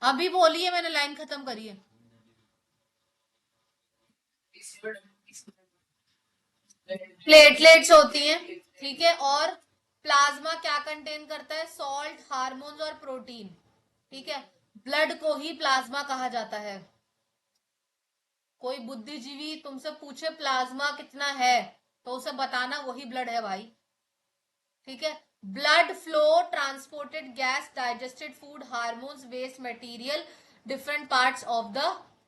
अभी बोलिए, मैंने लाइन खत्म करी है। प्लेटलेट्स होती हैं। ठीक है। और प्लाज्मा क्या कंटेन करता है? सॉल्ट, हार्मोन्स और प्रोटीन। ठीक है। ब्लड को ही प्लाज्मा कहा जाता है। कोई बुद्धिजीवी तुमसे पूछे प्लाज्मा कितना है, तो उसे बताना वही ब्लड है भाई। ठीक है। Blood flow transported gas, digested food, hormones, waste material, different parts of the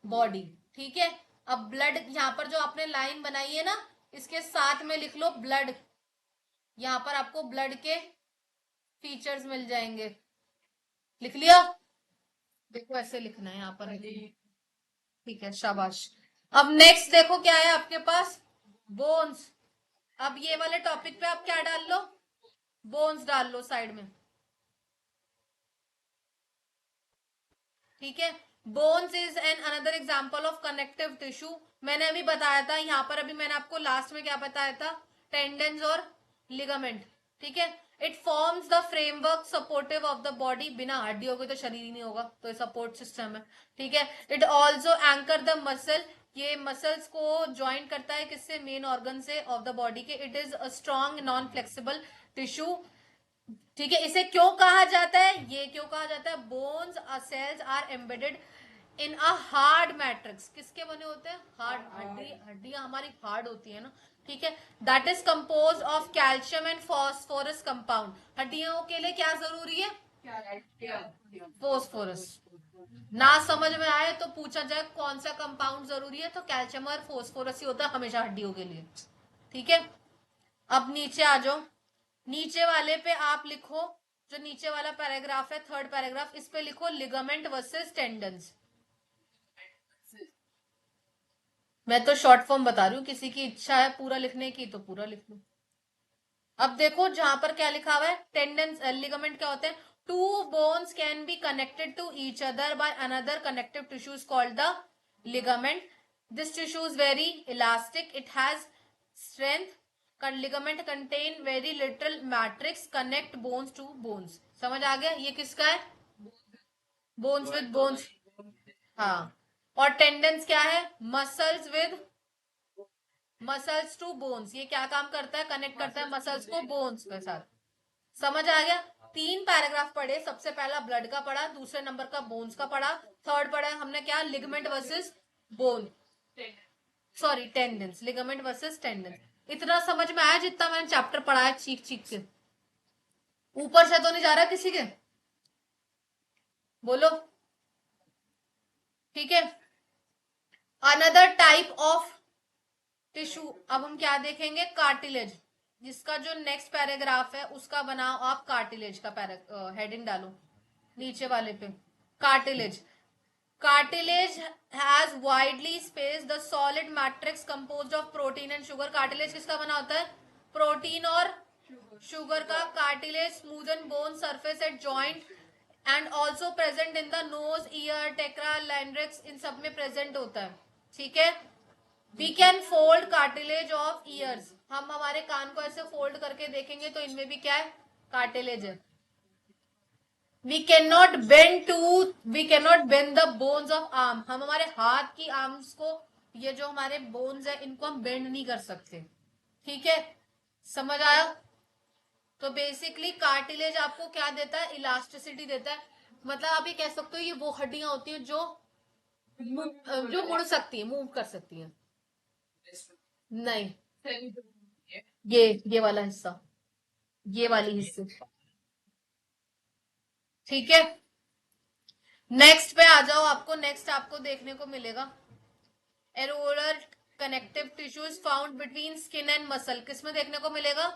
body. ठीक है। अब ब्लड, यहां पर जो आपने लाइन बनाई है ना, इसके साथ में लिख लो ब्लड। यहां पर आपको ब्लड के फीचर्स मिल जाएंगे। लिख लिया? देखो ऐसे लिखना है यहाँ पर। ठीक है, शाबाश। अब नेक्स्ट देखो क्या है आपके पास? बोन्स। अब ये वाले टॉपिक पे आप क्या डाल लो? बोन्स डाल लो साइड में। ठीक है। Bones is an another example of connective tissue मैंने अभी बताया था यहाँ पर, अभी मैंने आपको लास्ट में क्या बताया था, टेंडन्स और लिगामेंट, ठीक है। It forms the framework supportive of the body, बिना हड्डियों के तो शरीर ही नहीं होगा, तो ये सपोर्ट सिस्टम है, ठीक है। It also anchor the muscle, ये मसल्स को ज्वाइंट करता है किससे, मेन ऑर्गन से ऑफ द बॉडी के। It is a strong non flexible tissue, ठीक है। इसे क्यों कहा जाता है, ये क्यों कहा जाता है, bones cells are embedded in a hard matrix, किसके बने होते हैं, हार्ड, हड्डियां हमारी हार्ड होती है ना, ठीक है। That is compose of calcium and phosphorus compound, हड्डियों के लिए क्या जरूरी है, फोस्फोरस। ना समझ में आए तो पूछा जाए कौन सा कंपाउंड जरूरी है, तो कैल्शियम और फोस्फोरस ही होता है हमेशा हड्डियों के लिए, ठीक है। अब नीचे आ जाओ, नीचे वाले पे आप लिखो, जो नीचे वाला पैराग्राफ है, थर्ड पैराग्राफ, इस पे लिखो लिगामेंट वर्सेस टेंडन्स। मैं तो शॉर्ट फॉर्म बता रही हूँ, किसी की इच्छा है पूरा लिखने की तो पूरा लिख लो। अब देखो जहां पर क्या लिखा हुआ है, टेंडेंस लिगामेंट क्या होते हैं, two bones can be connected to each other by another connective tissues called the ligament. This tissue is very elastic. It has strength. Ligament contain very little matrix connect bones to bones. समझ आ गया, ये किसका है, बोन्स विद बोन्स, हाँ। और टेंडेंस क्या है, muscles with muscles to bones, ये क्या काम करता है, कनेक्ट करता है मसल्स को बोन्स के साथ। समझ आ गया, तीन पैराग्राफ पढ़े, सबसे पहला ब्लड का पढ़ा, दूसरे नंबर का बोन्स का पढ़ा, थर्ड पढ़ा हमने क्या, ligament versus bone, sorry tendons, ligament versus tendons. इतना समझ में आया जितना मैंने चैप्टर पढ़ा है चीख चीख के, ऊपर से तो नहीं जा रहा किसी के, बोलो, ठीक है। अनदर टाइप ऑफ टिश्यू, अब हम क्या देखेंगे, कार्टिलेज, जिसका जो नेक्स्ट पैराग्राफ है उसका बनाओ आप कार्टिलेज का हेडिंग डालो नीचे वाले पे, cartilage. Cartilage has widely space the solid matrix composed of protein and sugar, cartilage किसका बना होता है, प्रोटीन और शुगर का। Cartilage smoothen bone surface at joint and also present in the nose, ear, टेक्रा, लैंड्रिक्स, इन सब में प्रेजेंट होता है, ठीक है। We can fold cartilage of ears, हम हमारे कान को ऐसे फोल्ड करके देखेंगे तो इनमें भी क्या है, कार्टिलेज है। We can not bend we can not bend the bones of arm, हम हमारे हाथ की आर्म्स को, ये जो हमारे बोन्स है इनको हम बेंड नहीं कर सकते, ठीक है। समझ आया, तो बेसिकली कार्टिलेज आपको क्या देता है, इलास्टिसिटी देता है, मतलब आप ये कह सकते हो ये वो हड्डियां होती हैं जो मुड़ सकती है, मूव कर सकती हैं, नहीं, ये वाला हिस्सा, ये वाली हिस्से, ठीक है। नेक्स्ट पे आ जाओ, आपको नेक्स्ट आपको देखने को मिलेगा areolar connective tissues found between skin and muscle, किसमें देखने को मिलेगा,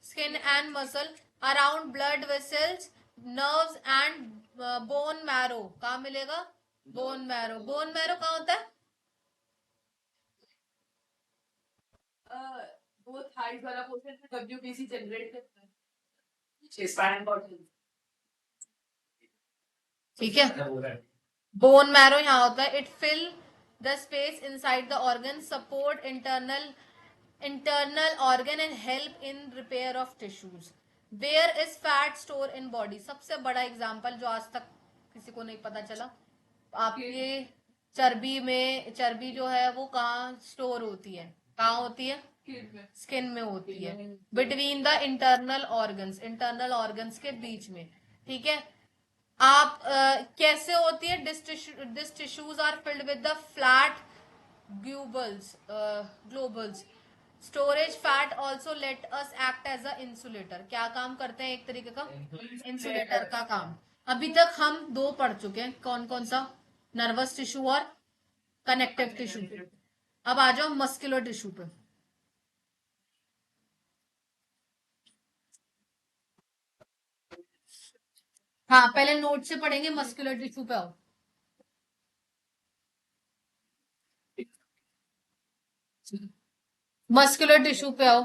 skin and muscle, around blood vessels, nerves and bone marrow, कहाँ मिलेगा, बोन मैरो, बोन मैरो कहाँ होता है, वो थाइस वाला पोर्शन में डब्ल्यूबीसी जनरेट करता है, स्पाइनल कॉर्ड, ठीक है। बोन मैरो यहाँ होता है, it fill the space inside the organ, support internal organ and help in repair of tissues. Where is fat store in body, सबसे बड़ा एग्जाम्पल जो आज तक किसी को नहीं पता चला, आपके चर्बी में, चर्बी जो है वो कहाँ स्टोर होती है, कहाँ होती है, स्किन में होती है, बिटवीन द इंटरनल ऑर्गन्स के बीच में, ठीक है। आप कैसे होती है, this tissues are filled with the flat globules, storage fat also let us act as a insulator, क्या काम करते हैं, एक तरीके का इंसुलेटर का काम। अभी तक हम दो पढ़ चुके हैं, कौन कौन सा, नर्वस टिश्यू और कनेक्टिव टिश्यू। अब आ जाओ मस्कुलर टिश्यू पे, हाँ पहले नोट से पढ़ेंगे, मस्कुलर टिश्यू पे आओ। मस्कुलर टिश्यू पे आओ,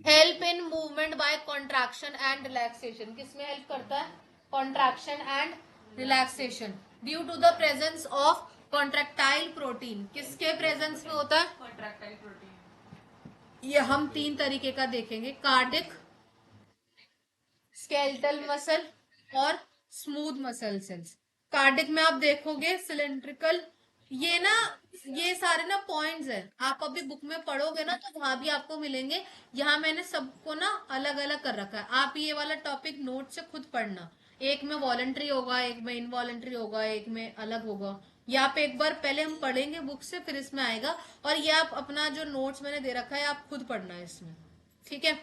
help in movement by contraction and relaxation, किसमें हेल्प करता है, contraction and relaxation due to the presence of contractile protein. किसके presence में होता है? Contractile protein. ये हम 3 तरीके का देखेंगे, कार्डिक, स्केलेटल मसल और स्मूथ मसल सेल्स. कार्डिक में आप देखोगे सिलेंड्रिकल, ये ना, ये सारे ना पॉइंट्स है, आप अभी बुक में पढ़ोगे ना तो वहां भी आपको मिलेंगे. यहाँ मैंने सबको ना अलग अलग कर रखा है, आप ये वाला टॉपिक नोट से खुद पढ़ना. एक में वॉलंटरी होगा, एक में इनवॉलंटरी होगा, एक में अलग होगा. ये आप एक बार पहले हम पढ़ेंगे बुक से, फिर इसमें आएगा. और ये आप अपना जो नोट्स मैंने दे रखा है आप खुद पढ़ना है इसमें. ठीक है,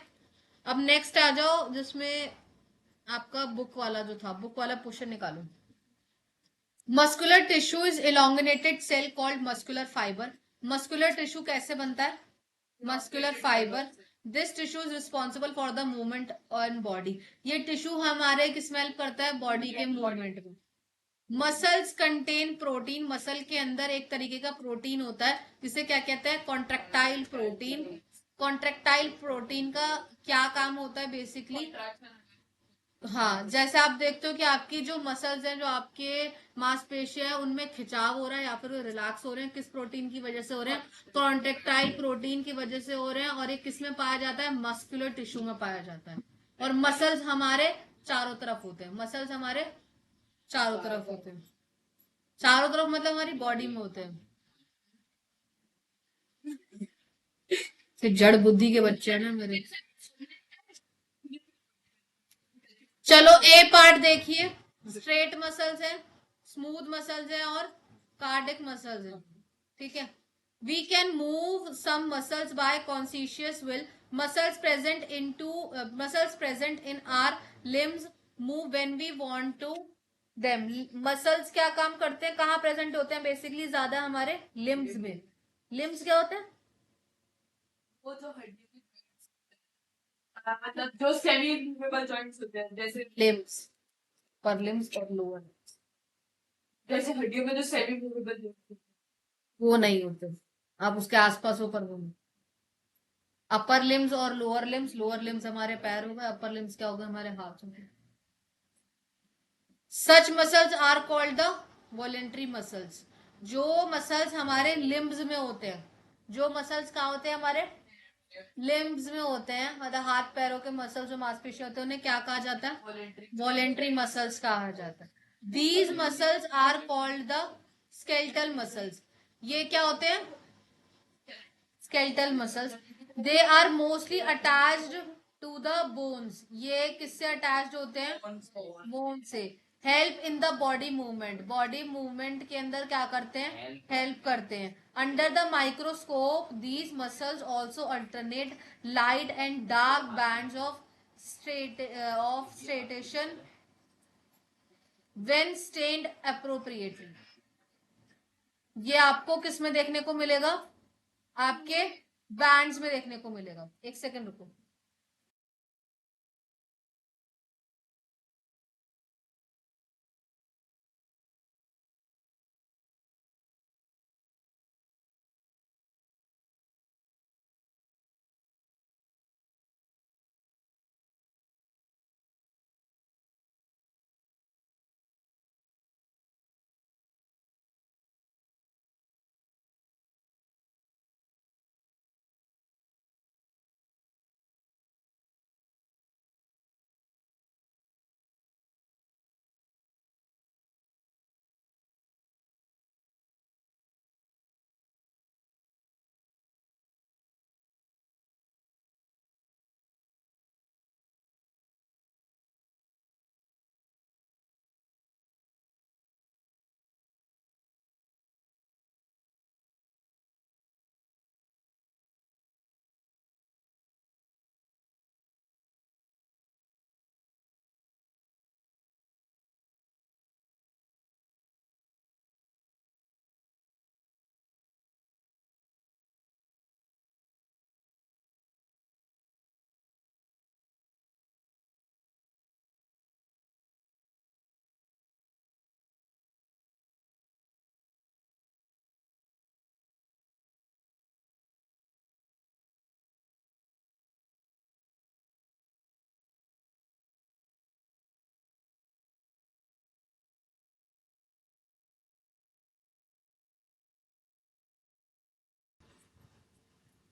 अब नेक्स्ट आ जाओ जिसमें आपका बुक वाला जो था, बुक वाला क्वेश्चन निकालो. Muscular tissue is elongated cell called muscular fibre. Muscular tissue कैसे बनता है? Muscular fibre. This tissue is responsible for the movement on body. ये टिश्यू हमारे किस में हेल्प करता है? बॉडी के मूवमेंट में. Muscles contain protein. मसल के अंदर एक तरीके का प्रोटीन होता है जिसे क्या कहते हैं? Contractile protein. कॉन्ट्रेक्टाइल प्रोटीन का क्या काम होता है बेसिकली? हाँ, जैसे आप देखते हो कि आपकी जो मसल्स हैं, जो आपके मांसपेशियां हैं, उनमें खिंचाव हो रहा है या फिर वो रिलैक्स हो रहे हैं, किस प्रोटीन की वजह से हो रहे हैं? कॉन्ट्रेक्टाइल प्रोटीन की वजह से हो रहे हैं. और ये किस में पाया जाता है? मस्कुलर टिश्यू में पाया जाता है. और मसल्स हमारे चारों तरफ होते हैं. मसल्स हमारे चारों तरफ होते हैं. चारों तरफ मतलब हमारी बॉडी में होते हैं. जड़ बुद्धि के बच्चे हैं ना मेरे. चलो ए पार्ट देखिए. स्ट्रेट मसल्स है, स्मूथ मसल्स है और कार्डिक मसल्स है. ठीक है, we can move some muscles by conscious will. Muscles present in our limbs move when we want to them. Muscles क्या काम करते हैं, कहाँ प्रेजेंट होते हैं बेसिकली? ज्यादा हमारे लिम्स में. लिम्स क्या होते हैं? वो जो हड्डी मतलब जो सेमी मूवेबल जॉइंट्स होते हैं, जैसे लिम्स, पर लिम्स और लोअर, जैसे हड्डियों में जो सेमी मूवेबल होते हैं वो नहीं होते. आप उसके आसपास हो पर वो नहीं. अपर लिम्स और लोअर लिम्स. लोअर लिम्स हमारे पैर हो गए, अपर लिम्स क्या हो गए? हमारे हाथ हो गए. Such muscles are called the voluntary muscles. जो मसल्स हमारे लिम्स में होते हैं, जो मसल्स कहाँ होते हैं? हमारे लिम्स में होते हैं, मतलब हाथ पैरों के मसल्स जो मांसपेशियां होते हैं उन्हें क्या कहा जाता है? वॉलेंट्री. वॉलेंट्री मसल्स कहा जाता है. These muscles are called the skeletal muscles. ये क्या होते हैं? Skeletal muscles. They are mostly attached to the bones. ये किससे अटैच्ड होते हैं? बोन से. Help in the body movement. Body movement के अंदर क्या करते हैं? हेल्प करते हैं. Under the microscope these muscles also alternate light and dark bands of striation when stained appropriately. ये आपको किस में देखने को मिलेगा? आपके बैंड्स में देखने को मिलेगा. एक सेकंड रुको.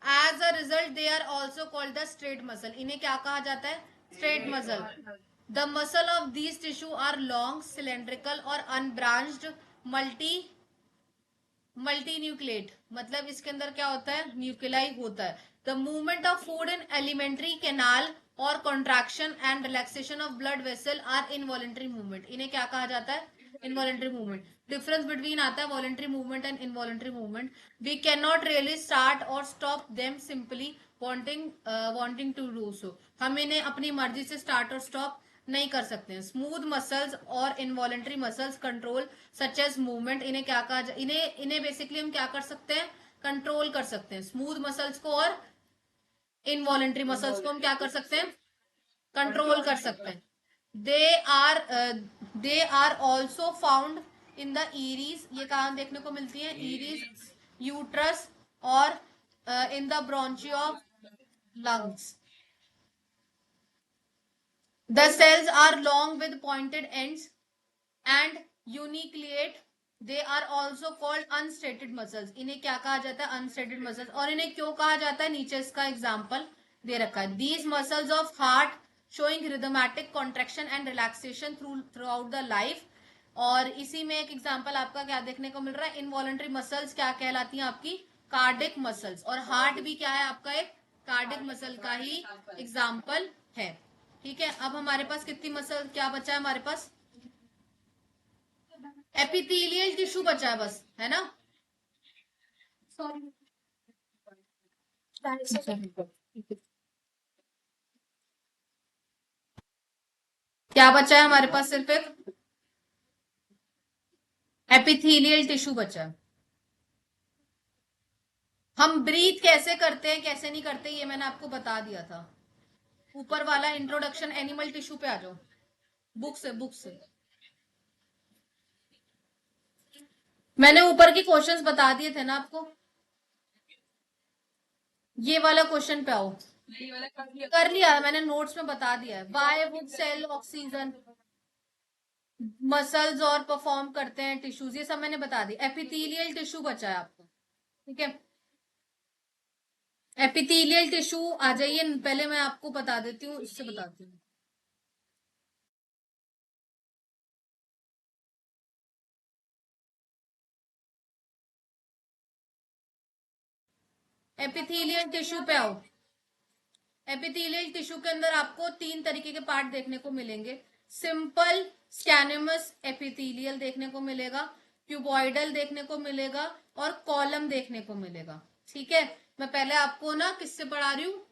As a result they are also called the striated muscle. इन्हें क्या कहा जाता है? Striated muscle. The muscle of these tissue are long, cylindrical और अनब्रांच्ड, मल्टी न्यूक्लिएट. मतलब इसके अंदर क्या होता है? न्यूक्लियाई होता है. The movement of food in alimentary canal और contraction and relaxation of blood vessel are involuntary movement. इन्हें क्या कहा जाता है? Involuntary movement. डिफरेंस बिटवीन आता है voluntary movement and involuntary movement. We can not really start or stop them simply wanting to do so. हम इन्हें अपनी मर्जी से स्टार्ट और स्टॉप नहीं कर सकते हैं. स्मूथ मसल्स और involuntary muscles control such as movement. इन्हें क्या कहा जाए? इन्हें बेसिकली हम क्या कर सकते हैं? कंट्रोल कर सकते हैं. स्मूथ मसल्स को और इनवॉलेंट्री मसल्स को हम क्या कर सकते हैं? कंट्रोल कर सकते हैं. They are also found in the irises. ये कहाँ देखने को मिलती है? ईरीज, यूट्रस और in the bronchi of lungs. The cells are long with pointed ends and uniculate. They are also called unstated muscles. इन्हें क्या कहा जाता है? Unstated muscles. और इन्हें क्यों कहा जाता है? नीचे इसका एग्जाम्पल दे रखा है. These muscles of heart showing rhythmatic contraction and relaxation throughout the life. और इसी में एक एग्जाम्पल आपका क्या देखने को मिल रहा है? इनवॉलेंट्री मसल्स क्या कहलाती हैं आपकी? Cardiac muscles. और हार्ट भी क्या है आपका? एक कार्डिक मसल का ही एग्जाम्पल है. ठीक है. अब हमारे पास कितनी मसल क्या बचा है? हमारे पास एपिथेलियल टिश्यू बचा है बस, है ना? क्या बचा है हमारे पास? सिर्फ एक एपिथेलियल टिश्यू बचा है. हम ब्रीथ कैसे करते हैं कैसे नहीं करते ये मैंने आपको बता दिया था. ऊपर वाला इंट्रोडक्शन एनिमल टिश्यू पे आ जाओ. बुक से मैंने ऊपर के क्वेश्चंस बता दिए थे ना आपको. ये वाला क्वेश्चन पे आओ. कर लिया मैंने, नोट्स में बता दिया है. Why would cell oxygen muscles और परफॉर्म करते हैं टिश्यूज, ये सब मैंने बता दी. एपिथेलियल टिश्यू बचा है आपको. ठीक है. एपिथेलियल टिश्यू आ जाइए. पहले मैं आपको बता देती हूँ, इससे बताती हूँ. एपिथेलियल टिश्यू पे आओ. एपिथेलियल टिश्यू के अंदर आपको 3 तरीके के पार्ट देखने को मिलेंगे. सिंपल स्कैनिमस एपिथेलियल देखने को मिलेगा, क्यूबॉइडल देखने को मिलेगा और कॉलम देखने को मिलेगा. ठीक है. मैं पहले आपको ना किससे पढ़ा रही हूँ?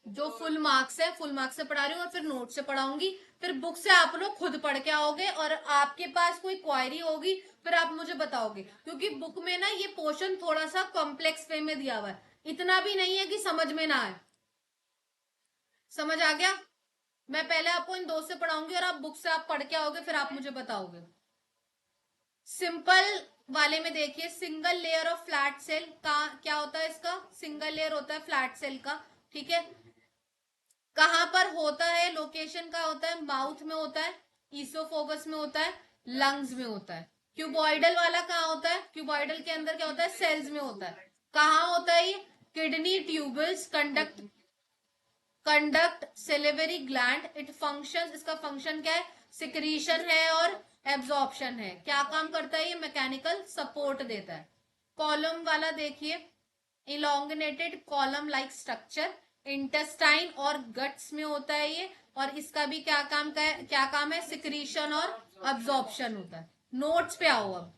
जो फुल मार्क्स है, फुल मार्क्स से पढ़ा रही हूँ और फिर नोट से पढ़ाऊंगी. फिर बुक से आप लोग खुद पढ़ के आओगे और आपके पास कोई क्वायरी होगी फिर आप मुझे बताओगे. क्योंकि बुक में ना ये पोर्शन थोड़ा सा कॉम्प्लेक्स वे में दिया हुआ है. इतना भी नहीं है कि समझ में ना आए. समझ आ गया? मैं पहले आपको इन 2 से पढ़ाऊंगी और आप बुक से आप पढ़ के आओगे फिर आप मुझे बताओगे. सिंपल वाले में देखिए, single layer of flat cell का क्या होता है? इसका सिंगल लेयर होता है फ्लैट सेल का. ठीक है. कहां पर होता है? लोकेशन का होता है माउथ में होता है, ईसोफोगस में होता है, लंग्स में होता है. क्यूबॉइडल वाला कहाँ होता है? क्यूबॉइडल के अंदर क्या होता है? सेल्स में होता है. कहाँ होता है ये? Kidney tubules conduct salivary gland. It function, इसका फंक्शन क्या है? सिक्रीशन है और एब्जॉर्प्शन है. क्या काम करता है ये? मैकेनिकल सपोर्ट देता है. कॉलम वाला देखिए, इलोंगनेटेड कॉलम लाइक स्ट्रक्चर, इंटेस्टाइन और गट्स में होता है ये. और इसका भी क्या काम है? सिक्रीशन और अब्जॉर्प्शन होता है. नोट्स पे आओ अब.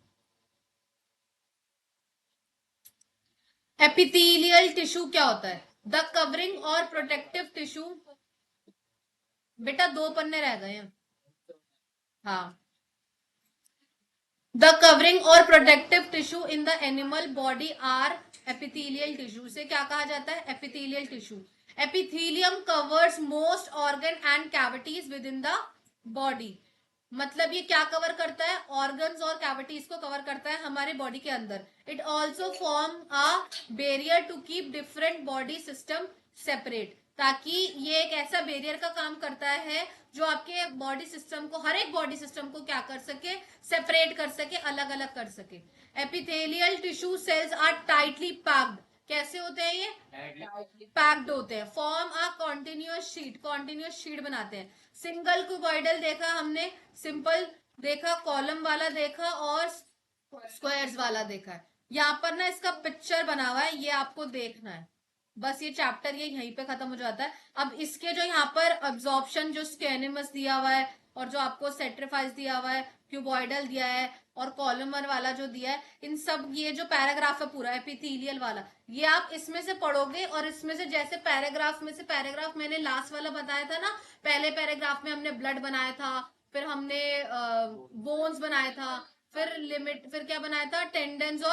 एपिथेलियल टिश्यू क्या होता है? द कवरिंग और प्रोटेक्टिव टिश्यू. बेटा 2 पन्ने रह गए हैं. हाँ. द कवरिंग और protective tissue in the animal body are epithelial tissue. से क्या कहा जाता है? Epithelial tissue. Epithelium covers most organ and cavities within the body. मतलब ये क्या कवर करता है? ऑर्गन्स और कैविटीज को कवर करता है हमारे बॉडी के अंदर. It also form a barrier to keep different body system separate. ताकि ये एक ऐसा बैरियर का काम करता है जो आपके बॉडी सिस्टम को, हर एक बॉडी सिस्टम को क्या कर सके? सेपरेट कर सके, अलग अलग कर सके. Epithelial tissue cells are tightly packed. कैसे होते हैं ये? पैक्ड होते हैं। फॉर्म अ कॉन्टिन्यूअस शीट बनाते हैं। सिंगल क्यूबॉइडल देखा हमने, सिंपल देखा, कॉलम वाला देखा और स्क्वायर्स वाला देखा है। यहाँ पर ना इसका पिक्चर बना हुआ है, ये आपको देखना है। बस ये चैप्टर ये यहीं पे खत्म हो जाता है। अब इसके जो यहाँ पर अब्जॉर्प्शन जो स्केनिमस दिया हुआ है और जो आपको सेट्रिफाइस दिया हुआ है, क्यूबॉइडल दिया है और कॉलमर वाला जो दिया है, इन सब ये जो पैराग्राफ है पूरा एपिथेलियल वाला, ये आप इसमें से पढ़ोगे और इसमें से जैसे पैराग्राफ में से पैराग्राफ मैंने लास्ट वाला बताया था ना, पहले पैराग्राफ में हमने ब्लड बनाया था, फिर हमने बोन्स बनाया था, फिर क्या बनाया था, टेंडन्स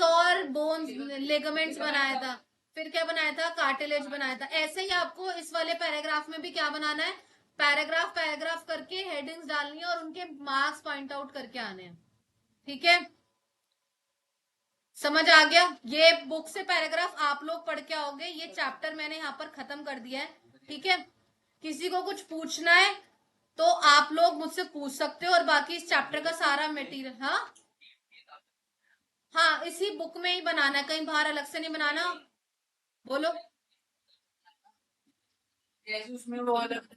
और बोन्स, लेगामेंट्स बनाया था, फिर क्या बनाया था, कार्टिलेज बनाया था। ऐसे ही आपको इस वाले पैराग्राफ में भी क्या बनाना है, पैराग्राफ पैराग्राफ करके हेडिंग्स डालनी है और उनके मार्क्स पॉइंट आउट करके आने हैं। ठीक है, समझ आ गया? ये बुक से पैराग्राफ आप लोग पढ़ के आओगे, ये चैप्टर मैंने यहाँ पर खत्म कर दिया है। ठीक है, किसी को कुछ पूछना है तो आप लोग मुझसे पूछ सकते हो, और बाकी इस चैप्टर का सारा मटेरियल, हाँ हाँ, इसी बुक में ही बनाना है, कहीं बाहर अलग से नहीं बनाना। बोलो। जैसे उसमें वो अलग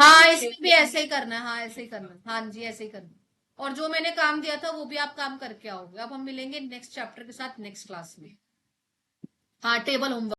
हाँ, इसमें भी ऐसे ही करना है, हाँ ऐसे ही करना है, हाँ जी ऐसे ही करना है। और जो मैंने काम दिया था वो भी आप काम करके आओगे। अब हम मिलेंगे नेक्स्ट चैप्टर के साथ नेक्स्ट क्लास में। हाँ, टेबल होमवर्क।